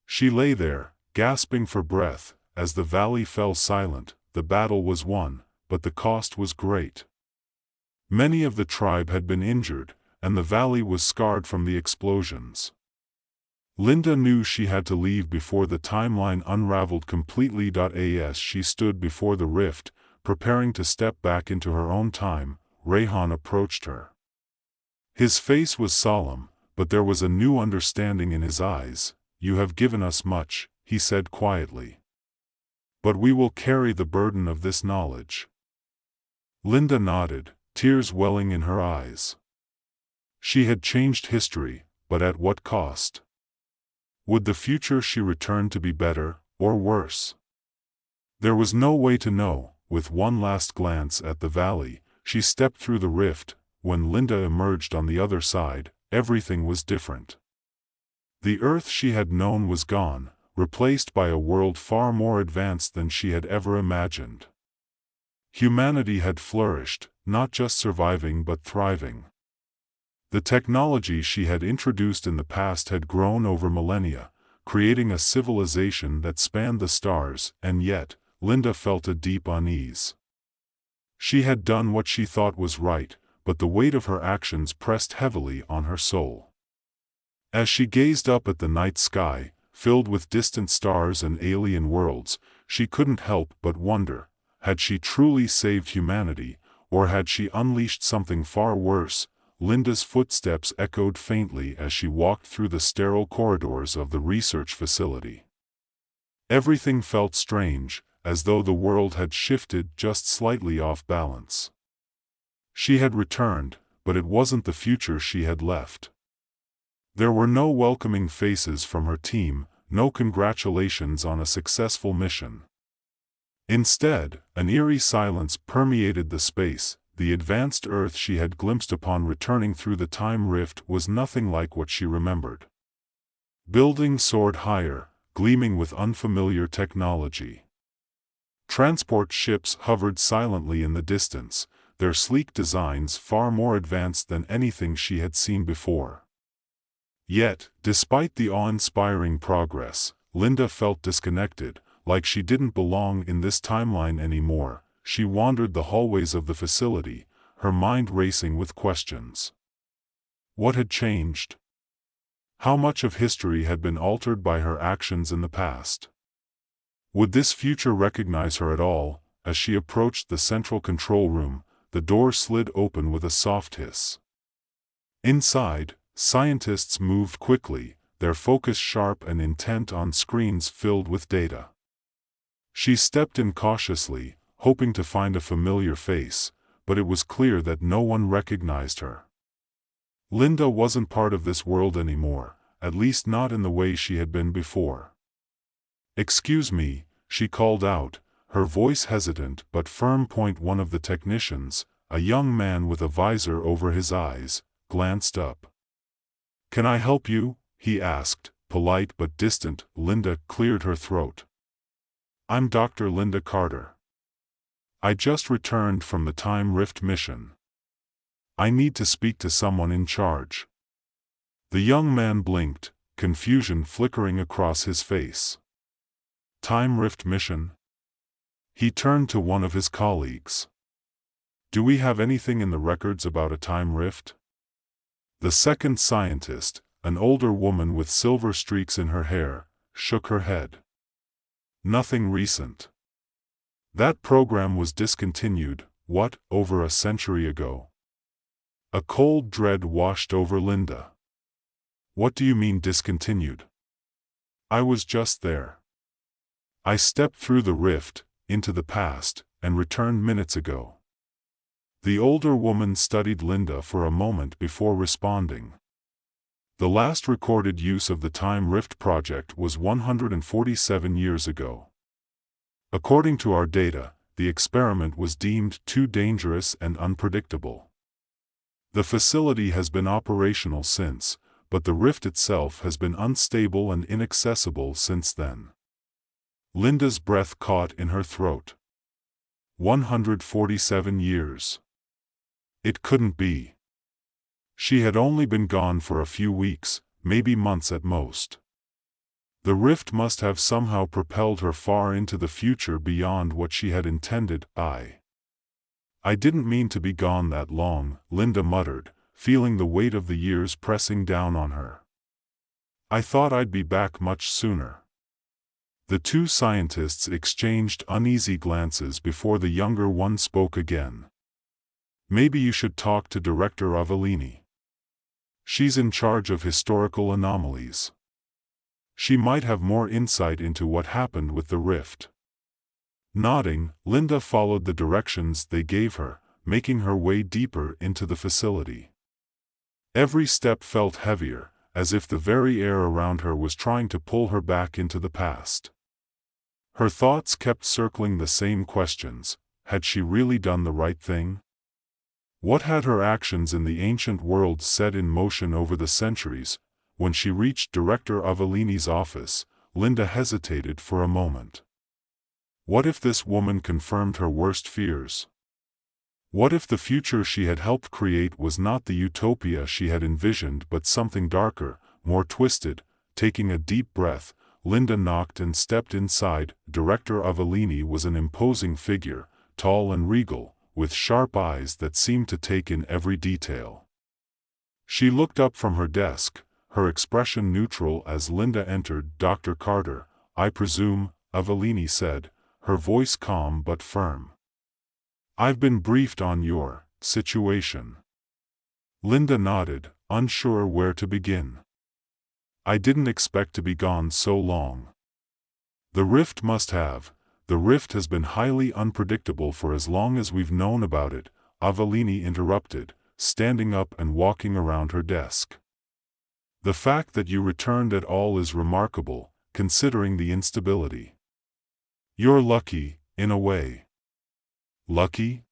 She lay there, gasping for breath, as the valley fell silent. The battle was won, but the cost was great. Many of the tribe had been injured, and the valley was scarred from the explosions. Linda knew she had to leave before the timeline unraveled completely. As she stood before the rift, preparing to step back into her own time, Rayhan approached her. His face was solemn, but there was a new understanding in his eyes. "You have given us much," he said quietly. "But we will carry the burden of this knowledge." Linda nodded, tears welling in her eyes. She had changed history, but at what cost? Would the future she returned to be better, or worse? There was no way to know. With one last glance at the valley, she stepped through the rift. When Linda emerged on the other side, everything was different. The Earth she had known was gone, replaced by a world far more advanced than she had ever imagined. Humanity had flourished, not just surviving but thriving. The technology she had introduced in the past had grown over millennia, creating a civilization that spanned the stars. And yet, Linda felt a deep unease. She had done what she thought was right, but the weight of her actions pressed heavily on her soul. As she gazed up at the night sky, filled with distant stars and alien worlds, she couldn't help but wonder, had she truly saved humanity, or had she unleashed something far worse? Linda's footsteps echoed faintly as she walked through the sterile corridors of the research facility. Everything felt strange, as though the world had shifted just slightly off balance. She had returned, but it wasn't the future she had left. There were no welcoming faces from her team, no congratulations on a successful mission. Instead, an eerie silence permeated the space. The advanced Earth she had glimpsed upon returning through the time rift was nothing like what she remembered. Buildings soared higher, gleaming with unfamiliar technology. Transport ships hovered silently in the distance, their sleek designs far more advanced than anything she had seen before. Yet, despite the awe-inspiring progress, Linda felt disconnected, like she didn't belong in this timeline anymore. She wandered the hallways of the facility, her mind racing with questions. What had changed? How much of history had been altered by her actions in the past? Would this future recognize her at all? As she approached the central control room, the door slid open with a soft hiss. Inside, scientists moved quickly, their focus sharp and intent on screens filled with data. She stepped in cautiously, hoping to find a familiar face, but it was clear that no one recognized her. Linda wasn't part of this world anymore, at least not in the way she had been before. "Excuse me," she called out, her voice hesitant but firm. One of the technicians, a young man with a visor over his eyes, glanced up. "Can I help you?" he asked, polite but distant. Linda cleared her throat. "I'm Dr. Linda Carter. I just returned from the Time Rift mission. I need to speak to someone in charge." The young man blinked, confusion flickering across his face. "Time Rift mission?" He turned to one of his colleagues. "Do we have anything in the records about a time rift?" The second scientist, an older woman with silver streaks in her hair, shook her head. "Nothing recent. That program was discontinued, over a century ago." A cold dread washed over Linda. What do you mean discontinued? I was just there. I stepped through the rift, into the past, and returned minutes ago. The older woman studied Linda for a moment before responding. The last recorded use of the Time Rift project was 147 years ago. According to our data, the experiment was deemed too dangerous and unpredictable. The facility has been operational since, but the rift itself has been unstable and inaccessible since then. Linda's breath caught in her throat. 147 years. It couldn't be. She had only been gone for a few weeks, maybe months at most. The rift must have somehow propelled her far into the future beyond what she had intended. I didn't mean to be gone that long, Linda muttered, feeling the weight of the years pressing down on her. I thought I'd be back much sooner. The two scientists exchanged uneasy glances before the younger one spoke again. Maybe you should talk to Director Avellini. She's in charge of historical anomalies. She might have more insight into what happened with the rift. Nodding, Linda followed the directions they gave her, making her way deeper into the facility. Every step felt heavier, as if the very air around her was trying to pull her back into the past. Her thoughts kept circling the same questions. Had she really done the right thing? What had her actions in the ancient world set in motion over the centuries? When she reached Director Avellini's office, Linda hesitated for a moment. What if this woman confirmed her worst fears? What if the future she had helped create was not the utopia she had envisioned but something darker, more twisted? Taking a deep breath, Linda knocked and stepped inside. Director Avellini was an imposing figure, tall and regal, with sharp eyes that seemed to take in every detail. She looked up from her desk, her expression neutral as Linda entered. Dr. Carter, I presume, Avellini said, her voice calm but firm. I've been briefed on your situation. Linda nodded, unsure where to begin. I didn't expect to be gone so long. The rift has been highly unpredictable for as long as we've known about it, Avellini interrupted, standing up and walking around her desk. The fact that you returned at all is remarkable, considering the instability. You're lucky, in a way. Lucky?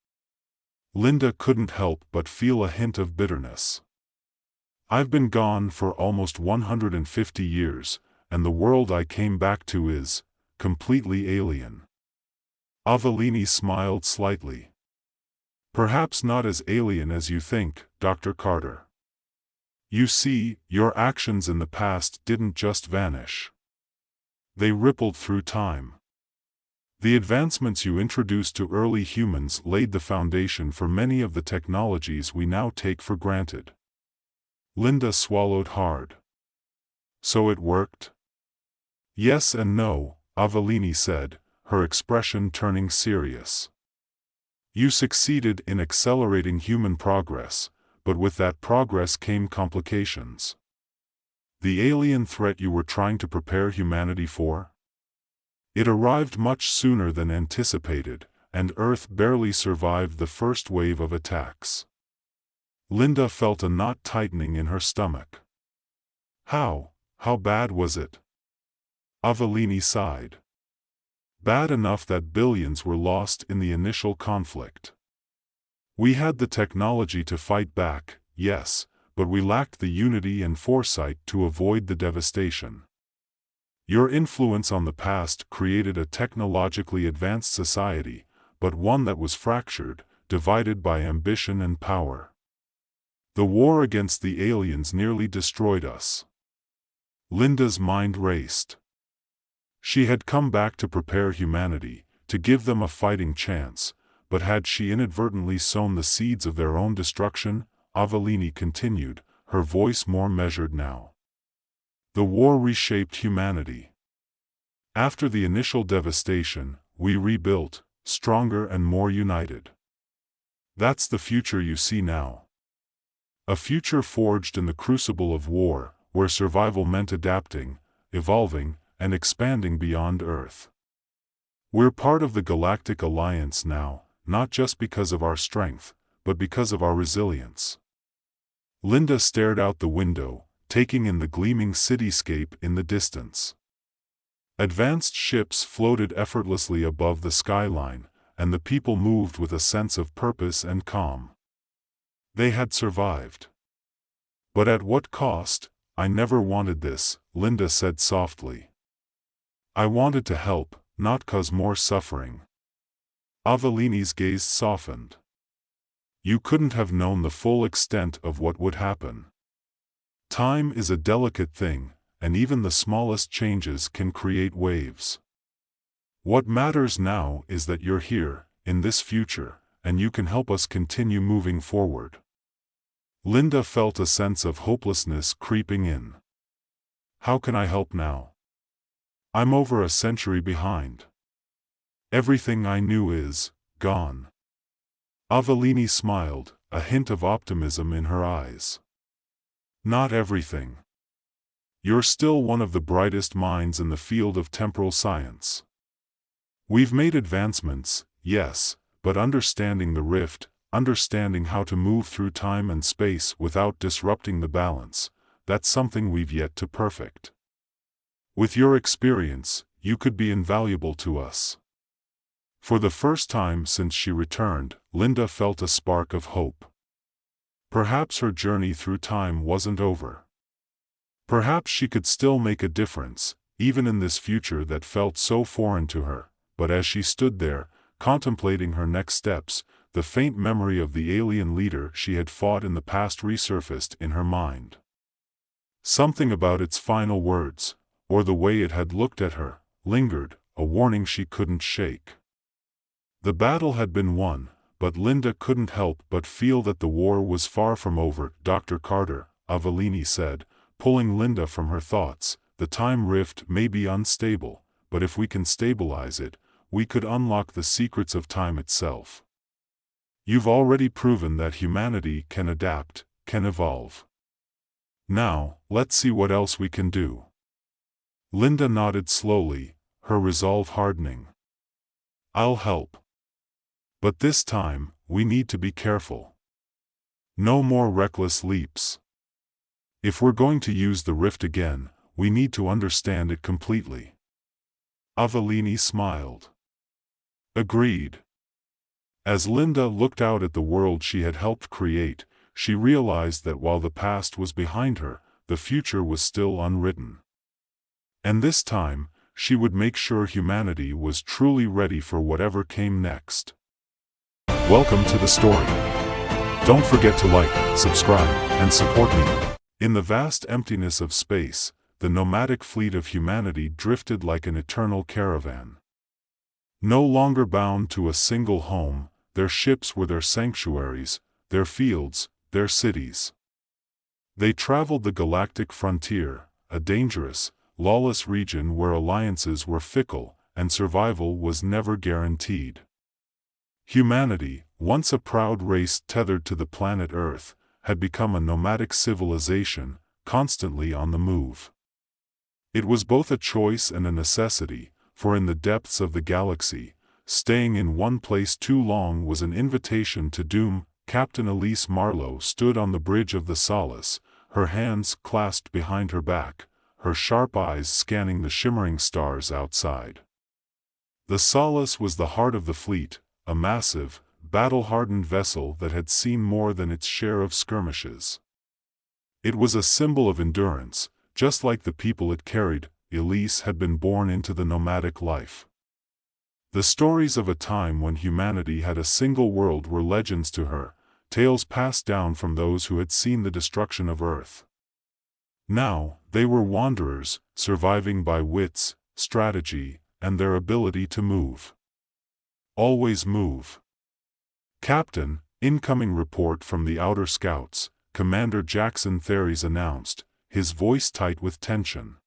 Linda couldn't help but feel a hint of bitterness. I've been gone for almost 150 years, and the world I came back to is completely alien. Avellini smiled slightly. Perhaps not as alien as you think, Dr. Carter. You see, your actions in the past didn't just vanish. They rippled through time. The advancements you introduced to early humans laid the foundation for many of the technologies we now take for granted. Linda swallowed hard. So it worked? Yes and no, Avellini said, her expression turning serious. You succeeded in accelerating human progress, but with that progress came complications. The alien threat you were trying to prepare humanity for? It arrived much sooner than anticipated, and Earth barely survived the first wave of attacks. Linda felt a knot tightening in her stomach. How bad was it? Avellini sighed. Bad enough that billions were lost in the initial conflict. We had the technology to fight back, yes, but we lacked the unity and foresight to avoid the devastation. Your influence on the past created a technologically advanced society, but one that was fractured, divided by ambition and power. The war against the aliens nearly destroyed us. Linda's mind raced. She had come back to prepare humanity, to give them a fighting chance, but had she inadvertently sown the seeds of their own destruction? Avellini continued, her voice more measured now. The war reshaped humanity. After the initial devastation, we rebuilt, stronger and more united. That's the future you see now. A future forged in the crucible of war, where survival meant adapting, evolving, and expanding beyond Earth. We're part of the Galactic Alliance now, not just because of our strength, but because of our resilience. Linda stared out the window, taking in the gleaming cityscape in the distance. Advanced ships floated effortlessly above the skyline, and the people moved with a sense of purpose and calm. They had survived. But at what cost? I never wanted this, Linda said softly. I wanted to help, not cause more suffering. Avellini's gaze softened. You couldn't have known the full extent of what would happen. Time is a delicate thing, and even the smallest changes can create waves. What matters now is that you're here, in this future, and you can help us continue moving forward. Linda felt a sense of hopelessness creeping in. How can I help now? I'm over a century behind. Everything I knew is gone. Avellini smiled, a hint of optimism in her eyes. Not everything. You're still one of the brightest minds in the field of temporal science. We've made advancements, yes, but understanding the rift, understanding how to move through time and space without disrupting the balance, that's something we've yet to perfect. With your experience, you could be invaluable to us. For the first time since she returned, Linda felt a spark of hope. Perhaps her journey through time wasn't over. Perhaps she could still make a difference, even in this future that felt so foreign to her. But as she stood there, contemplating her next steps, the faint memory of the alien leader she had fought in the past resurfaced in her mind. Something about its final words, or the way it had looked at her, lingered, a warning she couldn't shake. The battle had been won, but Linda couldn't help but feel that the war was far from over. Dr. Carter, Avellini said, pulling Linda from her thoughts, the time rift may be unstable, but if we can stabilize it, we could unlock the secrets of time itself. You've already proven that humanity can adapt, can evolve. Now, let's see what else we can do. Linda nodded slowly, her resolve hardening. I'll help. But this time, we need to be careful. No more reckless leaps. If we're going to use the rift again, we need to understand it completely. Avellini smiled. Agreed. As Linda looked out at the world she had helped create, she realized that while the past was behind her, the future was still unwritten. And this time, she would make sure humanity was truly ready for whatever came next. Welcome to the story. Don't forget to like, subscribe, and support me. In the vast emptiness of space, the nomadic fleet of humanity drifted like an eternal caravan. No longer bound to a single home, their ships were their sanctuaries, their fields, their cities. They traveled the galactic frontier, a dangerous, lawless region where alliances were fickle, and survival was never guaranteed. Humanity, once a proud race tethered to the planet Earth, had become a nomadic civilization, constantly on the move. It was both a choice and a necessity, for in the depths of the galaxy, staying in one place too long was an invitation to doom. Captain Elise Marlowe stood on the bridge of the Solace, her hands clasped behind her back, her sharp eyes scanning the shimmering stars outside. The Solace was the heart of the fleet, a massive, battle-hardened vessel that had seen more than its share of skirmishes. It was a symbol of endurance, just like the people it carried. Elise had been born into the nomadic life. The stories of a time when humanity had a single world were legends to her, tales passed down from those who had seen the destruction of Earth. Now, they were wanderers, surviving by wits, strategy, and their ability to move. Always move. Captain, incoming report from the Outer Scouts, Commander Jackson Theres announced, his voice tight with tension.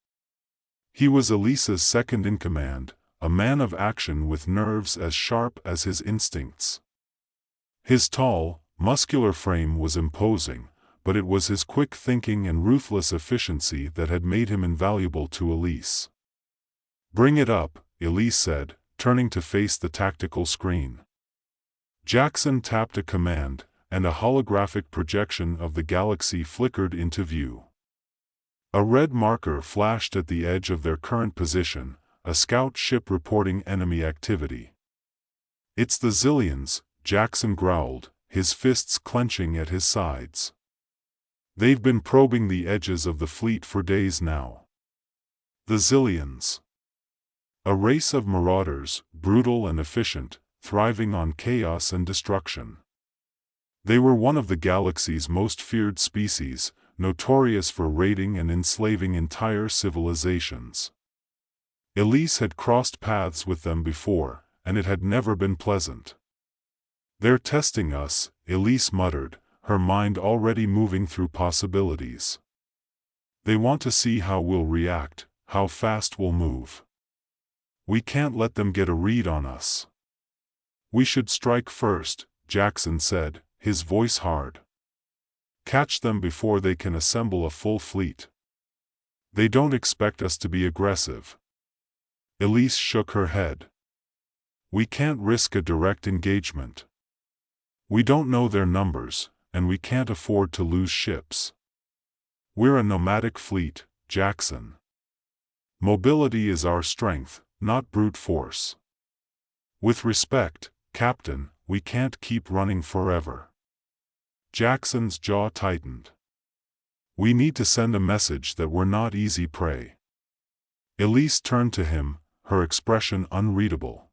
He was Elise's second-in-command, a man of action with nerves as sharp as his instincts. His tall, muscular frame was imposing, but it was his quick thinking and ruthless efficiency that had made him invaluable to Elise. "Bring it up," Elise said, turning to face the tactical screen. Jackson tapped a command, and a holographic projection of the galaxy flickered into view. A red marker flashed at the edge of their current position, a scout ship reporting enemy activity. "It's the Zillions," Jackson growled, his fists clenching at his sides. "They've been probing the edges of the fleet for days now." The Zillions. A race of marauders, brutal and efficient, thriving on chaos and destruction. They were one of the galaxy's most feared species, notorious for raiding and enslaving entire civilizations. Elise had crossed paths with them before, and it had never been pleasant. "They're testing us," Elise muttered, her mind already moving through possibilities. "They want to see how we'll react, how fast we'll move. We can't let them get a read on us." "We should strike first," Jackson said, his voice hard. "Catch them before they can assemble a full fleet. They don't expect us to be aggressive." Elise shook her head. "We can't risk a direct engagement. We don't know their numbers, and we can't afford to lose ships. We're a nomadic fleet, Jackson. Mobility is our strength, not brute force. With respect, Captain, we can't keep running forever." Jackson's jaw tightened. "We need to send a message that we're not easy prey." Elise turned to him, her expression unreadable.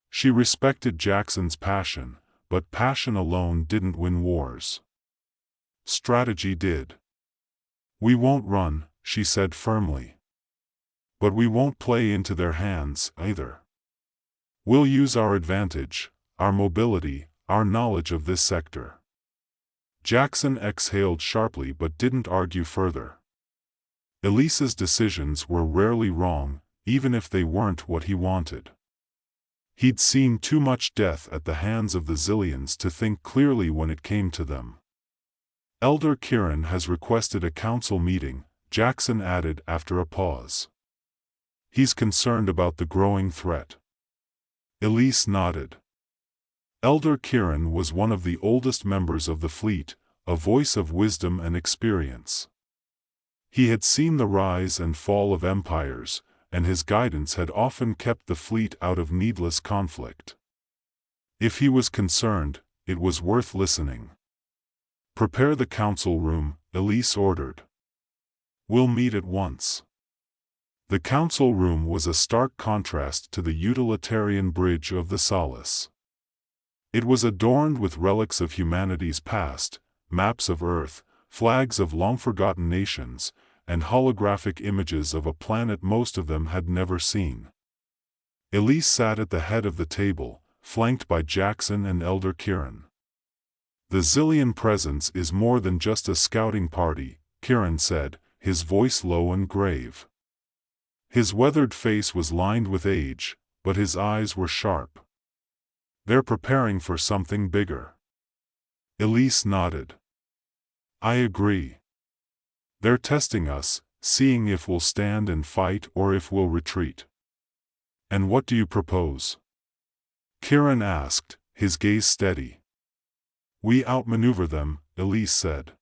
She respected Jackson's passion, but passion alone didn't win wars. Strategy did. "We won't run," she said firmly. "But we won't play into their hands, either. We'll use our advantage, our mobility, our knowledge of this sector." Jackson exhaled sharply but didn't argue further. Elise's decisions were rarely wrong, even if they weren't what he wanted. He'd seen too much death at the hands of the Zillions to think clearly when it came to them. "Elder Kieran has requested a council meeting," Jackson added after a pause. "He's concerned about the growing threat." Elise nodded. Elder Kieran was one of the oldest members of the fleet, a voice of wisdom and experience. He had seen the rise and fall of empires, and his guidance had often kept the fleet out of needless conflict. If he was concerned, it was worth listening. "Prepare the council room," Elise ordered. "We'll meet at once." The council room was a stark contrast to the utilitarian bridge of the Solace. It was adorned with relics of humanity's past, maps of Earth, flags of long-forgotten nations, and holographic images of a planet most of them had never seen. Elise sat at the head of the table, flanked by Jackson and Elder Kieran. "The Zillion presence is more than just a scouting party," Kieran said, his voice low and grave. His weathered face was lined with age, but his eyes were sharp. "They're preparing for something bigger." Elise nodded. "I agree. They're testing us, seeing if we'll stand and fight or if we'll retreat." "And what do you propose?" Kieran asked, his gaze steady. "We outmaneuver them," Elise said.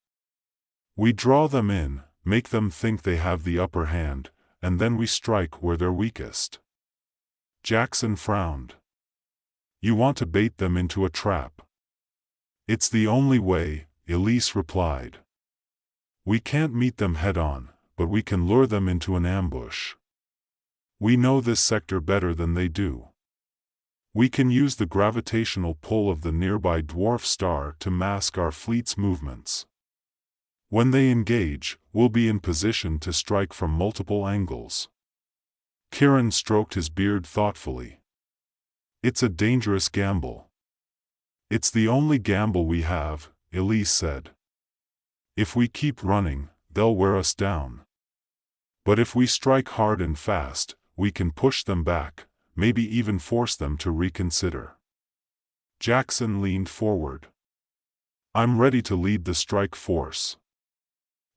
"We draw them in, make them think they have the upper hand, and then we strike where they're weakest." Jackson frowned. "You want to bait them into a trap." "It's the only way," Elise replied. "We can't meet them head-on, but we can lure them into an ambush. We know this sector better than they do. We can use the gravitational pull of the nearby dwarf star to mask our fleet's movements. When they engage, we'll be in position to strike from multiple angles." Kieran stroked his beard thoughtfully. "It's a dangerous gamble." "It's the only gamble we have," Elise said. "If we keep running, they'll wear us down. But if we strike hard and fast, we can push them back, maybe even force them to reconsider." Jackson leaned forward. I'm ready to lead the strike force.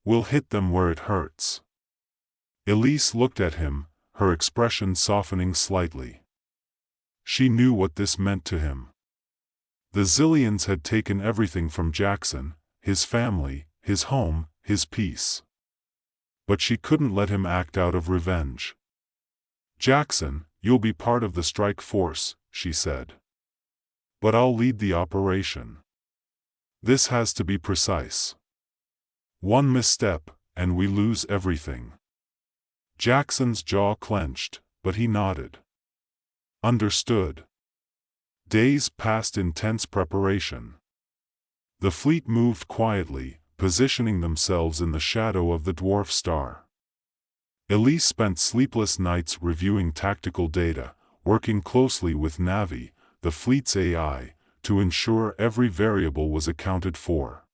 We'll hit them where it hurts. Elise looked at him, her expression softening slightly. She knew what this meant to him. The Zillions had taken everything from Jackson, his family, his home, his peace. But she couldn't let him act out of revenge. Jackson, you'll be part of the strike force, she said. But I'll lead the operation. This has to be precise. One misstep, and we lose everything. Jackson's jaw clenched, but he nodded. Understood. Days passed in tense preparation. The fleet moved quietly, positioning themselves in the shadow of the dwarf star. Elise spent sleepless nights reviewing tactical data, working closely with Navi, the fleet's AI, to ensure every variable was accounted for.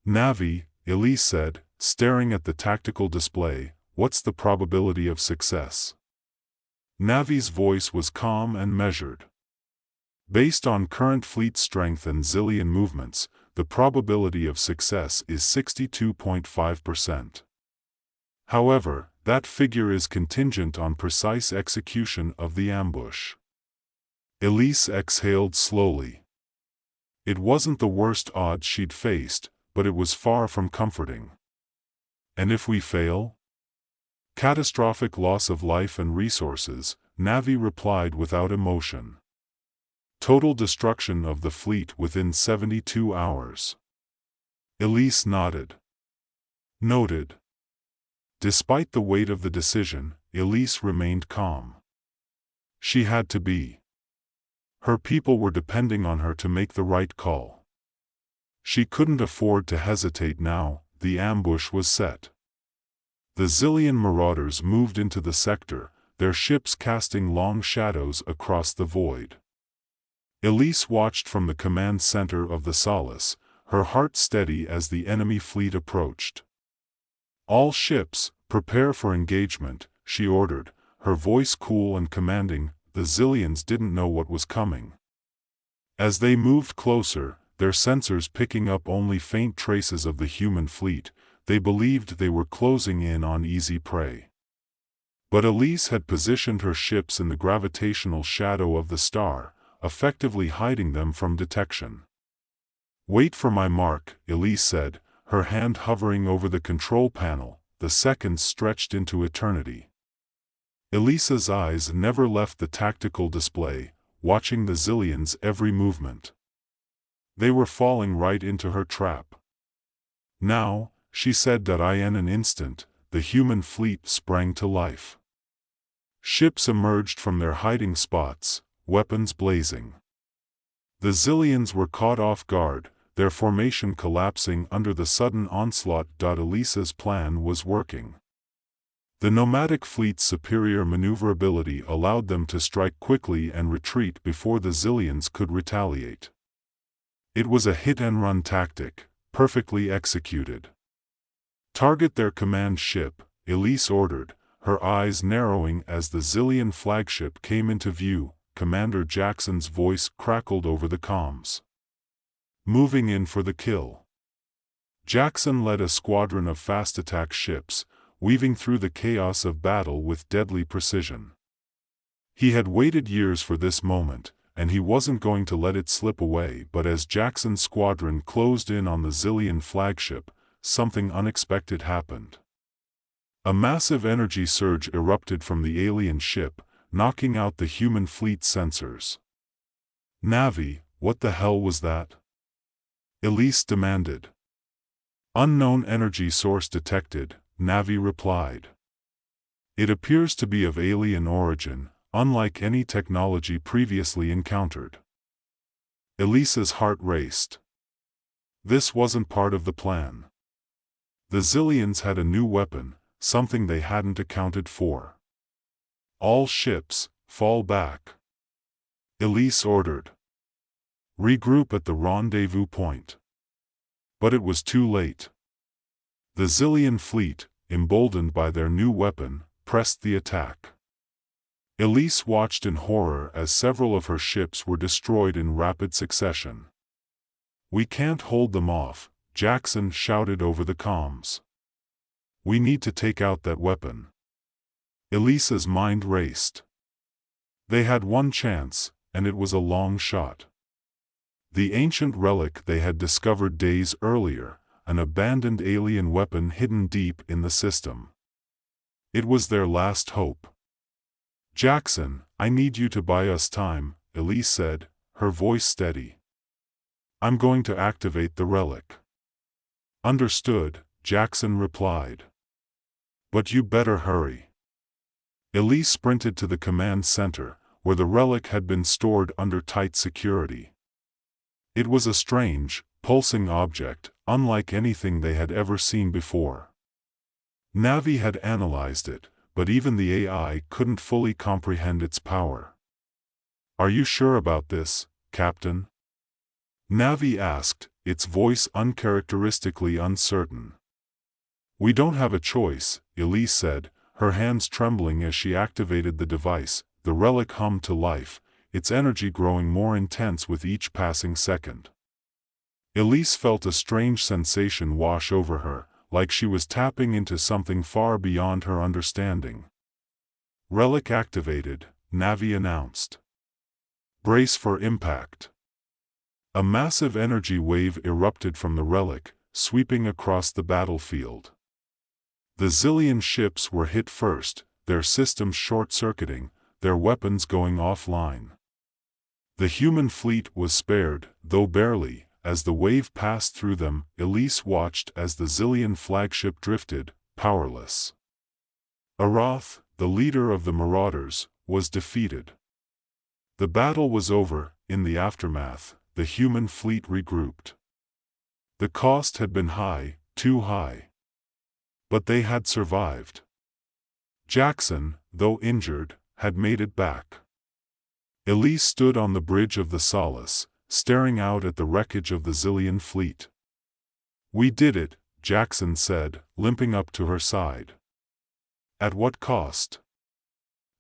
Navi, Elise said, staring at the tactical display, what's the probability of success? Navi's voice was calm and measured. Based on current fleet strength and Zillion movements, the probability of success is 62.5%. However, that figure is contingent on precise execution of the ambush. Elise exhaled slowly. It wasn't the worst odds she'd faced, but it was far from comforting. And if we fail? Catastrophic loss of life and resources, Navi replied without emotion. Total destruction of the fleet within 72 hours. Elise nodded. Noted. Despite the weight of the decision, Elise remained calm. She had to be. Her people were depending on her to make the right call. She couldn't afford to hesitate now, the ambush was set. The Zillion marauders moved into the sector, their ships casting long shadows across the void. Elise watched from the command center of the Solace, her heart steady as the enemy fleet approached. All ships, prepare for engagement, she ordered, her voice cool and commanding. The Zillions didn't know what was coming. As they moved closer, their sensors picking up only faint traces of the human fleet, they believed they were closing in on easy prey. But Elise had positioned her ships in the gravitational shadow of the star, effectively hiding them from detection. Wait for my mark, Elise said, her hand hovering over the control panel, the seconds stretched into eternity. Elisa's eyes never left the tactical display, watching the Zillions' every movement. They were falling right into her trap. Now, she said that in an instant, the human fleet sprang to life. Ships emerged from their hiding spots, weapons blazing. The Zillions were caught off guard, their formation collapsing under the sudden onslaught. Elisa's plan was working. The nomadic fleet's superior maneuverability allowed them to strike quickly and retreat before the Zillions could retaliate. It was a hit-and-run tactic, perfectly executed. Target their command ship, Elise ordered, her eyes narrowing as the Zillion flagship came into view. Commander Jackson's voice crackled over the comms. Moving in for the kill. Jackson led a squadron of fast attack ships, weaving through the chaos of battle with deadly precision. He had waited years for this moment, and he wasn't going to let it slip away. But as Jackson's squadron closed in on the Zillion flagship, something unexpected happened. A massive energy surge erupted from the alien ship, knocking out the human fleet sensors. Navi, what the hell was that? Elise demanded. Unknown energy source detected, Navi replied. It appears to be of alien origin, unlike any technology previously encountered. Elisa's heart raced. This wasn't part of the plan. The Zillions had a new weapon, something they hadn't accounted for. All ships, fall back. Elise ordered. Regroup at the rendezvous point. But it was too late. The Zillion fleet, emboldened by their new weapon, pressed the attack. Elise watched in horror as several of her ships were destroyed in rapid succession. "We can't hold them off," Jackson shouted over the comms. "We need to take out that weapon." Elisa's mind raced. They had one chance, and it was a long shot. The ancient relic they had discovered days earlier, an abandoned alien weapon hidden deep in the system. It was their last hope. "Jackson, I need you to buy us time," Elise said, her voice steady. "I'm going to activate the relic." "Understood," Jackson replied. "But you better hurry." Elise sprinted to the command center, where the relic had been stored under tight security. It was a strange, pulsing object, unlike anything they had ever seen before. Navi had analyzed it, but even the AI couldn't fully comprehend its power. "Are you sure about this, Captain?" Navi asked, its voice uncharacteristically uncertain. "We don't have a choice," Elise said, her hands trembling as she activated the device. The relic hummed to life, its energy growing more intense with each passing second. Elise felt a strange sensation wash over her, like she was tapping into something far beyond her understanding. "Relic activated," Navi announced. "Brace for impact." A massive energy wave erupted from the relic, sweeping across the battlefield. The zillion ships were hit first, their systems short-circuiting, their weapons going offline. The human fleet was spared, though barely. As the wave passed through them, Elise watched as the Zillion flagship drifted, powerless. Aroth, the leader of the Marauders, was defeated. The battle was over. In the aftermath, the human fleet regrouped. The cost had been high, too high. But they had survived. Jackson, though injured, had made it back. Elise stood on the bridge of the Solace, staring out at the wreckage of the Zillion fleet. "We did it," Jackson said, limping up to her side. "At what cost?"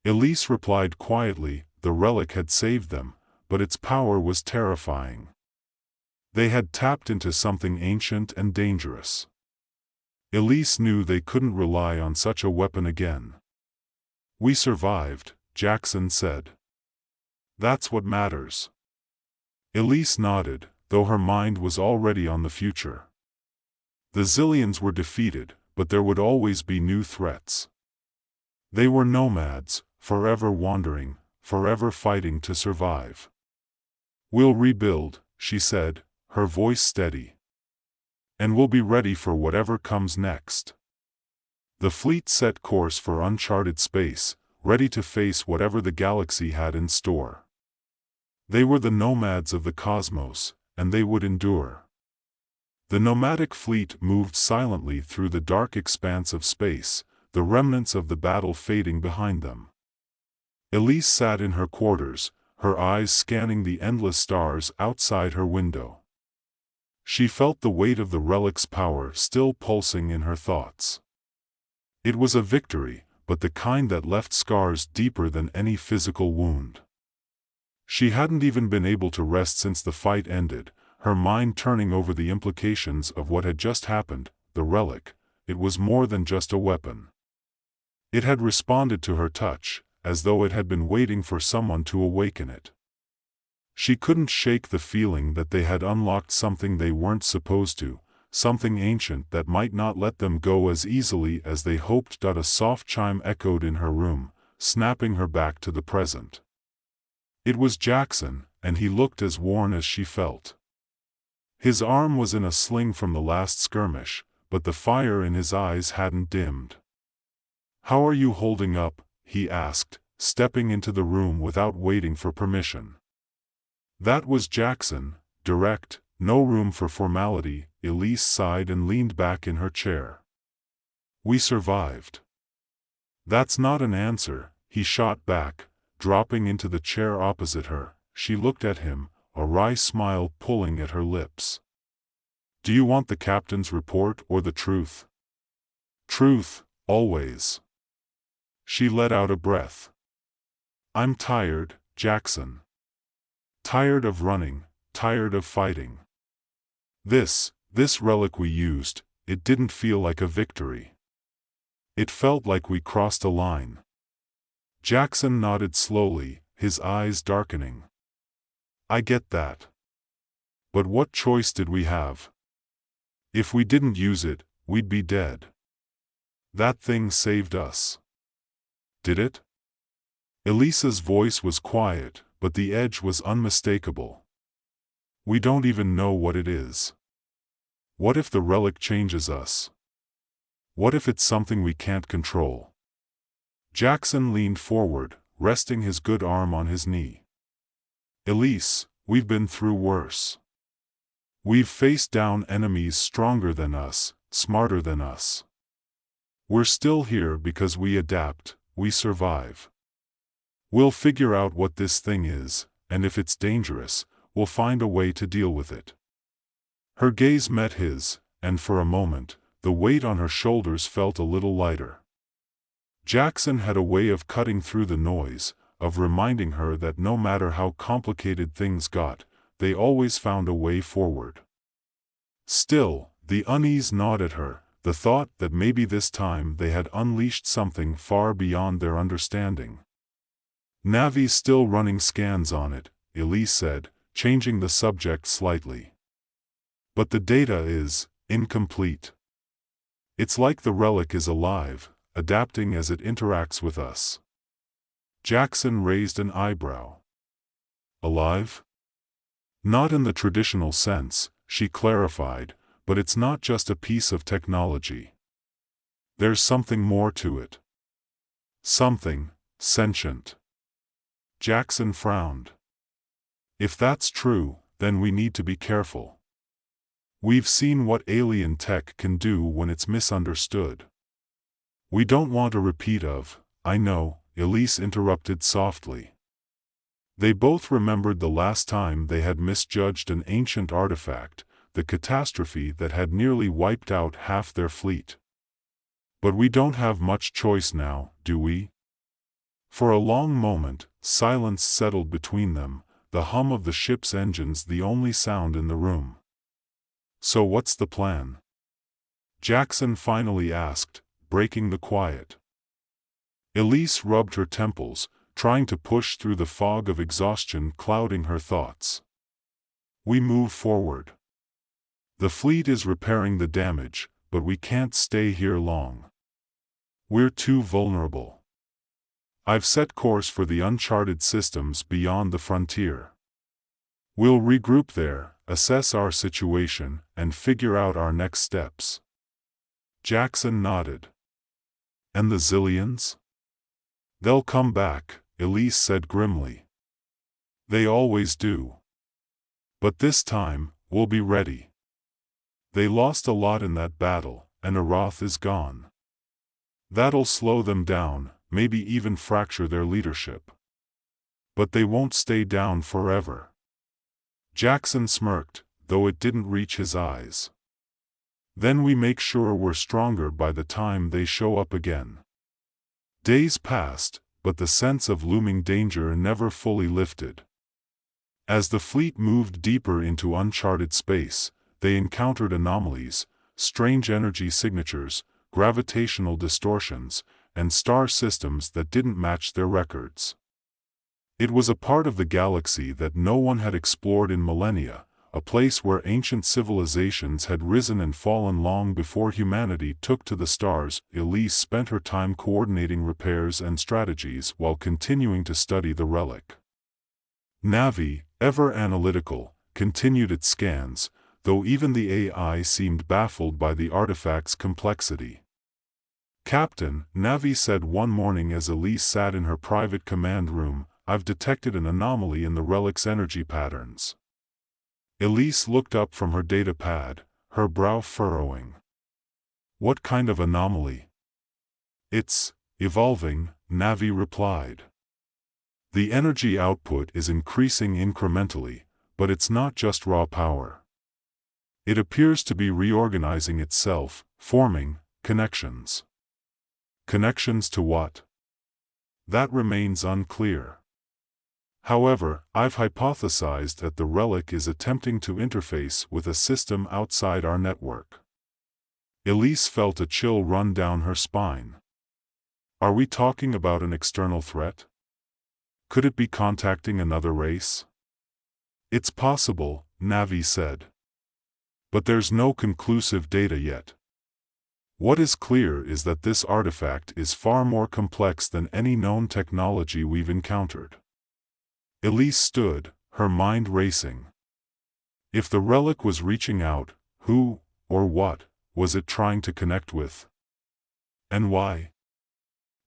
Elise replied quietly, the relic had saved them, but its power was terrifying. They had tapped into something ancient and dangerous. Elise knew they couldn't rely on such a weapon again. "We survived," Jackson said. "That's what matters." Elise nodded, though her mind was already on the future. The Zillions were defeated, but there would always be new threats. They were nomads, forever wandering, forever fighting to survive. "We'll rebuild," she said, her voice steady. "And we'll be ready for whatever comes next." The fleet set course for uncharted space, ready to face whatever the galaxy had in store. They were the nomads of the cosmos, and they would endure. The nomadic fleet moved silently through the dark expanse of space, the remnants of the battle fading behind them. Elise sat in her quarters, her eyes scanning the endless stars outside her window. She felt the weight of the relic's power still pulsing in her thoughts. It was a victory, but the kind that left scars deeper than any physical wound. She hadn't even been able to rest since the fight ended, her mind turning over the implications of what had just happened. The relic, it was more than just a weapon. It had responded to her touch, as though it had been waiting for someone to awaken it. She couldn't shake the feeling that they had unlocked something they weren't supposed to, something ancient that might not let them go as easily as they hoped. A soft chime echoed in her room, snapping her back to the present. It was Jackson, and he looked as worn as she felt. His arm was in a sling from the last skirmish, but the fire in his eyes hadn't dimmed. "How are you holding up?" he asked, stepping into the room without waiting for permission. That was Jackson, direct, no room for formality. Elise sighed and leaned back in her chair. "We survived." "That's not an answer," he shot back, dropping into the chair opposite her. She looked at him, a wry smile pulling at her lips. "Do you want the captain's report or the truth?" "Truth, always." She let out a breath. "I'm tired, Jackson. Tired of running, tired of fighting. This relic we used, it didn't feel like a victory. It felt like we crossed a line. Jackson nodded slowly, his eyes darkening. I get that. But what choice did we have? If we didn't use it, we'd be dead. That thing saved us. Did it? Elisa's voice was quiet, but the edge was unmistakable. We don't even know what it is. What if the relic changes us? What if it's something we can't control? Jackson leaned forward, resting his good arm on his knee. Elise, we've been through worse. We've faced down enemies stronger than us, smarter than us. We're still here because we adapt, we survive. We'll figure out what this thing is, and if it's dangerous, we'll find a way to deal with it. Her gaze met his, and for a moment, the weight on her shoulders felt a little lighter. Jackson had a way of cutting through the noise, of reminding her that no matter how complicated things got, they always found a way forward. Still, the unease gnawed at her, the thought that maybe this time they had unleashed something far beyond their understanding. Navi's still running scans on it, Elise said, changing the subject slightly. But the data is incomplete. It's like the relic is alive, adapting as it interacts with us. Jackson raised an eyebrow. Alive? Not in the traditional sense, she clarified, but it's not just a piece of technology. There's something more to it. Something sentient. Jackson frowned. If that's true, then we need to be careful. We've seen what alien tech can do when it's misunderstood. We don't want a repeat of, I know, Elise interrupted softly. They both remembered the last time they had misjudged an ancient artifact, the catastrophe that had nearly wiped out half their fleet. But we don't have much choice now, do we? For a long moment, silence settled between them, the hum of the ship's engines the only sound in the room. So what's the plan? Jackson finally asked, breaking the quiet. Elise rubbed her temples, trying to push through the fog of exhaustion clouding her thoughts. We move forward. The fleet is repairing the damage, but we can't stay here long. We're too vulnerable. I've set course for the uncharted systems beyond the frontier. We'll regroup there, assess our situation, and figure out our next steps. Jackson nodded. And the Zillions? They'll come back, Elise said grimly. They always do. But this time, we'll be ready. They lost a lot in that battle, and Aroth is gone. That'll slow them down, maybe even fracture their leadership. But they won't stay down forever. Jackson smirked, though it didn't reach his eyes. Then we make sure we're stronger by the time they show up again. Days passed, but the sense of looming danger never fully lifted. As the fleet moved deeper into uncharted space, they encountered anomalies, strange energy signatures, gravitational distortions, and star systems that didn't match their records. It was a part of the galaxy that no one had explored in millennia, a place where ancient civilizations had risen and fallen long before humanity took to the stars. Elise spent her time coordinating repairs and strategies while continuing to study the relic. Navi, ever analytical, continued its scans, though even the AI seemed baffled by the artifact's complexity. Captain, Navi said one morning as Elise sat in her private command room, I've detected an anomaly in the relic's energy patterns. Elise looked up from her data pad, her brow furrowing. What kind of anomaly? It's evolving, Navi replied. The energy output is increasing incrementally, but it's not just raw power. It appears to be reorganizing itself, forming connections. Connections to what? That remains unclear. However, I've hypothesized that the relic is attempting to interface with a system outside our network. Elise felt a chill run down her spine. Are we talking about an external threat? Could it be contacting another race? It's possible, Navi said. But there's no conclusive data yet. What is clear is that this artifact is far more complex than any known technology we've encountered. Elise stood, her mind racing. If the relic was reaching out, who, or what, was it trying to connect with? And why?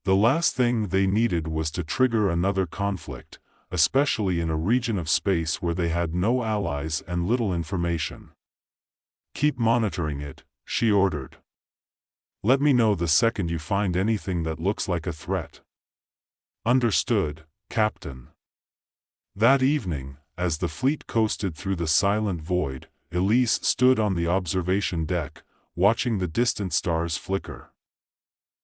The last thing they needed was to trigger another conflict, especially in a region of space where they had no allies and little information. Keep monitoring it, she ordered. Let me know the second you find anything that looks like a threat. Understood, Captain. That evening, as the fleet coasted through the silent void, Elise stood on the observation deck, watching the distant stars flicker.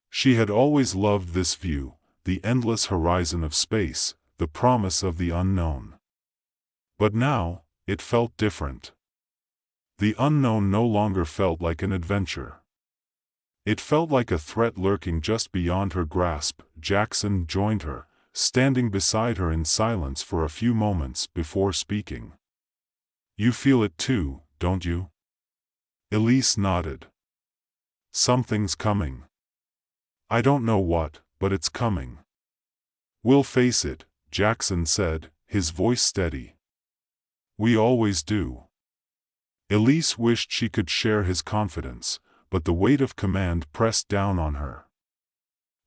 She had always loved this view, the endless horizon of space, the promise of the unknown. But now, it felt different. The unknown no longer felt like an adventure. It felt like a threat lurking just beyond her grasp. Jackson joined her, standing beside her in silence for a few moments before speaking. You feel it too, don't you? Elise nodded. Something's coming. I don't know what, but it's coming. We'll face it, Jackson said, his voice steady. We always do. Elise wished she could share his confidence, but the weight of command pressed down on her.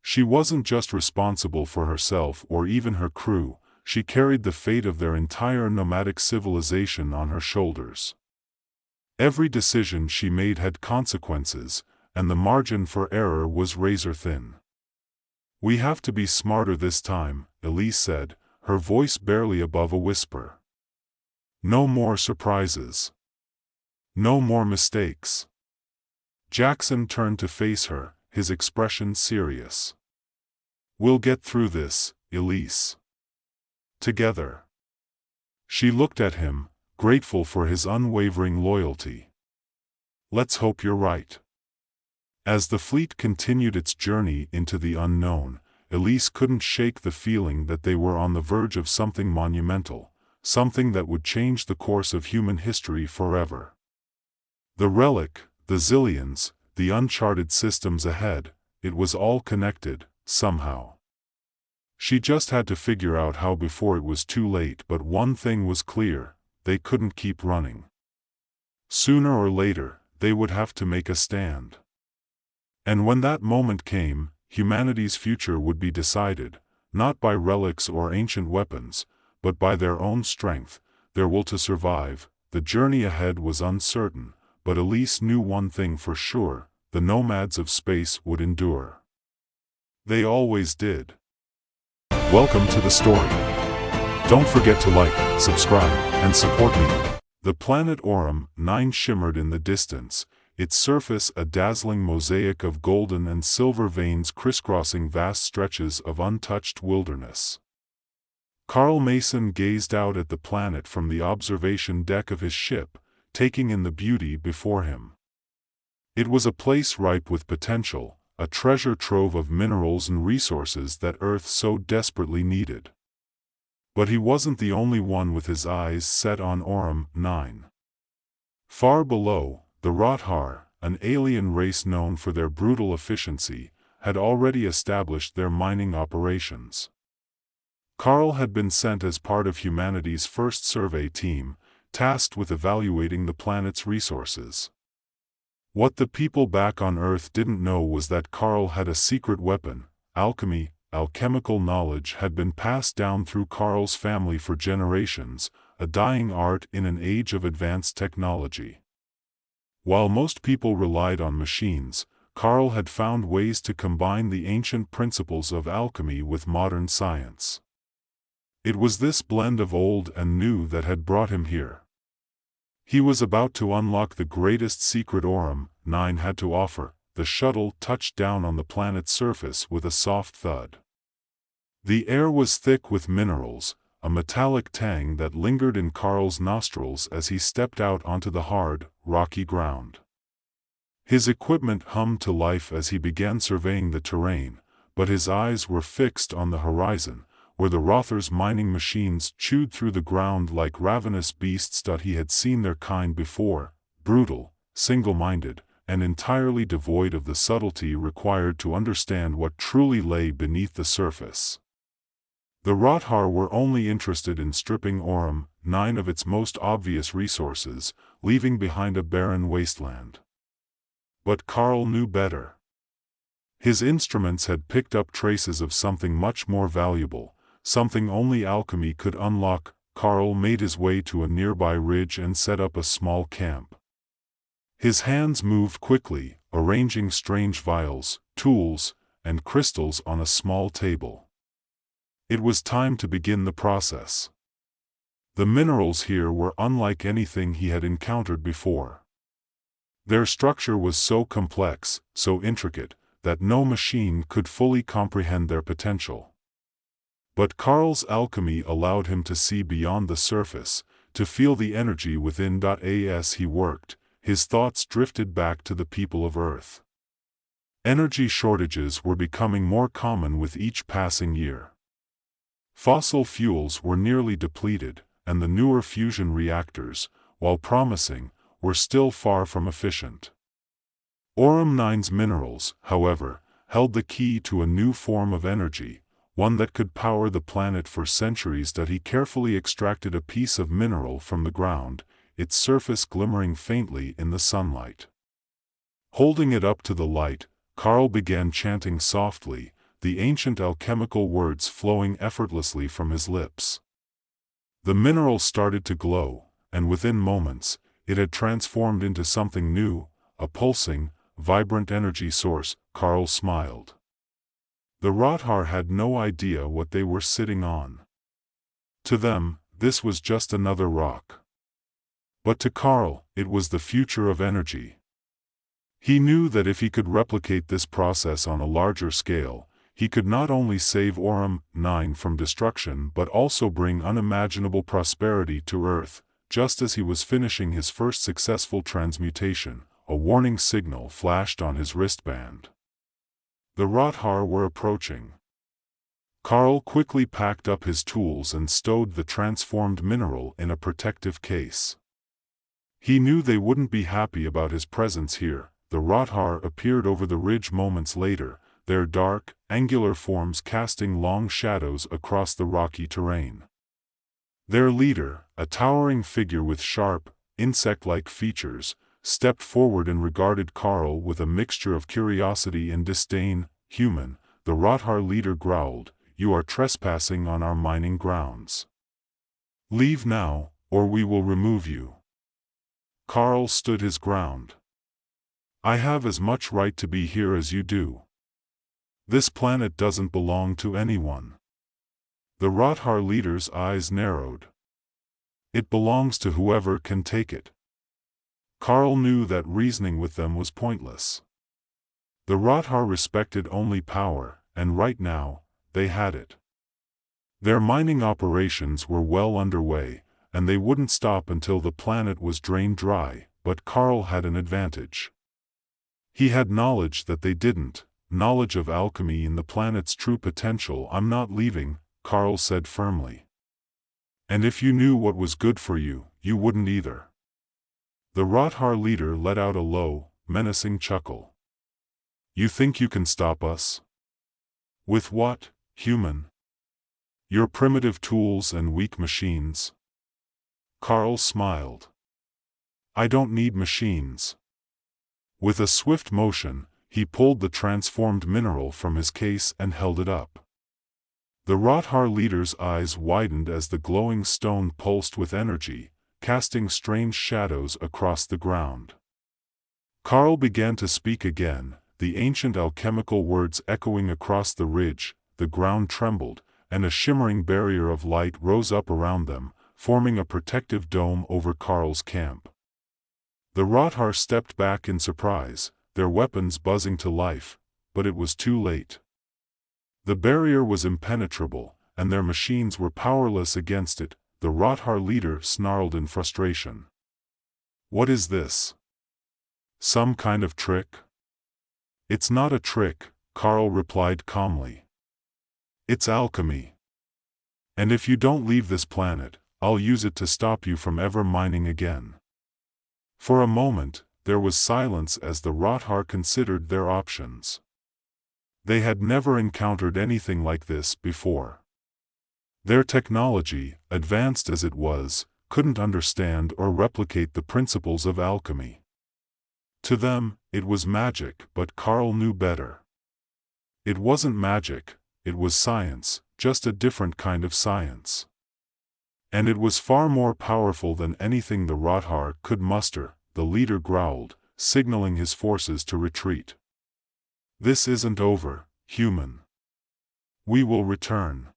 She wasn't just responsible for herself or even her crew, she carried the fate of their entire nomadic civilization on her shoulders. Every decision she made had consequences, and the margin for error was razor-thin. We have to be smarter this time, Elise said, her voice barely above a whisper. No more surprises. No more mistakes. Jackson turned to face her, his expression serious. We'll get through this, Elise. Together. She looked at him, grateful for his unwavering loyalty. Let's hope you're right. As the fleet continued its journey into the unknown, Elise couldn't shake the feeling that they were on the verge of something monumental, something that would change the course of human history forever. The relic, the zillions, the uncharted systems ahead, it was all connected, somehow. She just had to figure out how before it was too late, but one thing was clear, they couldn't keep running. Sooner or later, they would have to make a stand. And when that moment came, humanity's future would be decided, not by relics or ancient weapons, but by their own strength, their will to survive. The journey ahead was uncertain, but Elise knew one thing for sure, the nomads of space would endure. They always did. Welcome to the story. Don't forget to like, subscribe, and support me. The planet Aurum 9 shimmered in the distance, its surface a dazzling mosaic of golden and silver veins crisscrossing vast stretches of untouched wilderness. Carl Mason gazed out at the planet from the observation deck of his ship, taking in the beauty before him. It was a place ripe with potential, a treasure trove of minerals and resources that Earth so desperately needed. But he wasn't the only one with his eyes set on Aurum 9. Far below, the Rothar, an alien race known for their brutal efficiency, had already established their mining operations. Carl had been sent as part of humanity's first survey team, tasked with evaluating the planet's resources. What the people back on Earth didn't know was that Carl had a secret weapon. Alchemy, alchemical knowledge had been passed down through Carl's family for generations, a dying art in an age of advanced technology. While most people relied on machines, Carl had found ways to combine the ancient principles of alchemy with modern science. It was this blend of old and new that had brought him here. He was about to unlock the greatest secret Aurum 9 had to offer. The shuttle touched down on the planet's surface with a soft thud. The air was thick with minerals, a metallic tang that lingered in Carl's nostrils as he stepped out onto the hard, rocky ground. His equipment hummed to life as he began surveying the terrain, but his eyes were fixed on the horizon, where the Rother's mining machines chewed through the ground like ravenous beasts that he had seen their kind before, brutal, single-minded, and entirely devoid of the subtlety required to understand what truly lay beneath the surface. The Rothar were only interested in stripping Aurum 9 of its most obvious resources, leaving behind a barren wasteland. But Carl knew better. His instruments had picked up traces of something much more valuable, something only alchemy could unlock. Carl made his way to a nearby ridge and set up a small camp. His hands moved quickly, arranging strange vials, tools, and crystals on a small table. It was time to begin the process. The minerals here were unlike anything he had encountered before. Their structure was so complex, so intricate, that no machine could fully comprehend their potential. But Carl's alchemy allowed him to see beyond the surface, to feel the energy within. As he worked, his thoughts drifted back to the people of Earth. Energy shortages were becoming more common with each passing year. Fossil fuels were nearly depleted, and the newer fusion reactors, while promising, were still far from efficient. Aurum 9's minerals, however, held the key to a new form of energy, one that could power the planet for centuries. He carefully extracted a piece of mineral from the ground, its surface glimmering faintly in the sunlight. Holding it up to the light, Carl began chanting softly, the ancient alchemical words flowing effortlessly from his lips. The mineral started to glow, and within moments, it had transformed into something new, a pulsing, vibrant energy source. Carl smiled. The Rothar had no idea what they were sitting on. To them, this was just another rock. But to Carl, it was the future of energy. He knew that if he could replicate this process on a larger scale, he could not only save Aurum 9 from destruction but also bring unimaginable prosperity to Earth. Just as he was finishing his first successful transmutation, a warning signal flashed on his wristband. The Rothar were approaching. Carl quickly packed up his tools and stowed the transformed mineral in a protective case. He knew they wouldn't be happy about his presence here. The Rothar appeared over the ridge moments later, their dark, angular forms casting long shadows across the rocky terrain. Their leader, a towering figure with sharp, insect-like features, stepped forward and regarded Carl with a mixture of curiosity and disdain. "Human," the Rothar leader growled, "you are trespassing on our mining grounds. Leave now, or we will remove you." Carl stood his ground. "I have as much right to be here as you do. This planet doesn't belong to anyone." The Rothar leader's eyes narrowed. "It belongs to whoever can take it." Carl knew that reasoning with them was pointless. The Rothar respected only power, and right now, they had it. Their mining operations were well underway, and they wouldn't stop until the planet was drained dry, but Carl had an advantage. He had knowledge that they didn't, knowledge of alchemy and the planet's true potential. "I'm not leaving," Carl said firmly. "And if you knew what was good for you, you wouldn't either." The Rothar leader let out a low, menacing chuckle. "You think you can stop us? With what, human? Your primitive tools and weak machines?" Carl smiled. "I don't need machines." With a swift motion, he pulled the transformed mineral from his case and held it up. The Rothar leader's eyes widened as the glowing stone pulsed with energy, casting strange shadows across the ground. Carl began to speak again, the ancient alchemical words echoing across the ridge. The ground trembled, and a shimmering barrier of light rose up around them, forming a protective dome over Carl's camp. The Rothar stepped back in surprise, their weapons buzzing to life, but it was too late. The barrier was impenetrable, and their machines were powerless against it. The Rothar leader snarled in frustration. "What is this? Some kind of trick?" "It's not a trick," Carl replied calmly. "It's alchemy. And if you don't leave this planet, I'll use it to stop you from ever mining again." For a moment, there was silence as the Rothar considered their options. They had never encountered anything like this before. Their technology, advanced as it was, couldn't understand or replicate the principles of alchemy. To them, it was magic, but Carl knew better. It wasn't magic, it was science, just a different kind of science. And it was far more powerful than anything the Rothar could muster, the leader growled, signaling his forces to retreat. "This isn't over, human. We will return."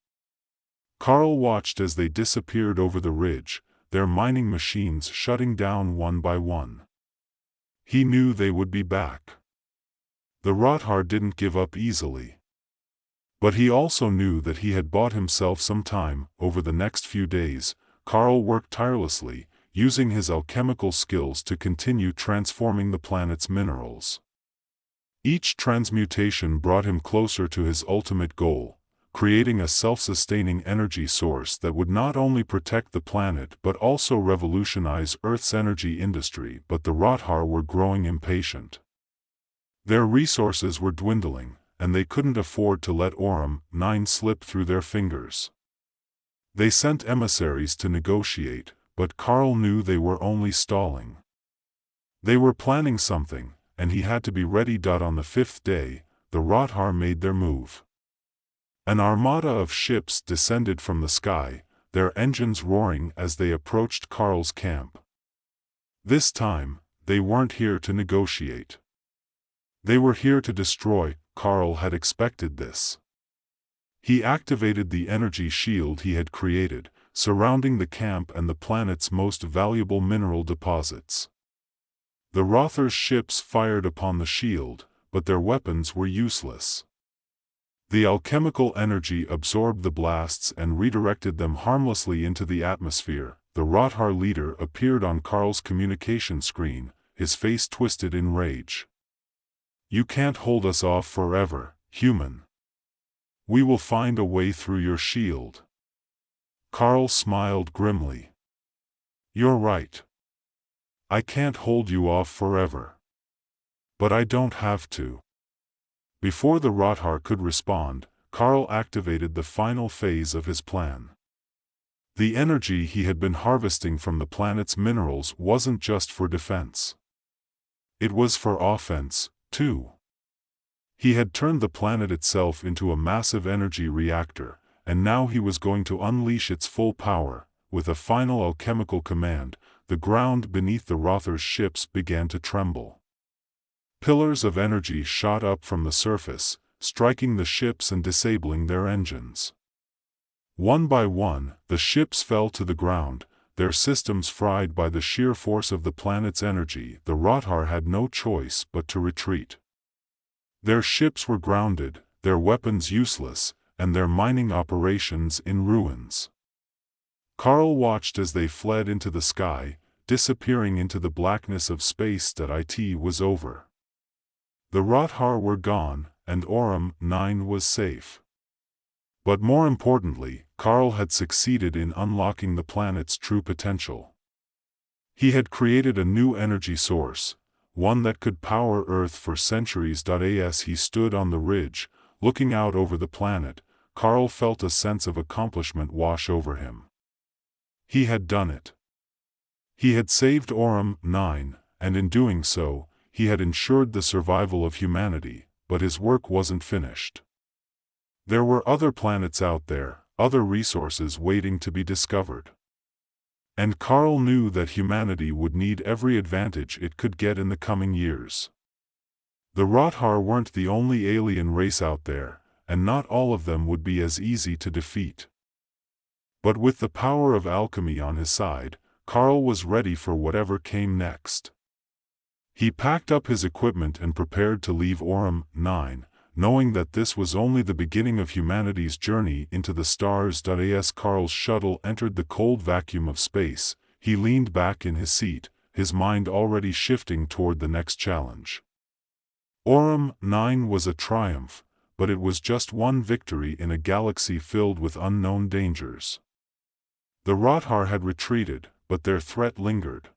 Carl watched as they disappeared over the ridge, their mining machines shutting down one by one. He knew they would be back. The Rothar didn't give up easily. But he also knew that he had bought himself some time. Over the next few days, Carl worked tirelessly, using his alchemical skills to continue transforming the planet's minerals. Each transmutation brought him closer to his ultimate goal, creating a self-sustaining energy source that would not only protect the planet but also revolutionize Earth's energy industry. But the Rothar were growing impatient. Their resources were dwindling, and they couldn't afford to let Aurum 9 slip through their fingers. They sent emissaries to negotiate, but Carl knew they were only stalling. They were planning something, and he had to be ready. On the 5th day, the Rothar made their move. An armada of ships descended from the sky, their engines roaring as they approached Carl's camp. This time, they weren't here to negotiate. They were here to destroy. Carl had expected this. He activated the energy shield he had created, surrounding the camp and the planet's most valuable mineral deposits. The Rothar's ships fired upon the shield, but their weapons were useless. The alchemical energy absorbed the blasts and redirected them harmlessly into the atmosphere. The Rothar leader appeared on Carl's communication screen, his face twisted in rage. "You can't hold us off forever, human. We will find a way through your shield." Carl smiled grimly. "You're right. I can't hold you off forever. But I don't have to." Before the Rothar could respond, Carl activated the final phase of his plan. The energy he had been harvesting from the planet's minerals wasn't just for defense. It was for offense, too. He had turned the planet itself into a massive energy reactor, and now he was going to unleash its full power. With a final alchemical command, the ground beneath the Rothar's ships began to tremble. Pillars of energy shot up from the surface, striking the ships and disabling their engines. One by one, the ships fell to the ground, their systems fried by the sheer force of the planet's energy. The Rothar had no choice but to retreat. Their ships were grounded, their weapons useless, and their mining operations in ruins. Carl watched as they fled into the sky, disappearing into the blackness of space. It was over. The Rothar were gone, and Aurum 9 was safe. But more importantly, Carl had succeeded in unlocking the planet's true potential. He had created a new energy source, one that could power Earth for centuries. As he stood on the ridge, looking out over the planet, Carl felt a sense of accomplishment wash over him. He had done it. He had saved Aurum 9, and in doing so, he had ensured the survival of humanity. But his work wasn't finished. There were other planets out there, other resources waiting to be discovered. And Carl knew that humanity would need every advantage it could get in the coming years. The Rothar weren't the only alien race out there, and not all of them would be as easy to defeat. But with the power of alchemy on his side, Carl was ready for whatever came next. He packed up his equipment and prepared to leave Aurum 9, knowing that this was only the beginning of humanity's journey into the stars. As Carl's shuttle entered the cold vacuum of space, he leaned back in his seat, his mind already shifting toward the next challenge. Aurum 9 was a triumph, but it was just one victory in a galaxy filled with unknown dangers. The Rothar had retreated, but their threat lingered.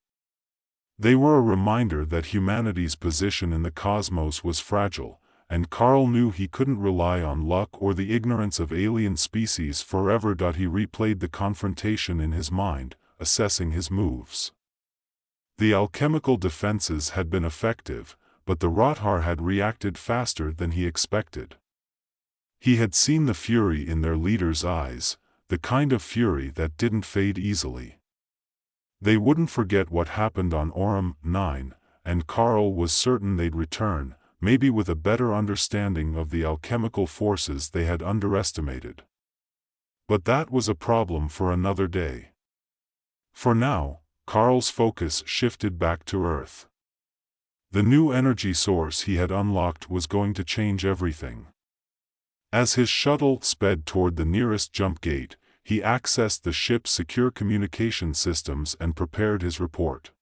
They were a reminder that humanity's position in the cosmos was fragile, and Carl knew he couldn't rely on luck or the ignorance of alien species forever. He replayed the confrontation in his mind, assessing his moves. The alchemical defenses had been effective, but the Rothar had reacted faster than he expected. He had seen the fury in their leader's eyes, the kind of fury that didn't fade easily. They wouldn't forget what happened on Aurum 9, and Carl was certain they'd return, maybe with a better understanding of the alchemical forces they had underestimated. But that was a problem for another day. For now, Carl's focus shifted back to Earth. The new energy source he had unlocked was going to change everything. As his shuttle sped toward the nearest jump gate, he accessed the ship's secure communication systems and prepared his report.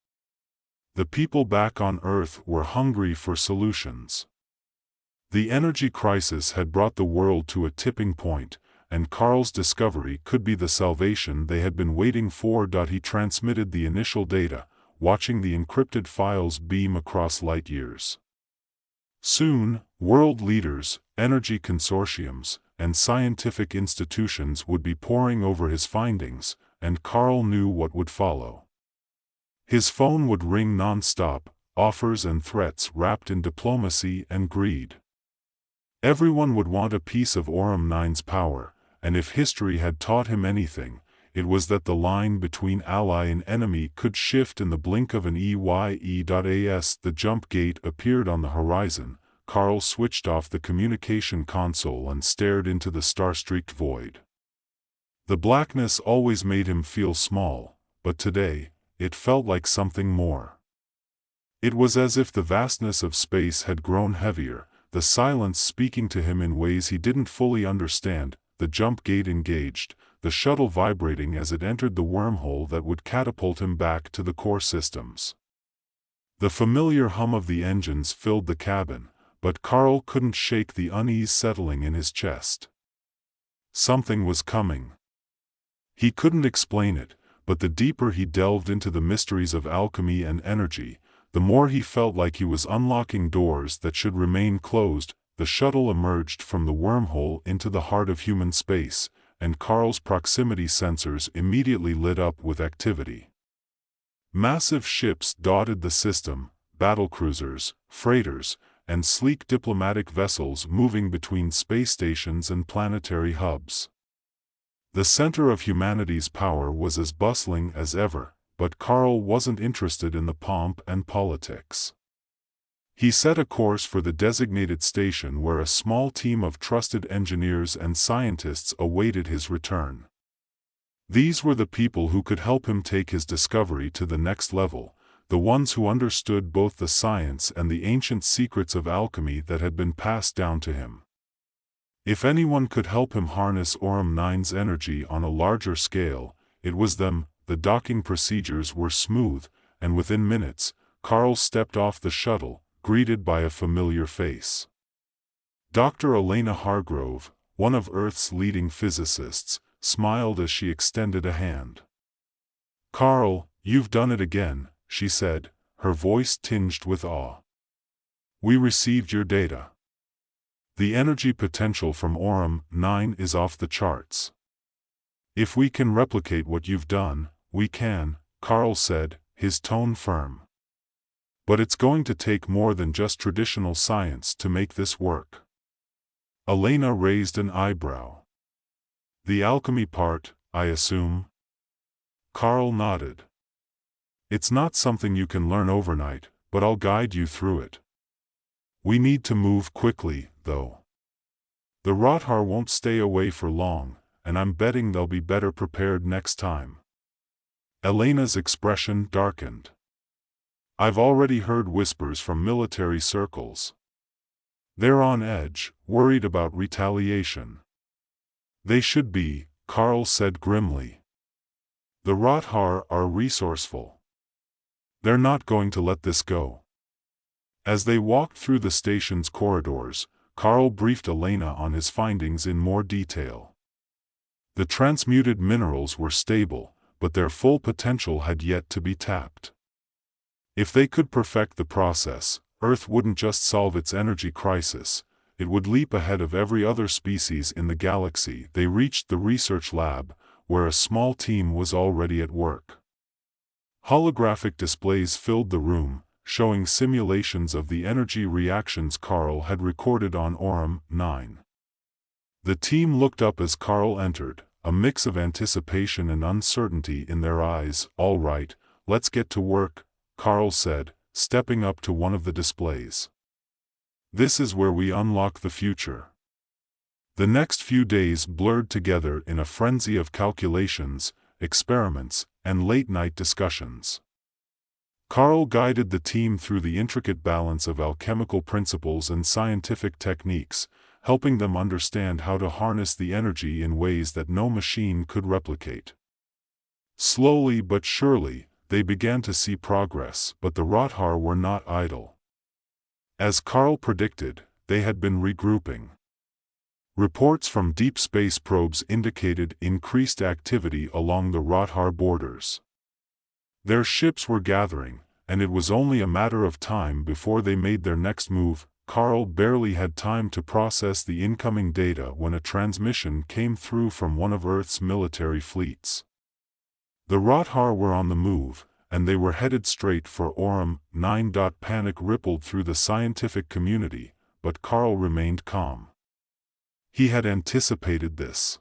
The people back on Earth were hungry for solutions. The energy crisis had brought the world to a tipping point, and Carl's discovery could be the salvation they had been waiting for. He transmitted the initial data, watching the encrypted files beam across light years. Soon, world leaders, energy consortiums, and scientific institutions would be poring over his findings, and Carl knew what would follow. His phone would ring non-stop, offers and threats wrapped in diplomacy and greed. Everyone would want a piece of Aurum 9's power, and if history had taught him anything, it was that the line between ally and enemy could shift in the blink of an eye. As the jump gate appeared on the horizon, Carl switched off the communication console and stared into the star-streaked void. The blackness always made him feel small, but today, it felt like something more. It was as if the vastness of space had grown heavier, the silence speaking to him in ways he didn't fully understand. The jump gate engaged, the shuttle vibrating as it entered the wormhole that would catapult him back to the core systems. The familiar hum of the engines filled the cabin, but Carl couldn't shake the unease settling in his chest. Something was coming. He couldn't explain it, but the deeper he delved into the mysteries of alchemy and energy, the more he felt like he was unlocking doors that should remain closed. The shuttle emerged from the wormhole into the heart of human space, and Carl's proximity sensors immediately lit up with activity. Massive ships dotted the system, battlecruisers, freighters, and sleek diplomatic vessels moving between space stations and planetary hubs. The center of humanity's power was as bustling as ever, but Carl wasn't interested in the pomp and politics. He set a course for the designated station where a small team of trusted engineers and scientists awaited his return. These were the people who could help him take his discovery to the next level, the ones who understood both the science and the ancient secrets of alchemy that had been passed down to him. If anyone could help him harness Aurum 9's energy on a larger scale, it was them. The docking procedures were smooth, and within minutes, Carl stepped off the shuttle, greeted by a familiar face. Dr. Elena Hargrove, one of Earth's leading physicists, smiled as she extended a hand. "Carl, you've done it again," she said, her voice tinged with awe. "We received your data. The energy potential from Aurum 9 is off the charts. If we can replicate what you've done, we can," Carl said, his tone firm. "But it's going to take more than just traditional science to make this work." Elena raised an eyebrow. "The alchemy part, I assume?" Carl nodded. "It's not something you can learn overnight, but I'll guide you through it. We need to move quickly, though. The Rothar won't stay away for long, and I'm betting they'll be better prepared next time." Elena's expression darkened. "I've already heard whispers from military circles. They're on edge, worried about retaliation. They should be, Carl said grimly. The Rothar are resourceful. They're not going to let this go. As they walked through the station's corridors, Carl briefed Elena on his findings in more detail. The transmuted minerals were stable, but their full potential had yet to be tapped. If they could perfect the process, Earth wouldn't just solve its energy crisis, it would leap ahead of every other species in the galaxy. They reached the research lab, where a small team was already at work. Holographic displays filled the room, showing simulations of the energy reactions Carl had recorded on Aurum 9. The team looked up as Carl entered, a mix of anticipation and uncertainty in their eyes. "All right, let's get to work," Carl said, stepping up to one of the displays. "This is where we unlock the future." The next few days blurred together in a frenzy of calculations, experiments, and late-night discussions. Carl guided the team through the intricate balance of alchemical principles and scientific techniques, helping them understand how to harness the energy in ways that no machine could replicate. Slowly but surely, they began to see progress, but the Rothar were not idle. As Carl predicted, they had been regrouping. Reports from deep space probes indicated increased activity along the Rothar borders. Their ships were gathering, and it was only a matter of time before they made their next move. Carl barely had time to process the incoming data when a transmission came through from one of Earth's military fleets. The Rothar were on the move, and they were headed straight for Aurum 9. Panic rippled through the scientific community, but Carl remained calm. He had anticipated this.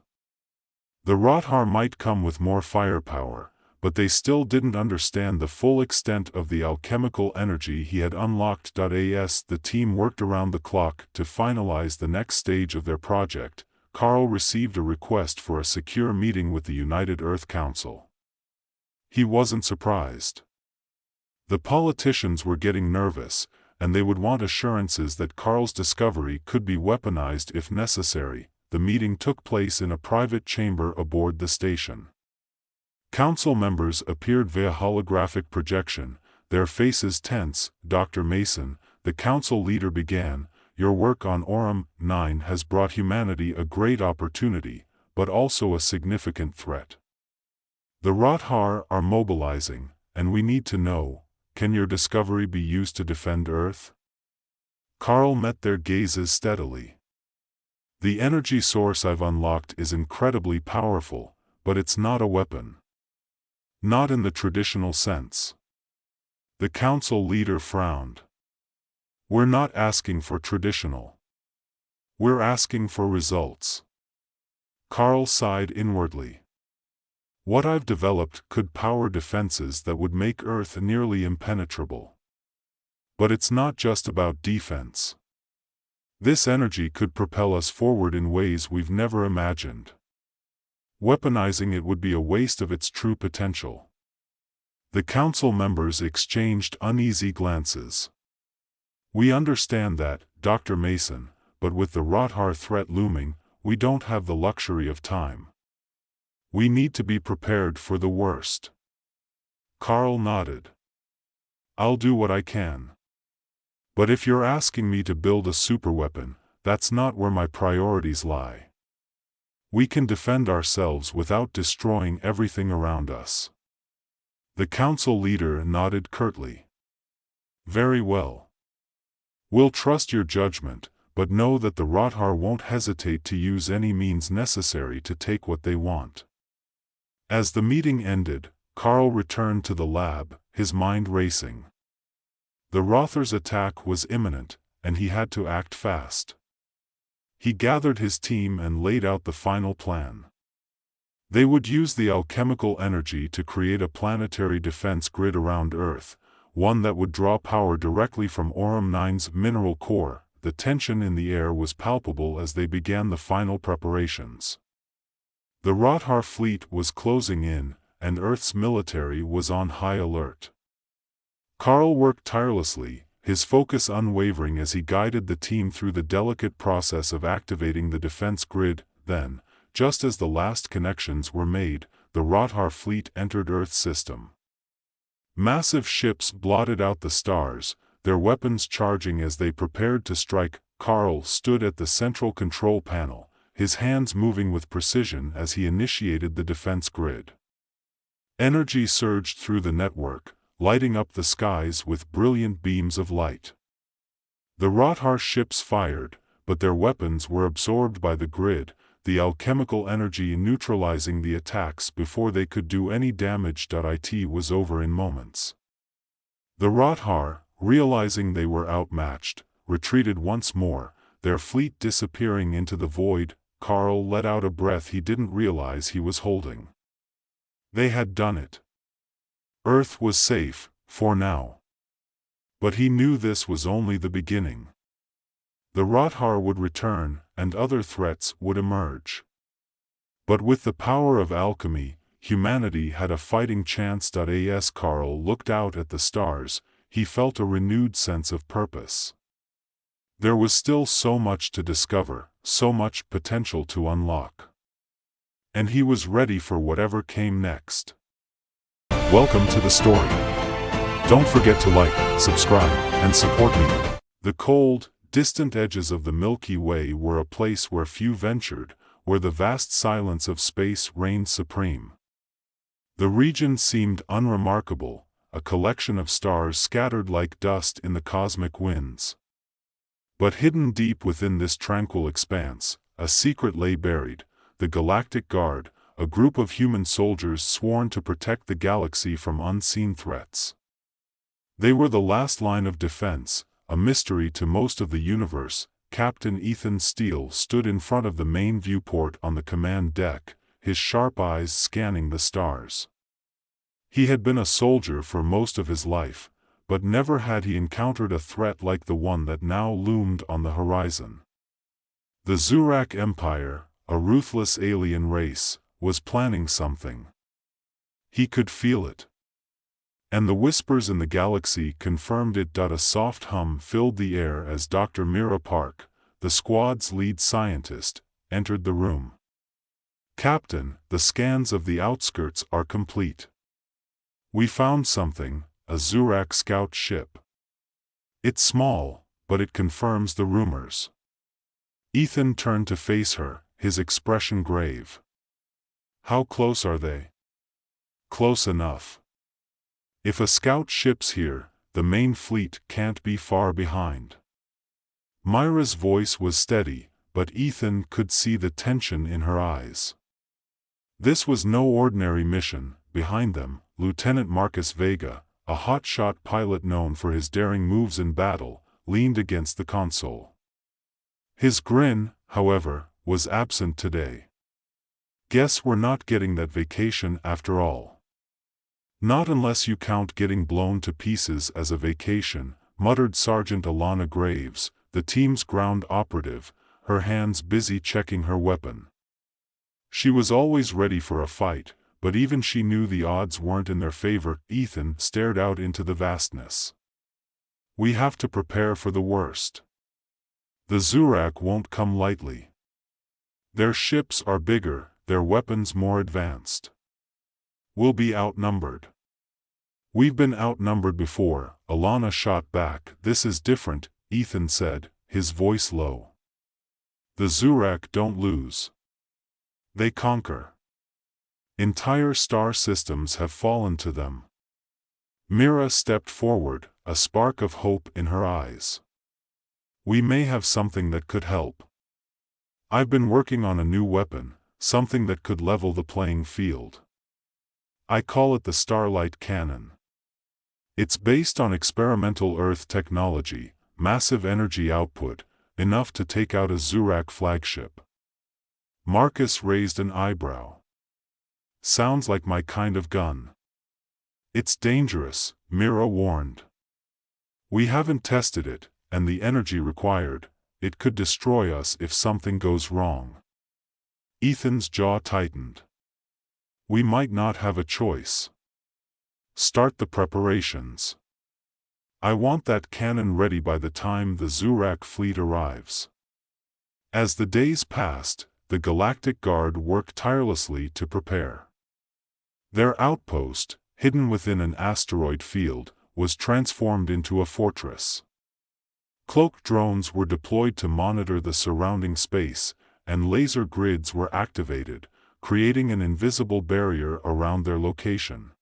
The Rothar might come with more firepower, but they still didn't understand the full extent of the alchemical energy he had unlocked. As the team worked around the clock to finalize the next stage of their project, Carl received a request for a secure meeting with the United Earth Council. He wasn't surprised. The politicians were getting nervous, and they would want assurances that Carl's discovery could be weaponized if necessary. The meeting took place in a private chamber aboard the station. Council members appeared via holographic projection, their faces tense. "Dr. Mason," the council leader began, "your work on Aurum 9 has brought humanity a great opportunity, but also a significant threat. The Rothar are mobilizing, and we need to know, can your discovery be used to defend Earth?" Carl met their gazes steadily. "The energy source I've unlocked is incredibly powerful, but it's not a weapon. Not in the traditional sense." The council leader frowned. "We're not asking for traditional. We're asking for results." Carl sighed inwardly. "What I've developed could power defenses that would make Earth nearly impenetrable. But it's not just about defense. This energy could propel us forward in ways we've never imagined. Weaponizing it would be a waste of its true potential." The council members exchanged uneasy glances. "We understand that, Dr. Mason, but with the Rothar threat looming, we don't have the luxury of time. We need to be prepared for the worst." Carl nodded. "I'll do what I can. But if you're asking me to build a superweapon, that's not where my priorities lie. We can defend ourselves without destroying everything around us." The council leader nodded curtly. "Very well. We'll trust your judgment, but know that the Rothar won't hesitate to use any means necessary to take what they want." As the meeting ended, Carl returned to the lab, his mind racing. The Rothar's attack was imminent, and he had to act fast. He gathered his team and laid out the final plan. They would use the alchemical energy to create a planetary defense grid around Earth, one that would draw power directly from Aurum 9's mineral core. The tension in the air was palpable as they began the final preparations. The Rothar fleet was closing in, and Earth's military was on high alert. Carl worked tirelessly, his focus unwavering as he guided the team through the delicate process of activating the defense grid. Then, just as the last connections were made, the Rothar fleet entered Earth's system. Massive ships blotted out the stars, their weapons charging as they prepared to strike. Carl stood at the central control panel, his hands moving with precision as he initiated the defense grid. Energy surged through the network, lighting up the skies with brilliant beams of light. The Rothar ships fired, but their weapons were absorbed by the grid, the alchemical energy neutralizing the attacks before they could do any damage. It was over in moments. The Rothar, realizing they were outmatched, retreated once more, their fleet disappearing into the void. Carl let out a breath he didn't realize he was holding. They had done it. Earth was safe, for now. But he knew this was only the beginning. The Rothar would return, and other threats would emerge. But with the power of alchemy, humanity had a fighting chance. As Carl looked out at the stars, he felt a renewed sense of purpose. There was still so much to discover, so much potential to unlock. And he was ready for whatever came next. Welcome to the story. Don't forget to like, subscribe, and support me. The cold, distant edges of the Milky Way were a place where few ventured, where the vast silence of space reigned supreme. The region seemed unremarkable, a collection of stars scattered like dust in the cosmic winds. But hidden deep within this tranquil expanse, a secret lay buried: the Galactic Guard, a group of human soldiers sworn to protect the galaxy from unseen threats. They were the last line of defense, a mystery to most of the universe. Captain Ethan Steele stood in front of the main viewport on the command deck, his sharp eyes scanning the stars. He had been a soldier for most of his life, but never had he encountered a threat like the one that now loomed on the horizon. The Zurak Empire, a ruthless alien race, was planning something. He could feel it. And the whispers in the galaxy confirmed it. A soft hum filled the air as Dr. Mira Park, the squad's lead scientist, entered the room. "Captain, the scans of the outskirts are complete. We found something, a Zurak scout ship. It's small, but it confirms the rumors." Ethan turned to face her, his expression grave. "How close are they?" "Close enough. If a scout ship's here, the main fleet can't be far behind." Myra's voice was steady, but Ethan could see the tension in her eyes. This was no ordinary mission. Behind them, Lieutenant Marcus Vega, a hotshot pilot known for his daring moves in battle, leaned against the console. His grin, however, was absent today. "Guess we're not getting that vacation after all." "Not unless you count getting blown to pieces as a vacation," muttered Sergeant Alana Graves, the team's ground operative, her hands busy checking her weapon. She was always ready for a fight, but even she knew the odds weren't in their favor. Ethan stared out into the vastness. "We have to prepare for the worst. The Zurak won't come lightly. Their ships are bigger, their weapons more advanced. We'll be outnumbered." "We've been outnumbered before," Alana shot back. "This is different," Ethan said, his voice low. "The Zurak don't lose. They conquer. Entire star systems have fallen to them." Mira stepped forward, a spark of hope in her eyes. "We may have something that could help. I've been working on a new weapon, something that could level the playing field. I call it the Starlight Cannon. It's based on experimental Earth technology, massive energy output, enough to take out a Zurak flagship." Marcus raised an eyebrow. "Sounds like my kind of gun." "It's dangerous," Mira warned. "We haven't tested it, and the energy required, it could destroy us if something goes wrong." Ethan's jaw tightened. "We might not have a choice." "Start the preparations." I want that cannon ready by the time the Zurak fleet arrives." As the days passed, the Galactic Guard worked tirelessly to prepare. Their outpost, hidden within an asteroid field, was transformed into a fortress. Cloaked drones were deployed to monitor the surrounding space, and laser grids were activated, creating an invisible barrier around their location.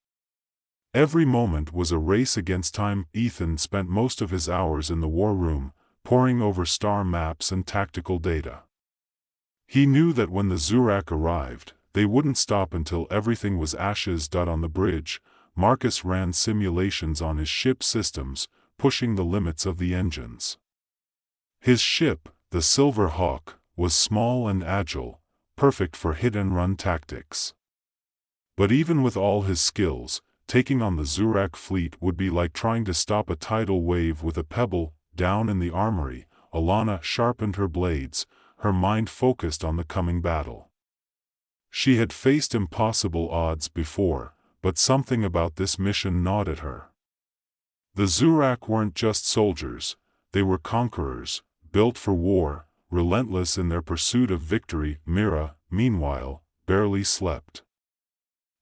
Every moment was a race against time. Ethan spent most of his hours in the war room, poring over star maps and tactical data. He knew that when the Zurak arrived, they wouldn't stop until everything was ashes. On the bridge, Marcus ran simulations on his ship's systems, pushing the limits of the engines. His ship, the Silver Hawk, was small and agile, perfect for hit-and-run tactics. But even with all his skills, taking on the Zurak fleet would be like trying to stop a tidal wave with a pebble. Down in the armory, Alana sharpened her blades, her mind focused on the coming battle. She had faced impossible odds before, but something about this mission gnawed at her. The Zurak weren't just soldiers, they were conquerors, built for war, relentless in their pursuit of victory. Mira, meanwhile, barely slept.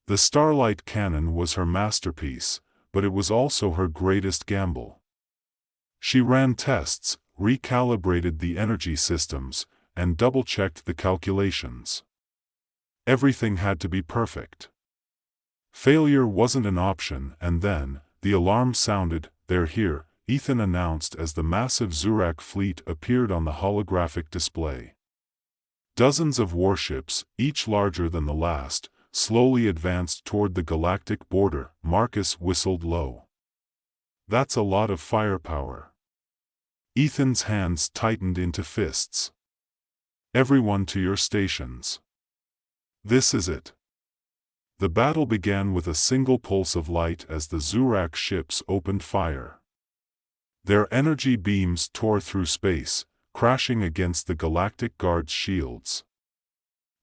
The Starlight Cannon was her masterpiece, but it was also her greatest gamble. She ran tests, recalibrated the energy systems, and double-checked the calculations. Everything had to be perfect. Failure wasn't an option, and then, the alarm sounded. "They're here," Ethan announced as the massive Zurak fleet appeared on the holographic display. Dozens of warships, each larger than the last, slowly advanced toward the galactic border. Marcus whistled low. "That's a lot of firepower." Ethan's hands tightened into fists. "Everyone to your stations. This is it." The battle began with a single pulse of light as the Zurak ships opened fire. Their energy beams tore through space, crashing against the Galactic Guard's shields.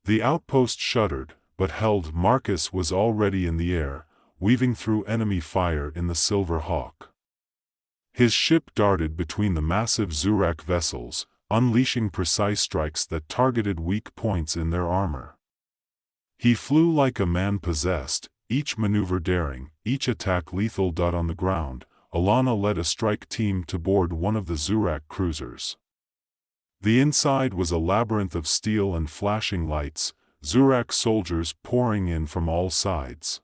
The outpost shuddered, but held. Marcus was already in the air, weaving through enemy fire in the Silver Hawk. His ship darted between the massive Zurak vessels, unleashing precise strikes that targeted weak points in their armor. He flew like a man possessed, each maneuver daring, each attack lethal. On the ground, Alana led a strike team to board one of the Zurak cruisers. The inside was a labyrinth of steel and flashing lights, Zurak soldiers pouring in from all sides.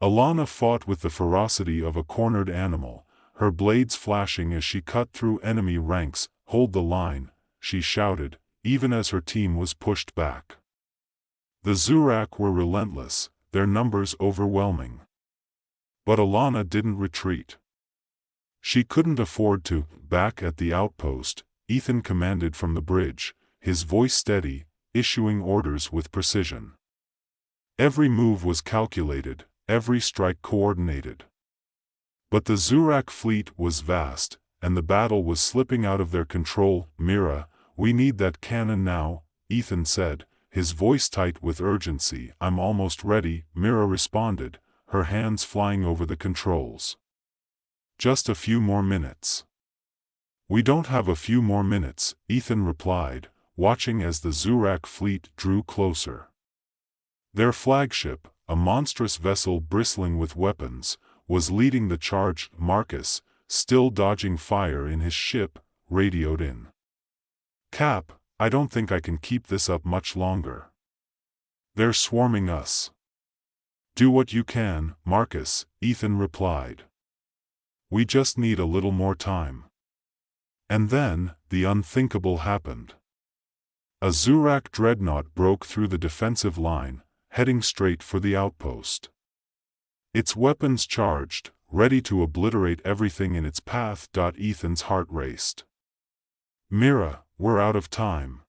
Alana fought with the ferocity of a cornered animal, her blades flashing as she cut through enemy ranks. "Hold the line," she shouted, even as her team was pushed back. The Zurak were relentless, their numbers overwhelming. But Alana didn't retreat. She couldn't afford to. Back at the outpost, Ethan commanded from the bridge, his voice steady, issuing orders with precision. Every move was calculated, every strike coordinated. But the Zurak fleet was vast, and the battle was slipping out of their control. "Mira, we need that cannon now," Ethan said, his voice tight with urgency. "I'm almost ready," Mira responded, her hands flying over the controls. "Just a few more minutes." "We don't have a few more minutes," Ethan replied, watching as the Zurak fleet drew closer. Their flagship, a monstrous vessel bristling with weapons, was leading the charge. Marcus, still dodging fire in his ship, radioed in. "Cap, I don't think I can keep this up much longer. They're swarming us." "Do what you can, Marcus," Ethan replied. "We just need a little more time." And then, the unthinkable happened. A Zurak dreadnought broke through the defensive line, heading straight for the outpost. Its weapons charged, ready to obliterate everything in its path. Ethan's heart raced. "Mira, we're out of time."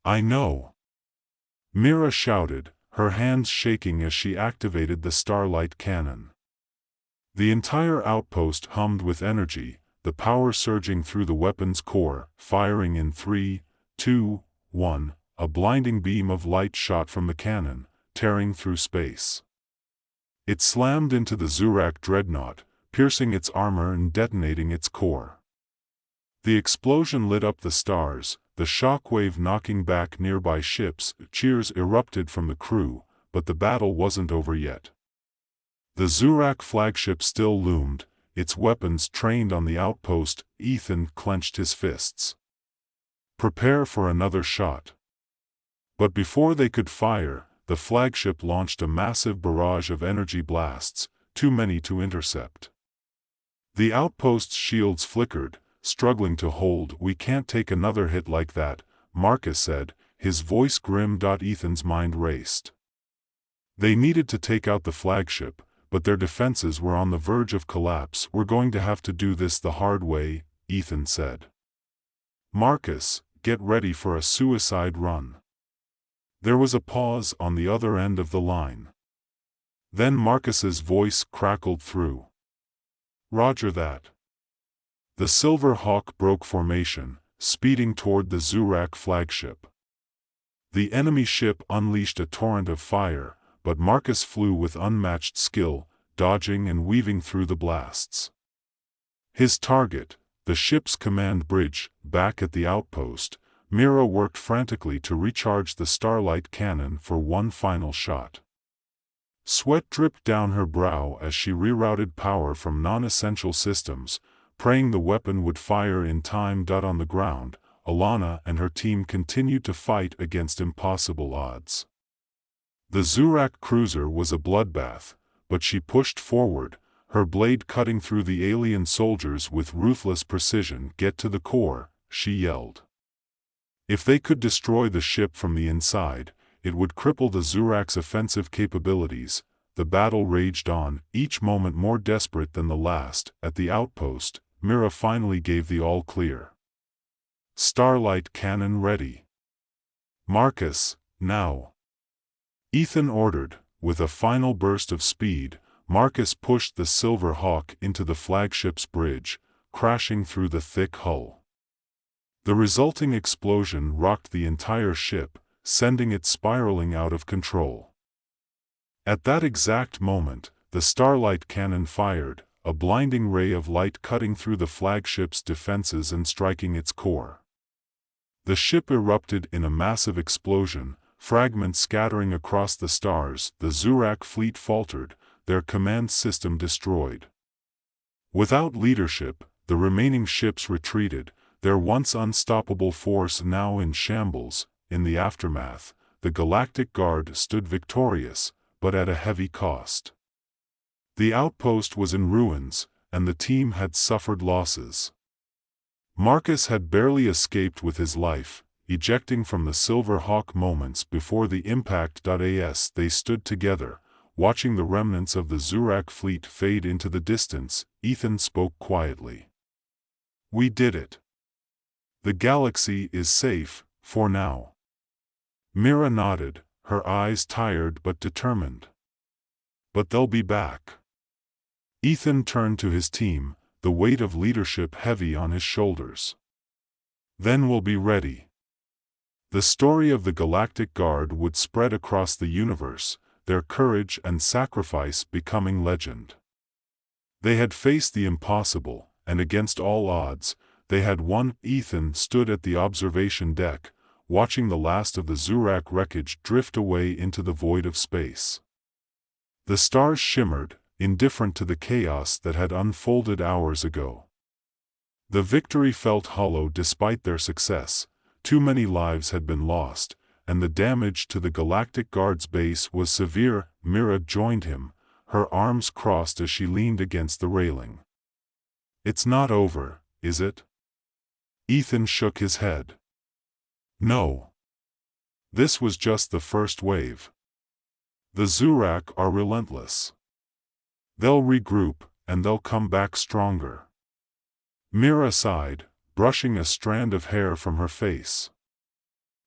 "I know," Mira shouted, her hands shaking as she activated the Starlight Cannon. The entire outpost hummed with energy, the power surging through the weapon's core. Firing in 3, 2, 1, a blinding beam of light shot from the cannon, tearing through space. It slammed into the Zurak dreadnought, piercing its armor and detonating its core. The explosion lit up the stars, the shockwave knocking back nearby ships. Cheers erupted from the crew, but the battle wasn't over yet. The Zurak flagship still loomed, its weapons trained on the outpost. Ethan clenched his fists. Prepare for another shot. But before they could fire, the flagship launched a massive barrage of energy blasts, too many to intercept. The outpost's shields flickered, struggling to hold. We can't take another hit like that, Marcus said, his voice grim. Ethan's mind raced. They needed to take out the flagship, but their defenses were on the verge of collapse. We're going to have to do this the hard way, Ethan said. Marcus, get ready for a suicide run. There was a pause on the other end of the line. Then Marcus's voice crackled through. Roger that. The Silver Hawk broke formation, speeding toward the Zurak flagship. The enemy ship unleashed a torrent of fire, but Marcus flew with unmatched skill, dodging and weaving through the blasts. His target, the ship's command bridge, back at the outpost, Mira worked frantically to recharge the starlight cannon for one final shot. Sweat dripped down her brow as she rerouted power from non-essential systems, praying the weapon would fire in time. On the ground, Alana and her team continued to fight against impossible odds. The Zurak cruiser was a bloodbath, but she pushed forward, her blade cutting through the alien soldiers with ruthless precision. Get to the core, she yelled. If they could destroy the ship from the inside, it would cripple the Zurak's offensive capabilities. The battle raged on, each moment more desperate than the last. At the outpost, Mira finally gave the all-clear. Starlight cannon ready. Marcus, now. Ethan ordered. With a final burst of speed, Marcus pushed the Silver Hawk into the flagship's bridge, crashing through the thick hull. The resulting explosion rocked the entire ship, sending it spiraling out of control. At that exact moment, the starlight cannon fired, a blinding ray of light cutting through the flagship's defenses and striking its core. The ship erupted in a massive explosion, fragments scattering across the stars. The Zurak fleet faltered, their command system destroyed. Without leadership, the remaining ships retreated, their once unstoppable force now in shambles. In the aftermath, the Galactic Guard stood victorious, but at a heavy cost. The outpost was in ruins, and the team had suffered losses. Marcus had barely escaped with his life, ejecting from the Silver Hawk moments before the impact. As they stood together, watching the remnants of the Zurak fleet fade into the distance, Ethan spoke quietly. We did it. The galaxy is safe, for now. Mira nodded, her eyes tired but determined. But they'll be back. Ethan turned to his team, the weight of leadership heavy on his shoulders. Then we'll be ready. The story of the Galactic Guard would spread across the universe, their courage and sacrifice becoming legend. They had faced the impossible, and against all odds, they had won. Ethan stood at the observation deck, watching the last of the Zurak wreckage drift away into the void of space. The stars shimmered, indifferent to the chaos that had unfolded hours ago. The victory felt hollow despite their success. Too many lives had been lost, and the damage to the Galactic Guard's base was severe. Mira joined him, her arms crossed as she leaned against the railing. It's not over, is it? Ethan shook his head. No. This was just the first wave. The Zurak are relentless. They'll regroup, and they'll come back stronger. Mira sighed, brushing a strand of hair from her face.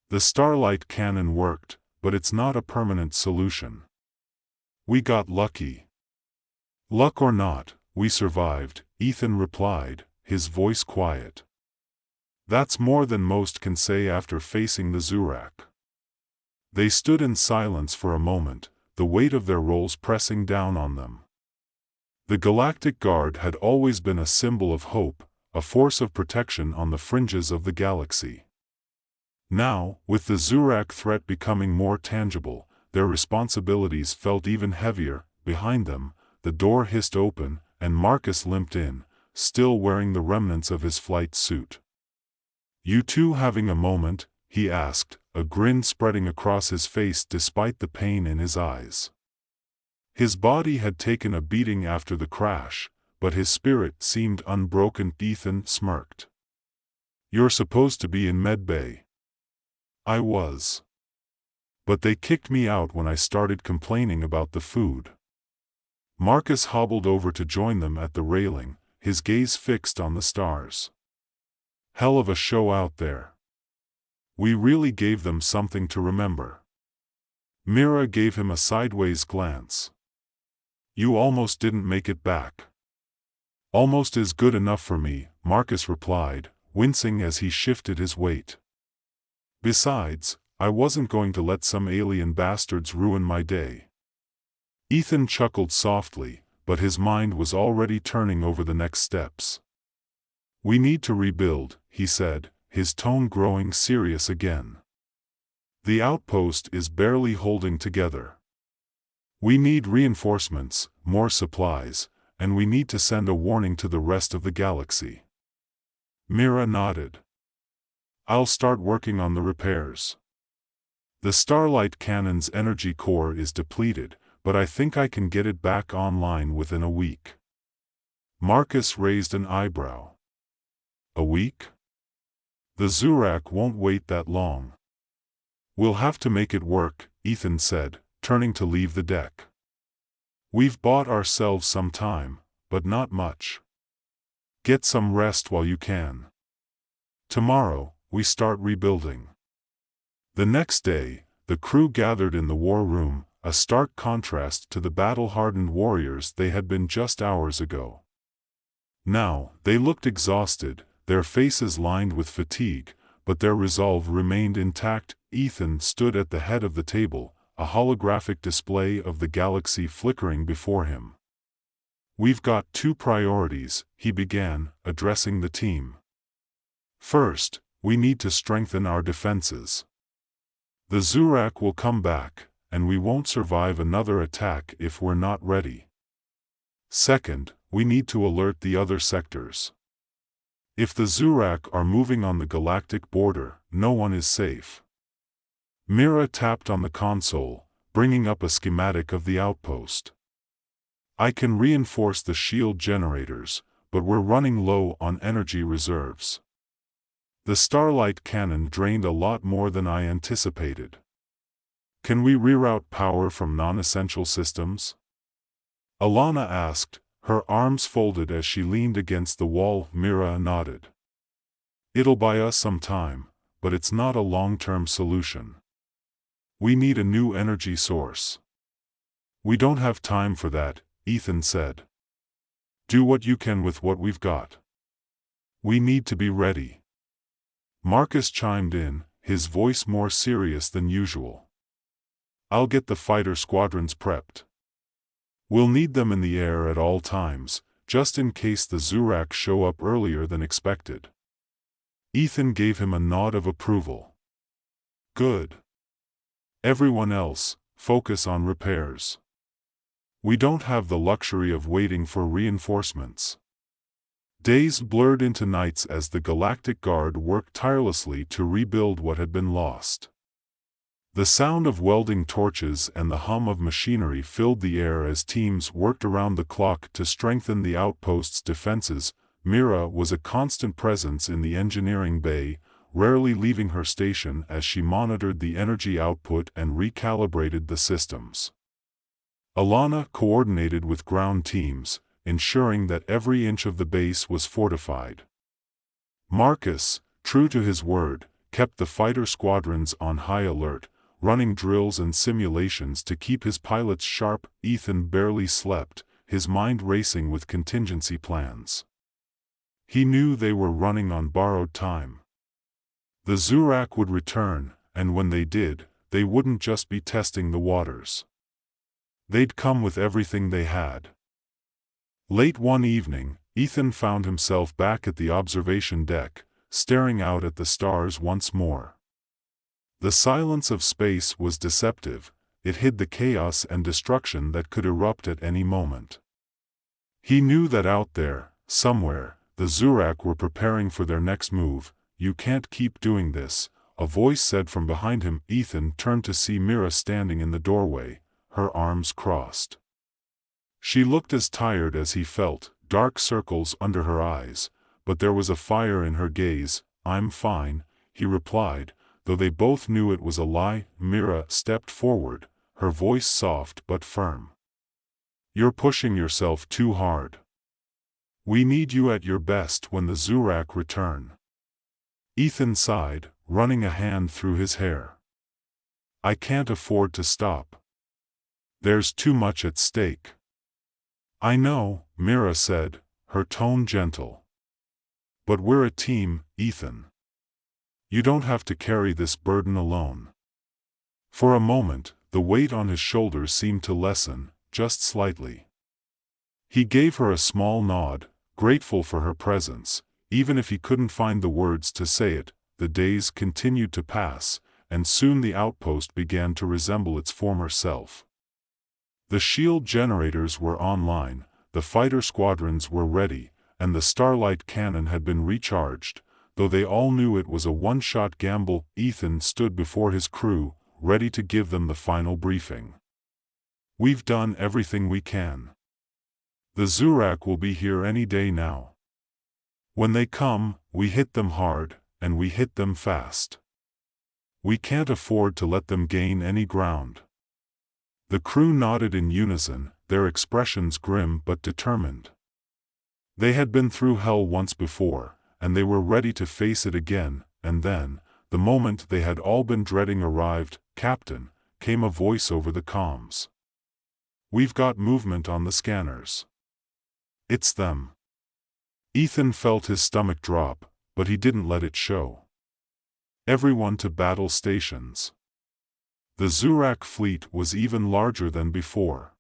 The starlight cannon worked, but it's not a permanent solution. We got lucky. Luck or not, we survived, Ethan replied, his voice quiet. That's more than most can say after facing the Zurak. They stood in silence for a moment, the weight of their roles pressing down on them. The Galactic Guard had always been a symbol of hope, a force of protection on the fringes of the galaxy. Now, with the Zurak threat becoming more tangible, their responsibilities felt even heavier. Behind them, the door hissed open, and Marcus limped in, still wearing the remnants of his flight suit. "You two having a moment?" he asked, a grin spreading across his face despite the pain in his eyes. His body had taken a beating after the crash, but his spirit seemed unbroken. Ethan smirked. "You're supposed to be in medbay." "I was. But they kicked me out when I started complaining about the food." Marcus hobbled over to join them at the railing, his gaze fixed on the stars. "Hell of a show out there. We really gave them something to remember." Mira gave him a sideways glance. "You almost didn't make it back." "Almost is good enough for me," Marcus replied, wincing as he shifted his weight. "Besides, I wasn't going to let some alien bastards ruin my day." Ethan chuckled softly, but his mind was already turning over the next steps. "We need to rebuild," he said, his tone growing serious again. "The outpost is barely holding together. We need reinforcements, more supplies, and we need to send a warning to the rest of the galaxy." Mira nodded. "I'll start working on the repairs. The Starlight Cannon's energy core is depleted, but I think I can get it back online within a week." Marcus raised an eyebrow. "A week? The Zurak won't wait that long." "We'll have to make it work," Ethan said, turning to leave the deck. "We've bought ourselves some time, but not much. Get some rest while you can. Tomorrow, we start rebuilding." The next day, the crew gathered in the war room, a stark contrast to the battle-hardened warriors they had been just hours ago. Now, they looked exhausted, their faces lined with fatigue, but their resolve remained intact. Ethan stood at the head of the table, a holographic display of the galaxy flickering before him. "We've got two priorities," he began, addressing the team. "First, we need to strengthen our defenses. The Zurak will come back, and we won't survive another attack if we're not ready. Second, we need to alert the other sectors. If the Zurak are moving on the galactic border, no one is safe." Mira tapped on the console, bringing up a schematic of the outpost. "I can reinforce the shield generators, but we're running low on energy reserves. The Starlight Cannon drained a lot more than I anticipated. Can we reroute power from non-essential systems?" Alana asked, her arms folded as she leaned against the wall. Mira nodded. "It'll buy us some time, but it's not a long-term solution. We need a new energy source." "We don't have time for that," Ethan said. "Do what you can with what we've got. We need to be ready." Marcus chimed in, his voice more serious than usual. "I'll get the fighter squadrons prepped. We'll need them in the air at all times, just in case the Zurak show up earlier than expected." Ethan gave him a nod of approval. "Good. Everyone else, focus on repairs. We don't have the luxury of waiting for reinforcements." Days blurred into nights as the Galactic Guard worked tirelessly to rebuild what had been lost. The sound of welding torches and the hum of machinery filled the air as teams worked around the clock to strengthen the outpost's defenses. Mira was a constant presence in the engineering bay, rarely leaving her station as she monitored the energy output and recalibrated the systems. Alana coordinated with ground teams, ensuring that every inch of the base was fortified. Marcus, true to his word, kept the fighter squadrons on high alert, running drills and simulations to keep his pilots sharp. Ethan barely slept, his mind racing with contingency plans. He knew they were running on borrowed time. The Zurak would return, and when they did, they wouldn't just be testing the waters. They'd come with everything they had. Late one evening, Ethan found himself back at the observation deck, staring out at the stars once more. The silence of space was deceptive. It hid the chaos and destruction that could erupt at any moment. He knew that out there, somewhere, the Zurak were preparing for their next move. "You can't keep doing this," a voice said from behind him. Ethan turned to see Mira standing in the doorway, her arms crossed. She looked as tired as he felt, dark circles under her eyes, but there was a fire in her gaze. "I'm fine," he replied, though they both knew it was a lie. Mira stepped forward, her voice soft but firm. "You're pushing yourself too hard. We need you at your best when the Zurak return." Ethan sighed, running a hand through his hair. "I can't afford to stop. There's too much at stake." "I know," Mira said, her tone gentle. "But we're a team, Ethan. You don't have to carry this burden alone." For a moment, the weight on his shoulders seemed to lessen, just slightly. He gave her a small nod, grateful for her presence, even if he couldn't find the words to say it. The days continued to pass, and soon the outpost began to resemble its former self. The shield generators were online, the fighter squadrons were ready, and the starlight cannon had been recharged, though they all knew it was a one-shot gamble. Ethan stood before his crew, ready to give them the final briefing. "We've done everything we can. The Zurak will be here any day now. When they come, we hit them hard, and we hit them fast. We can't afford to let them gain any ground." The crew nodded in unison, their expressions grim but determined. They had been through hell once before, and they were ready to face it again. And then, the moment they had all been dreading arrived. "Captain," came a voice over the comms. "We've got movement on the scanners. It's them." Ethan felt his stomach drop, but he didn't let it show. "Everyone to battle stations." The Zurak fleet was even larger than before.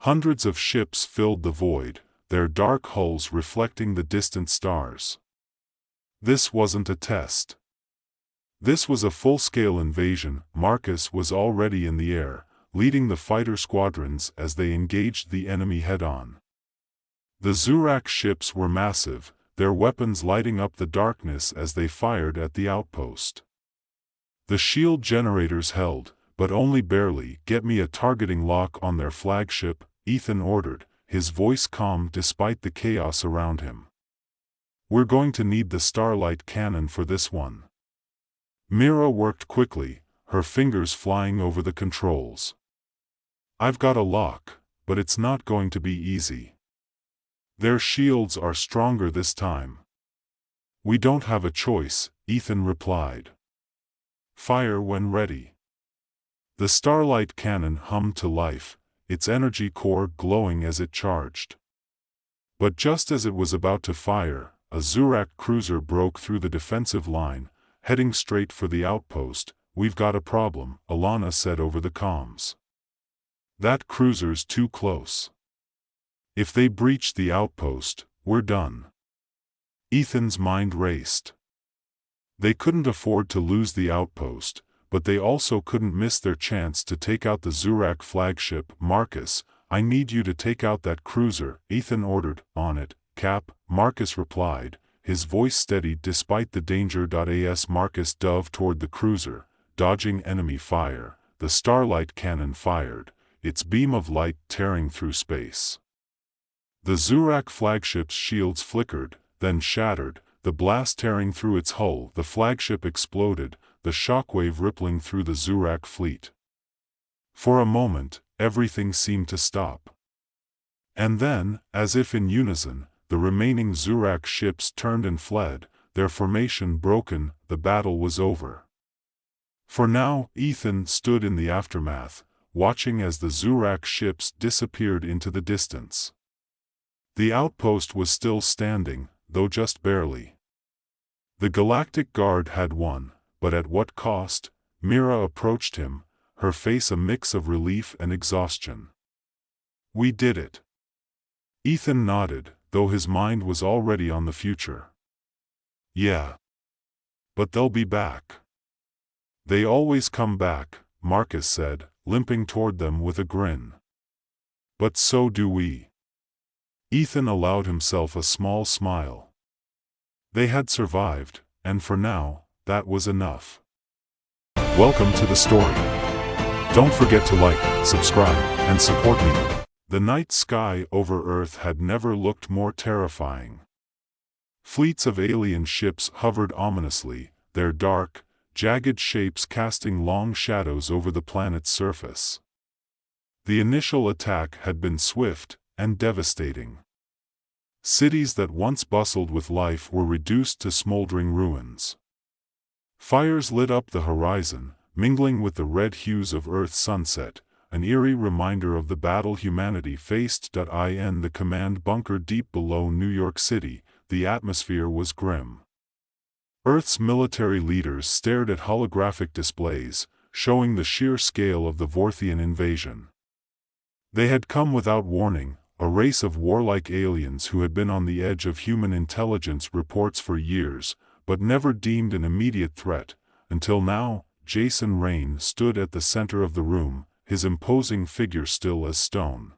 Hundreds of ships filled the void, their dark hulls reflecting the distant stars. This wasn't a test. This was a full-scale invasion. Marcus was already in the air, leading the fighter squadrons as they engaged the enemy head-on. The Zurak ships were massive, their weapons lighting up the darkness as they fired at the outpost. The shield generators held, but only barely. "Get me a targeting lock on their flagship," Ethan ordered, his voice calm despite the chaos around him. "We're going to need the starlight cannon for this one." Mira worked quickly, her fingers flying over the controls. "I've got a lock, but it's not going to be easy. Their shields are stronger this time." "We don't have a choice," Ethan replied. "Fire when ready." The starlight cannon hummed to life, its energy core glowing as it charged. But just as it was about to fire, a Zurak cruiser broke through the defensive line, heading straight for the outpost. "We've got a problem," Alana said over the comms. "That cruiser's too close. If they breach the outpost, we're done." Ethan's mind raced. They couldn't afford to lose the outpost, but they also couldn't miss their chance to take out the Zurak flagship. "Marcus, I need you to take out that cruiser," Ethan ordered. "On it, Cap," Marcus replied, his voice steady despite the danger. As Marcus dove toward the cruiser, dodging enemy fire, the starlight cannon fired, its beam of light tearing through space. The Zurak flagship's shields flickered, then shattered, the blast tearing through its hull. The flagship exploded, the shockwave rippling through the Zurak fleet. For a moment, everything seemed to stop. And then, as if in unison, the remaining Zurak ships turned and fled, their formation broken. The battle was over. For now, Ethan stood in the aftermath, watching as the Zurak ships disappeared into the distance. The outpost was still standing, though just barely. The Galactic Guard had won, but at what cost? Mira approached him, her face a mix of relief and exhaustion. "We did it." Ethan nodded, though his mind was already on the future. Yeah. But they'll be back. They always come back, Marcus said, limping toward them with a grin. But so do we. Ethan allowed himself a small smile. They had survived, and for now, that was enough. Welcome to the story. Don't forget to like, subscribe, and support me. The night sky over Earth had never looked more terrifying. Fleets of alien ships hovered ominously, their dark, jagged shapes casting long shadows over the planet's surface. The initial attack had been swift and devastating. Cities that once bustled with life were reduced to smoldering ruins. Fires lit up the horizon, mingling with the red hues of Earth's sunset, an eerie reminder of the battle humanity faced. In the command bunker deep below New York City, the atmosphere was grim. Earth's military leaders stared at holographic displays, showing the sheer scale of the Vorthian invasion. They had come without warning, a race of warlike aliens who had been on the edge of human intelligence reports for years, but never deemed an immediate threat, until now. Jason Rain stood at the center of the room, his imposing figure still as stone.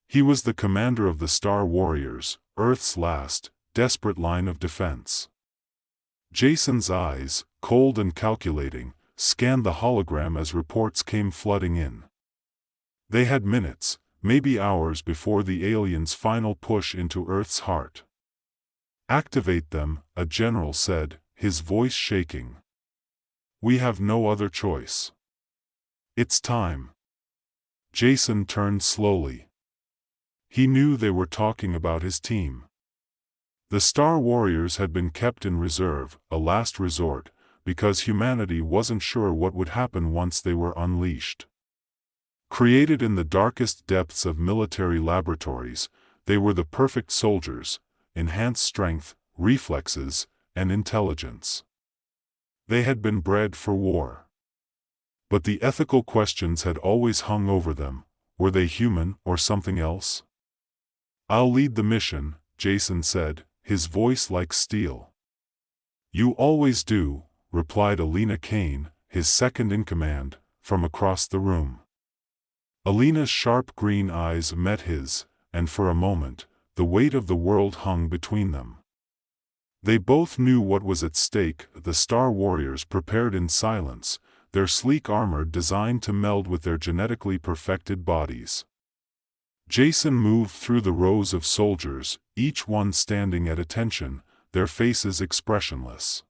He was the commander of the Star Warriors, Earth's last, desperate line of defense. Jason's eyes, cold and calculating, scanned the hologram as reports came flooding in. They had minutes, maybe hours before the aliens' final push into Earth's heart. Activate them, a general said, his voice shaking. We have no other choice. It's time. Jason turned slowly. He knew they were talking about his team. The Star Warriors had been kept in reserve, a last resort, because humanity wasn't sure what would happen once they were unleashed. Created in the darkest depths of military laboratories, they were the perfect soldiers, enhanced strength, reflexes, and intelligence. They had been bred for war. But the ethical questions had always hung over them. Were they human or something else? I'll lead the mission, Jason said, his voice like steel. You always do, replied Alina Kane, his second-in-command, from across the room. Alina's sharp green eyes met his, and for a moment, the weight of the world hung between them. They both knew what was at stake. The Star Warriors prepared in silence, their sleek armor designed to meld with their genetically perfected bodies. Jason moved through the rows of soldiers, each one standing at attention, their faces expressionless.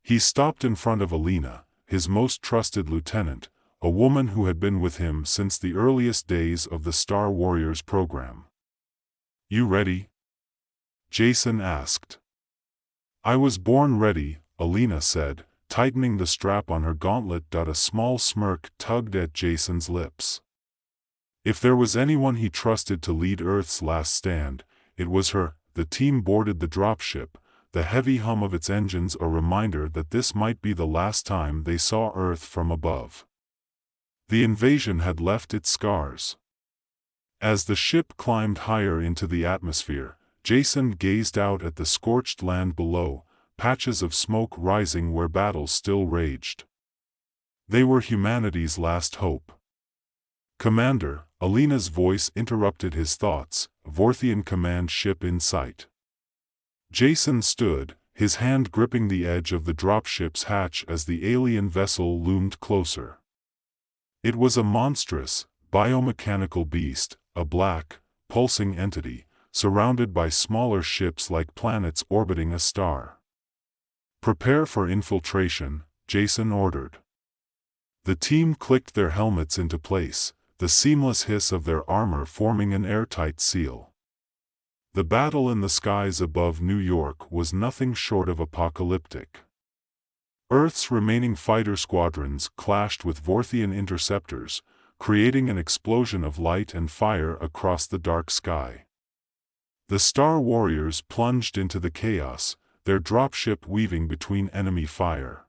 He stopped in front of Alina, his most trusted lieutenant, a woman who had been with him since the earliest days of the Star Warriors program. You ready? Jason asked. I was born ready, Alina said, tightening the strap on her gauntlet. A small smirk tugged at Jason's lips. If there was anyone he trusted to lead Earth's last stand, it was her. The team boarded the dropship, the heavy hum of its engines a reminder that this might be the last time they saw Earth from above. The invasion had left its scars. As the ship climbed higher into the atmosphere, Jason gazed out at the scorched land below, patches of smoke rising where battles still raged. They were humanity's last hope. Commander, Alina's voice interrupted his thoughts, Vorthian command ship in sight. Jason stood, his hand gripping the edge of the dropship's hatch as the alien vessel loomed closer. It was a monstrous, biomechanical beast, a black, pulsing entity, surrounded by smaller ships like planets orbiting a star. Prepare for infiltration, Jason ordered. The team clicked their helmets into place, the seamless hiss of their armor forming an airtight seal. The battle in the skies above New York was nothing short of apocalyptic. Earth's remaining fighter squadrons clashed with Vorthian interceptors, creating an explosion of light and fire across the dark sky. The Star Warriors plunged into the chaos, their dropship weaving between enemy fire.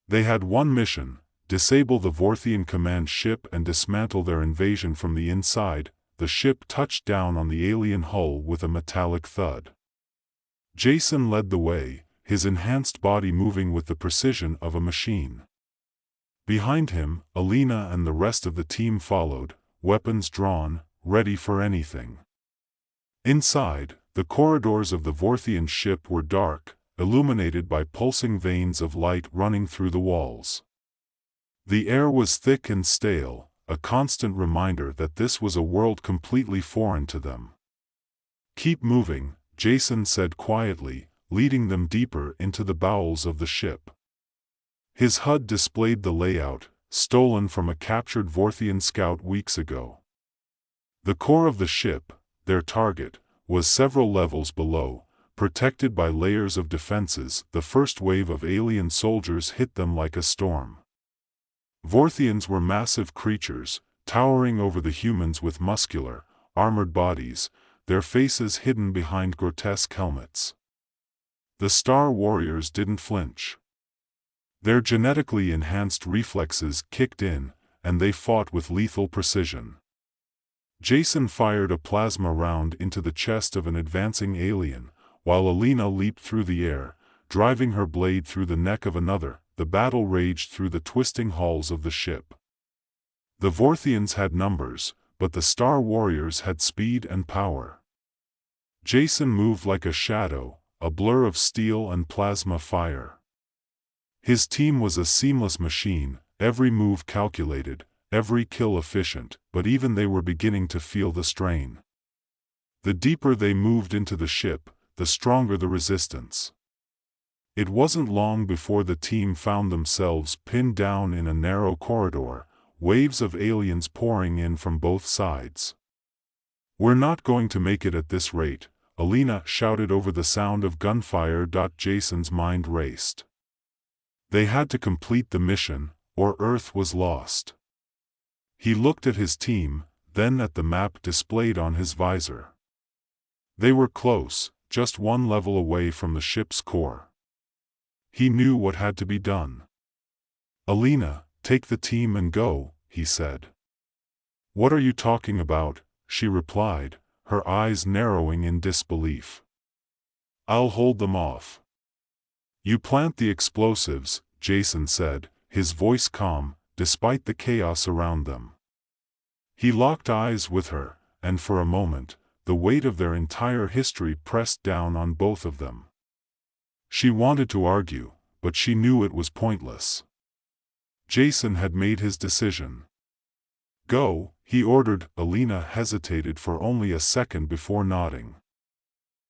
They had one mission: disable the Vorthian command ship and dismantle their invasion from the inside. the ship touched down on the alien hull with a metallic thud. Jason led the way, his enhanced body moving with the precision of a machine. Behind him, Alina and the rest of the team followed, weapons drawn, ready for anything. Inside, the corridors of the Vorthian ship were dark, illuminated by pulsing veins of light running through the walls. The air was thick and stale, a constant reminder that this was a world completely foreign to them. "Keep moving," Jason said quietly, leading them deeper into the bowels of the ship. His HUD displayed the layout, stolen from a captured Vorthian scout weeks ago. The core of the ship, their target, was several levels below, protected by layers of defenses. The first wave of alien soldiers hit them like a storm. Vorthians were massive creatures, towering over the humans with muscular, armored bodies, their faces hidden behind grotesque helmets. The Star Warriors didn't flinch. Their genetically enhanced reflexes kicked in, and they fought with lethal precision. Jason fired a plasma round into the chest of an advancing alien, while Alina leaped through the air, driving her blade through the neck of another. The battle raged through the twisting halls of the ship. The Vorthians had numbers, but the Star Warriors had speed and power. Jason moved like a shadow, a blur of steel and plasma fire. His team was a seamless machine, every move calculated, every kill efficient, but even they were beginning to feel the strain. The deeper they moved into the ship, the stronger the resistance. It wasn't long before the team found themselves pinned down in a narrow corridor, waves of aliens pouring in from both sides. "We're not going to make it at this rate," Alina shouted over the sound of gunfire. Jason's mind raced. They had to complete the mission, or Earth was lost. He looked at his team, then at the map displayed on his visor. They were close, just one level away from the ship's core. He knew what had to be done. "Alina, take the team and go," he said. "What are you talking about?" she replied, her eyes narrowing in disbelief. "I'll hold them off." "You plant the explosives," Jason said, his voice calm, despite the chaos around them. He locked eyes with her, and for a moment, the weight of their entire history pressed down on both of them. She wanted to argue, but she knew it was pointless. Jason had made his decision. "Go," he ordered. Alina hesitated for only a second before nodding.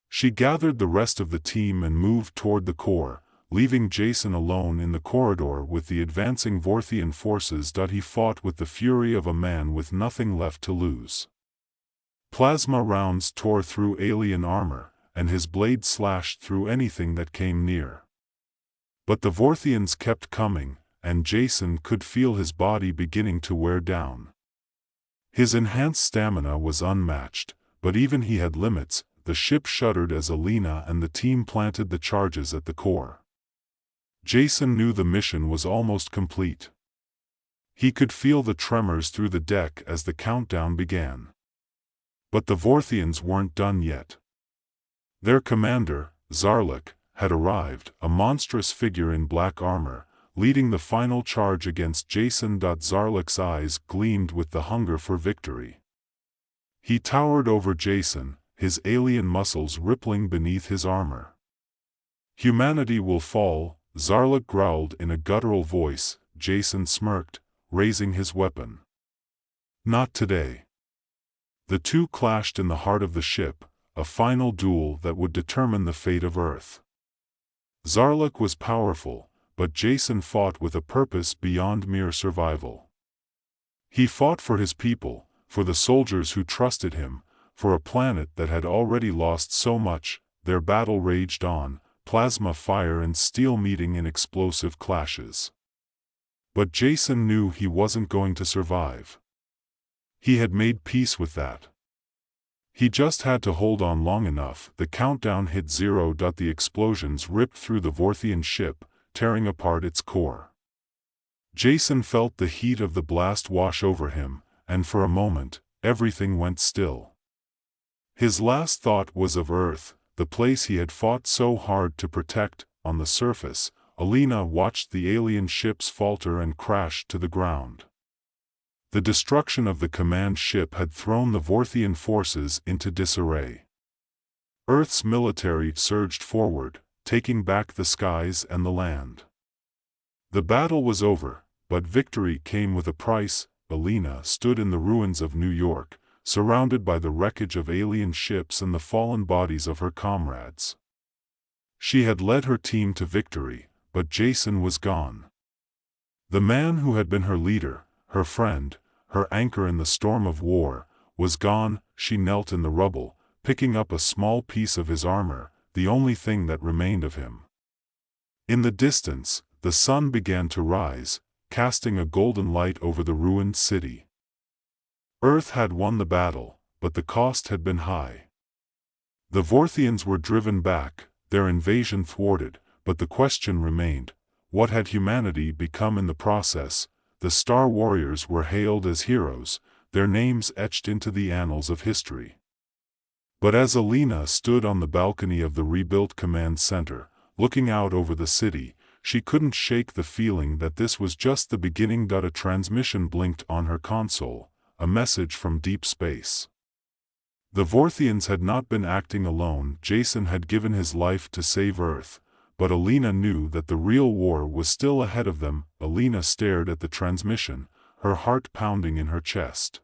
She gathered the rest of the team and moved toward the core, leaving Jason alone in the corridor with the advancing Vorthian forces. He fought with the fury of a man with nothing left to lose. Plasma rounds tore through alien armor, and his blade slashed through anything that came near. But the Vorthians kept coming, and Jason could feel his body beginning to wear down. His enhanced stamina was unmatched, but even he had limits. The ship shuddered as Alina and the team planted the charges at the core. Jason knew the mission was almost complete. He could feel the tremors through the deck as the countdown began. But the Vorthians weren't done yet. Their commander, Zarlik, had arrived, a monstrous figure in black armor, leading the final charge against Jason. Zarlik's eyes gleamed with the hunger for victory. He towered over Jason, his alien muscles rippling beneath his armor. "Humanity will fall," Zarlik growled in a guttural voice. Jason smirked, raising his weapon. "Not today." The two clashed in the heart of the ship, a final duel that would determine the fate of Earth. Zarlik was powerful, but Jason fought with a purpose beyond mere survival. He fought for his people, for the soldiers who trusted him, for a planet that had already lost so much. Their battle raged on, plasma fire and steel meeting in explosive clashes. But Jason knew he wasn't going to survive. He had made peace with that. He just had to hold on long enough. The countdown hit 0. The explosions ripped through the Vorthian ship, tearing apart its core. Jason felt the heat of the blast wash over him, and for a moment, everything went still. His last thought was of Earth, the place he had fought so hard to protect. On the surface, Alina watched the alien ships falter and crash to the ground. The destruction of the command ship had thrown the Vorthian forces into disarray. Earth's military surged forward, taking back the skies and the land. The battle was over, but victory came with a price. Alina stood in the ruins of New York, surrounded by the wreckage of alien ships and the fallen bodies of her comrades. She had led her team to victory, but Jason was gone. The man who had been her leader, her friend, her anchor in the storm of war, was gone. She knelt in the rubble, picking up a small piece of his armor, the only thing that remained of him. In the distance, the sun began to rise, casting a golden light over the ruined city. Earth had won the battle, but the cost had been high. The Vorthians were driven back, their invasion thwarted, but the question remained, what had humanity become in the process? The Star Warriors were hailed as heroes, their names etched into the annals of history. But as Alina stood on the balcony of the rebuilt command center, looking out over the city, she couldn't shake the feeling that this was just the beginning. A transmission blinked on her console, a message from deep space. The Vorthians had not been acting alone. Jason had given his life to save Earth, but Alina knew that the real war was still ahead of them. Alina stared at the transmission, her heart pounding in her chest.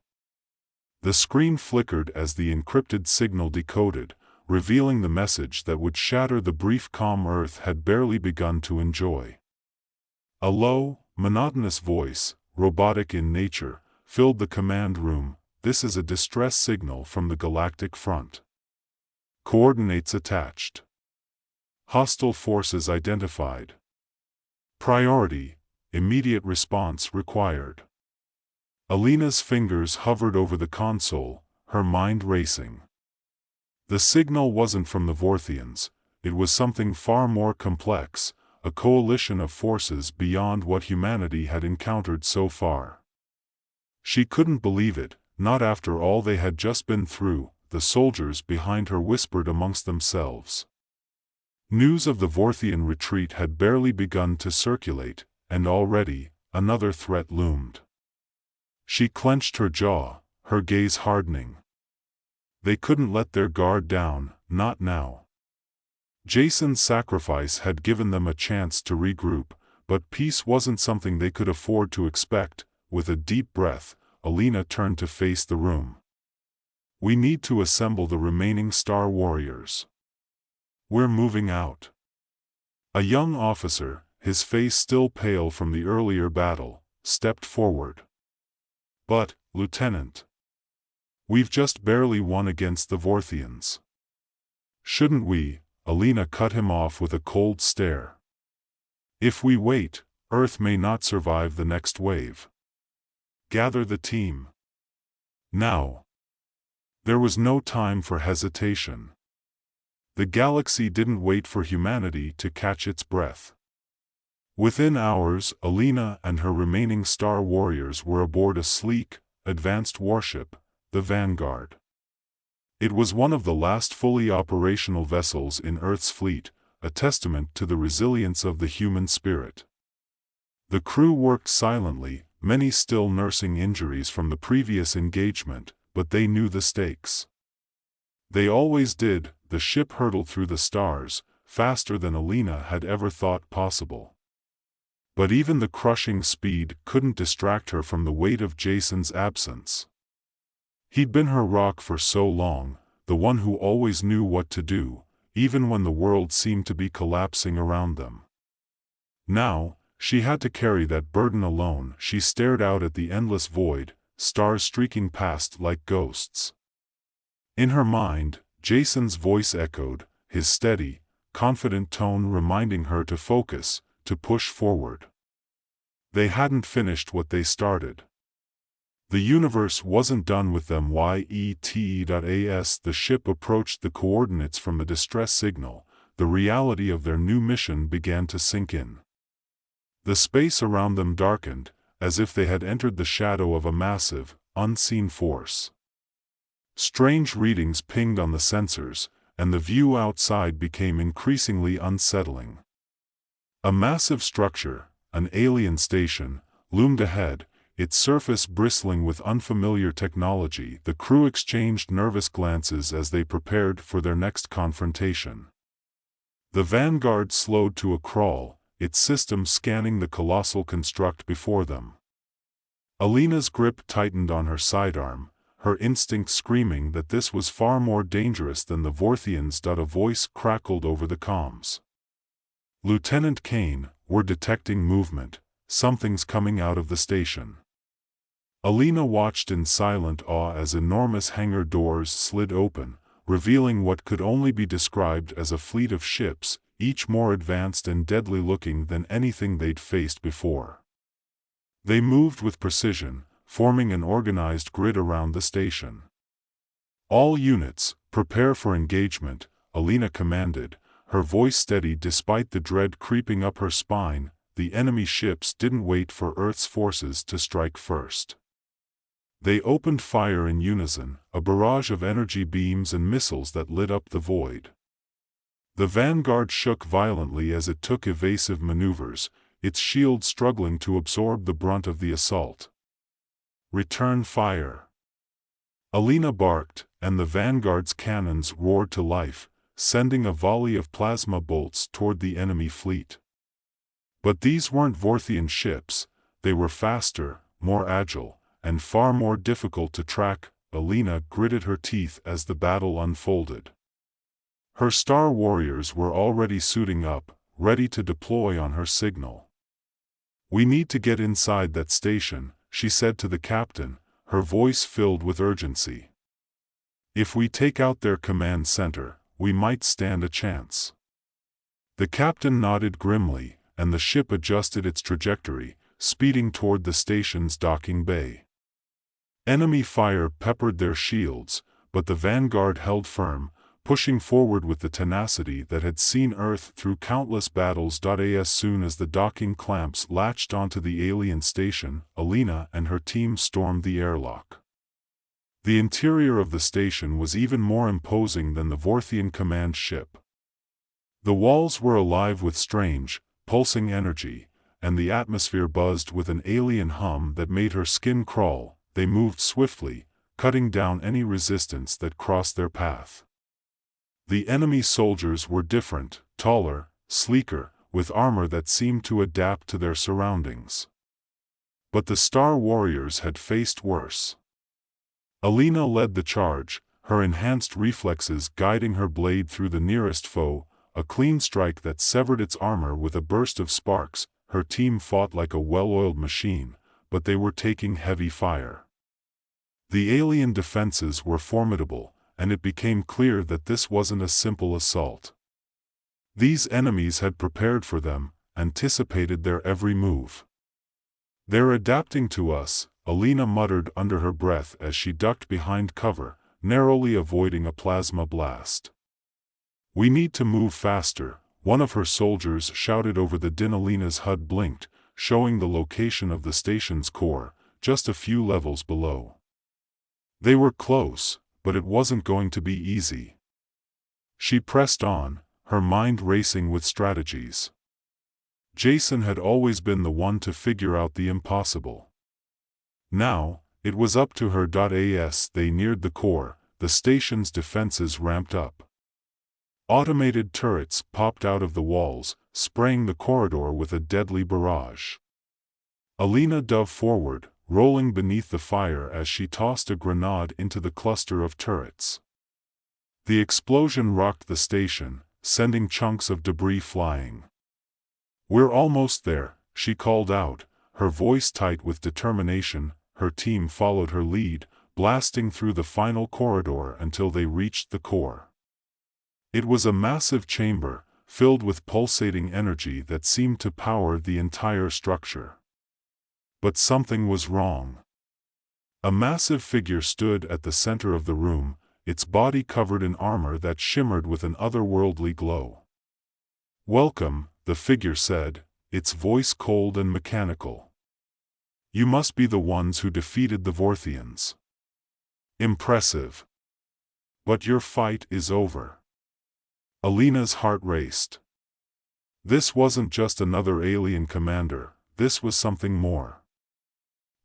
The screen flickered as the encrypted signal decoded, revealing the message that would shatter the brief calm Earth had barely begun to enjoy. A low, monotonous voice, robotic in nature, filled the command room. This is a distress signal from the galactic front. Coordinates attached. Hostile forces identified. Priority, immediate response required. Alina's fingers hovered over the console, her mind racing. The signal wasn't from the Vorthians, it was something far more complex, a coalition of forces beyond what humanity had encountered so far. She couldn't believe it, not after all they had just been through. The soldiers behind her whispered amongst themselves. News of the Vorthian retreat had barely begun to circulate, and already, another threat loomed. She clenched her jaw, her gaze hardening. They couldn't let their guard down, not now. Jason's sacrifice had given them a chance to regroup, but peace wasn't something they could afford to expect. With a deep breath, Alina turned to face the room. We need to assemble the remaining Star Warriors. We're moving out. A young officer, his face still pale from the earlier battle, stepped forward. But, Lieutenant, we've just barely won against the Vorthians. Shouldn't we? Alina cut him off with a cold stare. If we wait, Earth may not survive the next wave. Gather the team. Now. There was no time for hesitation. The galaxy didn't wait for humanity to catch its breath. Within hours, Alina and her remaining Star Warriors were aboard a sleek, advanced warship, the Vanguard. It was one of the last fully operational vessels in Earth's fleet, a testament to the resilience of the human spirit. The crew worked silently, many still nursing injuries from the previous engagement, but they knew the stakes. They always did. The ship hurtled through the stars, faster than Alina had ever thought possible. But even the crushing speed couldn't distract her from the weight of Jason's absence. He'd been her rock for so long, the one who always knew what to do, even when the world seemed to be collapsing around them. Now, she had to carry that burden alone. She stared out at the endless void, stars streaking past like ghosts. In her mind, Jason's voice echoed, his steady, confident tone reminding her to focus, to push forward. They hadn't finished what they started. The universe wasn't done with them. As the ship approached the coordinates from the distress signal, the reality of their new mission began to sink in. The space around them darkened, as if they had entered the shadow of a massive, unseen force. Strange readings pinged on the sensors, and the view outside became increasingly unsettling. A massive structure, an alien station, loomed ahead, its surface bristling with unfamiliar technology. The crew exchanged nervous glances as they prepared for their next confrontation. The Vanguard slowed to a crawl, its system scanning the colossal construct before them. Alina's grip tightened on her sidearm, her instinct screaming that this was far more dangerous than the Vorthians. A voice crackled over the comms. "Lieutenant Kane, we're detecting movement. Something's coming out of the station." Alina watched in silent awe as enormous hangar doors slid open, revealing what could only be described as a fleet of ships, each more advanced and deadly-looking than anything they'd faced before. They moved with precision, forming an organized grid around the station. "All units, prepare for engagement," Alina commanded, her voice steady despite the dread creeping up her spine. The enemy ships didn't wait for Earth's forces to strike first. They opened fire in unison, a barrage of energy beams and missiles that lit up the void. The Vanguard shook violently as it took evasive maneuvers, its shield struggling to absorb the brunt of the assault. "Return fire!" Alina barked, and the Vanguard's cannons roared to life, sending a volley of plasma bolts toward the enemy fleet. But these weren't Vorthian ships. They were faster, more agile, and far more difficult to track. Alina gritted her teeth as the battle unfolded. Her Star Warriors were already suiting up, ready to deploy on her signal. "We need to get inside that station," she said to the captain, her voice filled with urgency. "If we take out their command center, we might stand a chance." The captain nodded grimly, and the ship adjusted its trajectory, speeding toward the station's docking bay. Enemy fire peppered their shields, but the Vanguard held firm, pushing forward with the tenacity that had seen Earth through countless battles. As soon as the docking clamps latched onto the alien station, Alina and her team stormed the airlock. The interior of the station was even more imposing than the Vorthian command ship. The walls were alive with strange, pulsing energy, and the atmosphere buzzed with an alien hum that made her skin crawl. They moved swiftly, cutting down any resistance that crossed their path. The enemy soldiers were different, taller, sleeker, with armor that seemed to adapt to their surroundings. But the Star Warriors had faced worse. Alina led the charge, her enhanced reflexes guiding her blade through the nearest foe, a clean strike that severed its armor with a burst of sparks. Her team fought like a well-oiled machine, but they were taking heavy fire. The alien defenses were formidable, and it became clear that this wasn't a simple assault. These enemies had prepared for them, anticipated their every move. "They're adapting to us," Alina muttered under her breath as she ducked behind cover, narrowly avoiding a plasma blast. "We need to move faster," one of her soldiers shouted over the din. Alina's HUD blinked, showing the location of the station's core, just a few levels below. They were close, but it wasn't going to be easy. She pressed on, her mind racing with strategies. Jason had always been the one to figure out the impossible. Now, it was up to her. As they neared the core, the station's defenses ramped up. Automated turrets popped out of the walls, spraying the corridor with a deadly barrage. Alina dove forward, rolling beneath the fire as she tossed a grenade into the cluster of turrets. The explosion rocked the station, sending chunks of debris flying. "We're almost there," she called out, her voice tight with determination. Her team followed her lead, blasting through the final corridor until they reached the core. It was a massive chamber, filled with pulsating energy that seemed to power the entire structure. But something was wrong. A massive figure stood at the center of the room, its body covered in armor that shimmered with an otherworldly glow. "Welcome," the figure said, its voice cold and mechanical. "You must be the ones who defeated the Vorthians." "Impressive." But your fight is over. Alina's heart raced. This wasn't just another alien commander, this was something more.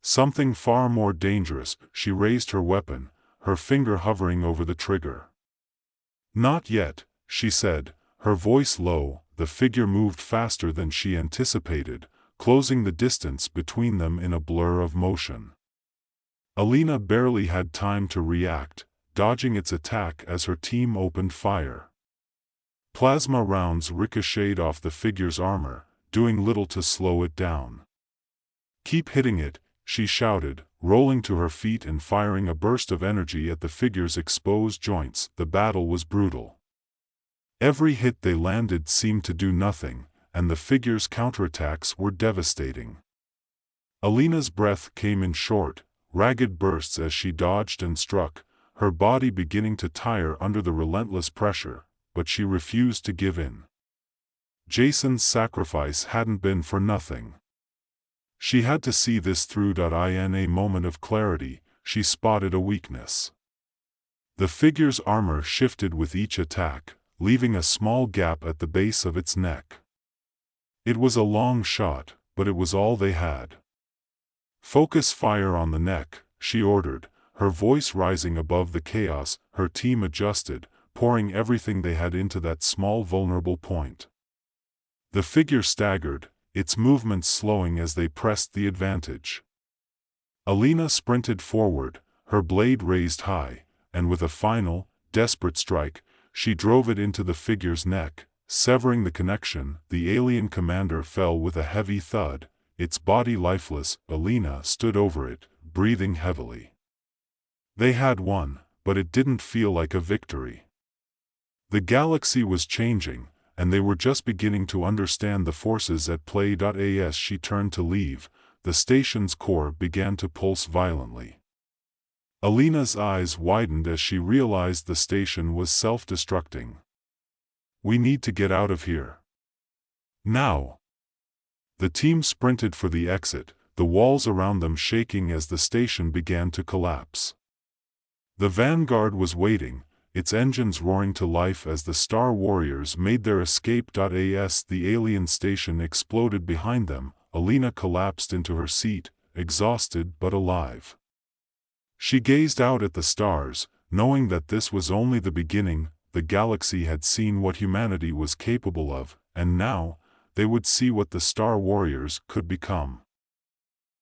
Something far more dangerous. She raised her weapon, her finger hovering over the trigger. Not yet, she said, her voice low. The figure moved faster than she anticipated, closing the distance between them in a blur of motion. Alina barely had time to react, dodging its attack as her team opened fire. Plasma rounds ricocheted off the figure's armor, doing little to slow it down. "Keep hitting it," she shouted, rolling to her feet and firing a burst of energy at the figure's exposed joints. The battle was brutal. Every hit they landed seemed to do nothing, and the figure's counterattacks were devastating. Alina's breath came in short, ragged bursts as she dodged and struck, her body beginning to tire under the relentless pressure, but she refused to give in. Jason's sacrifice hadn't been for nothing. She had to see this through. In a moment of clarity, she spotted a weakness. The figure's armor shifted with each attack, leaving a small gap at the base of its neck. It was a long shot, but it was all they had. "Focus fire on the neck," she ordered, her voice rising above the chaos. Her team adjusted, pouring everything they had into that small vulnerable point. The figure staggered, its movements slowing as they pressed the advantage. Alina sprinted forward, her blade raised high, and with a final, desperate strike, she drove it into the figure's neck, severing the connection. The alien commander fell with a heavy thud, its body lifeless. Alina stood over it, breathing heavily. They had won, but it didn't feel like a victory. The galaxy was changing, and they were just beginning to understand the forces at play. As she turned to leave, the station's core began to pulse violently. Alina's eyes widened as she realized the station was self-destructing. "We need to get out of here. Now!" The team sprinted for the exit, the walls around them shaking as the station began to collapse. The Vanguard was waiting, its engines roaring to life as the Star Warriors made their escape. As the alien station exploded behind them, Alina collapsed into her seat, exhausted but alive. She gazed out at the stars, knowing that this was only the beginning. The galaxy had seen what humanity was capable of, and now, they would see what the Star Warriors could become.